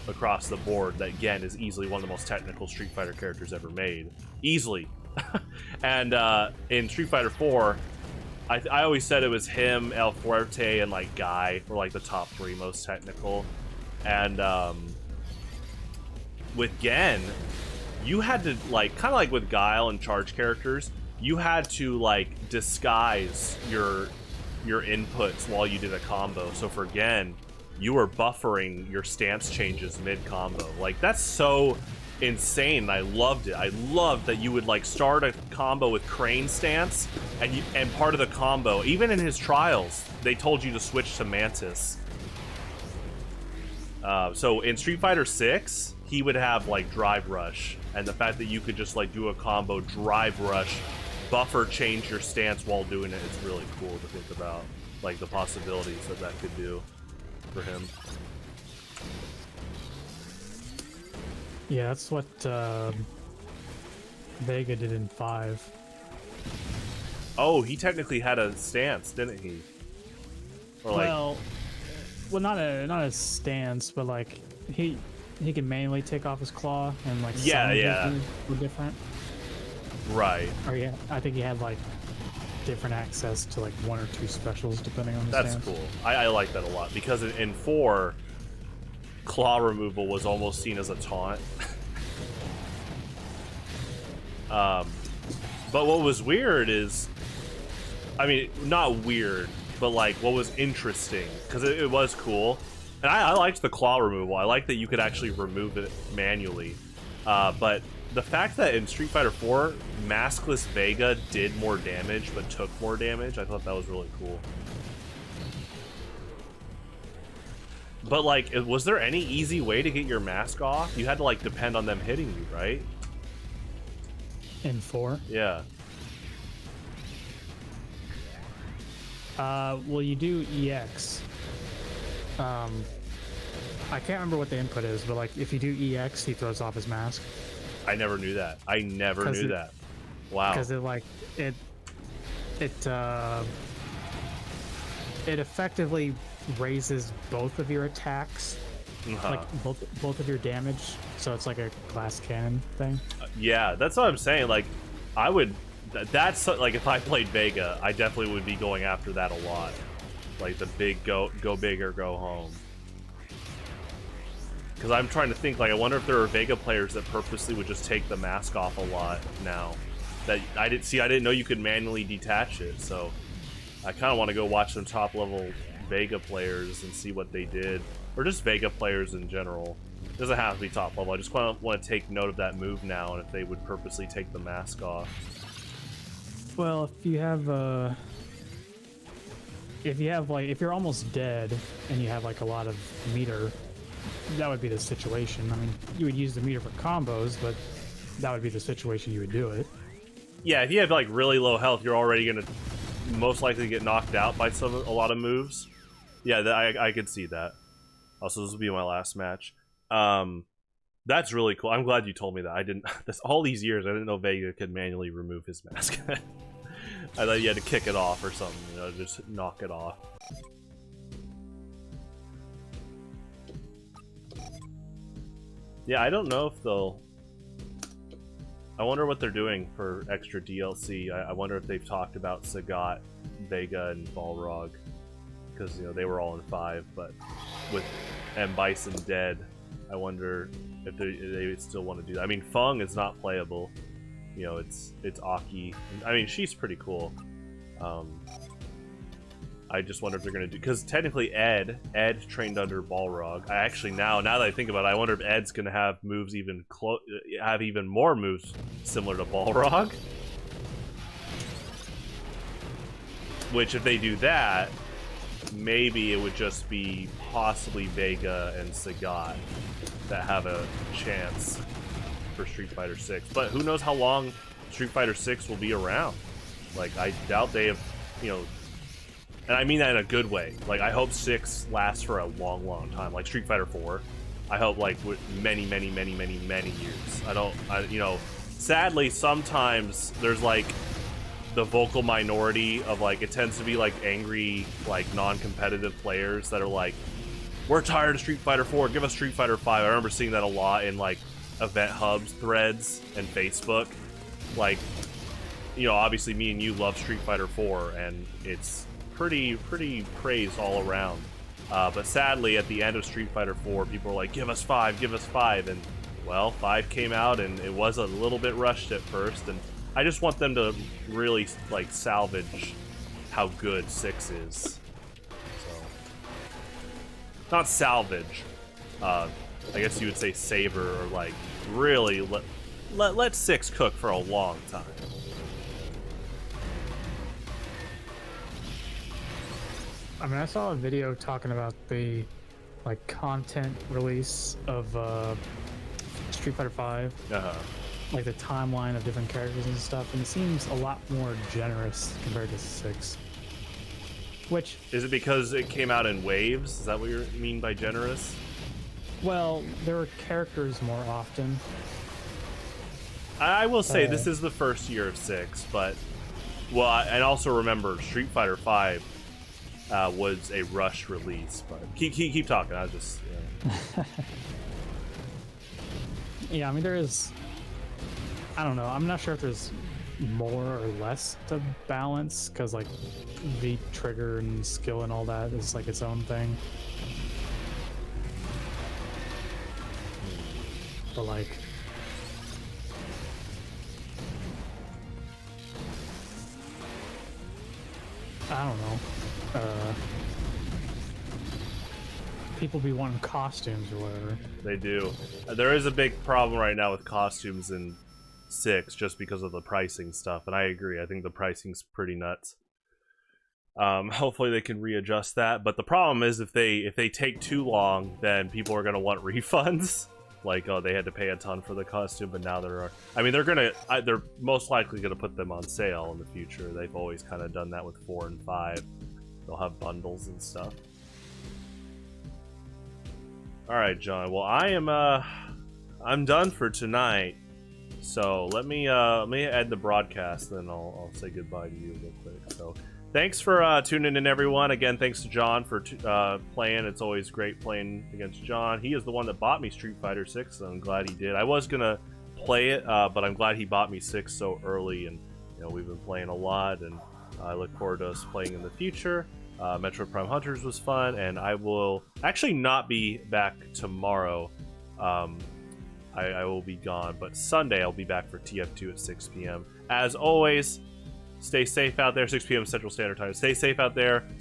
across the board, that Gen is easily one of the most technical Street Fighter characters ever made. Easily. And in Street Fighter 4, I always said it was him, El Fuerte, and like Guy were like the top 3 most technical. And with Gen, you had to like, kind of like with Guile and charge characters, you had to like disguise your inputs while you did a combo. So for Gen, you were buffering your stance changes mid-combo. Like, that's so insane. I loved it. I loved that you would like start a combo with crane stance, and part of the combo, even in his trials, they told you to switch to Mantis. So in Street Fighter 6, he would have like drive rush, and the fact that you could just like do a combo drive rush, buffer change your stance while doing it is really cool to think about, like the possibilities that could do for him. Yeah, that's what Vega did in 5. Oh, he technically had a stance, didn't he? Or like, well, not a stance, but like he can manually take off his claw, and like Yeah, some of his yeah. moves were different. right. Or yeah, I think he had like different access to like 1 or 2 specials depending on the That's stance. cool. I like that a lot, because in 4, claw removal was almost seen as a taunt. But what was weird is, I mean, not weird, but like what was interesting, because it was cool, and I liked the claw removal. I liked that you could actually remove it manually. But the fact that in Street Fighter 4, maskless Vega did more damage but took more damage, I thought that was really cool. But like, was there any easy way to get your mask off? You had to like depend on them hitting you, right? In 4? Yeah. Well, you do EX. I can't remember what the input is, but like if you do EX, he throws off his mask. I never knew that. I never knew that. Wow. Because it effectively raises both of your attacks, like both of your damage. So it's like a glass cannon thing. Yeah, that's what I'm saying. Like, I would. That's like, if I played Vega, I definitely would be going after that a lot. Like the big go big or go home. Because I'm trying to think, like, I wonder if there are Vega players that purposely would just take the mask off a lot now. That I didn't know you could manually detach it, so I kind of want to go watch some top level Vega players and see what they did, or just Vega players in general. It doesn't have to be top level. I just want to take note of that move now, and if they would purposely take the mask off. Well, if you have like, if you're almost dead and you have like a lot of meter, that would be the situation. I mean, you would use the meter for combos, but that would be the situation you would do it. Yeah, if you have like really low health, you're already gonna most likely get knocked out by a lot of moves. Yeah, I could see that. Also, this will be my last match. That's really cool. I'm glad you told me that. I didn't. All these years, I didn't know Vega could manually remove his mask. I thought you had to kick it off or something, you know, just knock it off. Yeah, I don't know if they'll... I wonder what they're doing for extra DLC. I wonder if they've talked about Sagat, Vega, and Balrog. Because, you know, they were all in 5, but with M. Bison dead, I wonder if they still want to do that. I mean, Fung is not playable. You know, it's Aki. I mean, she's pretty cool. I just wonder if they're gonna do, because technically Ed trained under Balrog. I actually now that I think about it, I wonder if Ed's gonna have moves have even more moves similar to Balrog. Which, if they do that, maybe it would just be possibly Vega and Sagat that have a chance for Street Fighter 6. But who knows how long Street Fighter 6 will be around. Like, I doubt they have, you know, and I mean that in a good way. Like, I hope 6 lasts for a long, long time. Like Street Fighter 4. I hope, like, with many years. You know, sadly, sometimes there's, like, the vocal minority of, like, it tends to be, like, angry, like, non-competitive players that are like, we're tired of Street Fighter 4, give us Street Fighter 5. I remember seeing that a lot in, like, event hubs threads and Facebook. Like, you know, obviously me and you love Street Fighter 4, and it's pretty praise all around. But sadly, at the end of Street Fighter 4, people were like, give us 5, and, well, 5 came out, and it was a little bit rushed at first, and I just want them to really, like, salvage how good 6 is. Not salvage. I guess you would say savor, or like really let 6 cook for a long time. I mean, I saw a video talking about the like content release of Street Fighter 5, like the timeline of different characters and stuff, and it seems a lot more generous compared to 6. Which is it because it came out in waves? Is that what you mean by generous? Well, there were characters more often. I will say this is the first year of 6, but well, and also remember Street Fighter 5 was a rush release. But keep talking. I was just yeah. I mean, there is. I don't know. I'm not sure if there's more or less to balance, because like V trigger and skill and all that is like its own thing. But like, I don't know. People be wanting costumes or whatever. They do. There is a big problem right now with costumes in 6 just because of the pricing stuff, and I agree. I think the pricing's pretty nuts. Hopefully they can readjust that, but the problem is if they take too long, then people are gonna want refunds. Like, oh, they had to pay a ton for the costume, but now they're most likely gonna put them on sale in the future. They've always kind of done that with 4 and 5. They'll have bundles and stuff. All right, John. Well, I'm done for tonight. So let me end the broadcast, then I'll say goodbye to you real quick. So thanks for tuning in, everyone. Again, thanks to John for playing. It's always great playing against John. He is the one that bought me Street Fighter 6, so I'm glad he did. I was gonna play it, but I'm glad he bought me 6 so early, and you know, we've been playing a lot, and I look forward to us playing in the future. Metroid Prime Hunters was fun, and I will actually not be back tomorrow. I will be gone, but Sunday I'll be back for TF2 at 6 p.m. As always, stay safe out there. 6 p.m. Central Standard Time. Stay safe out there.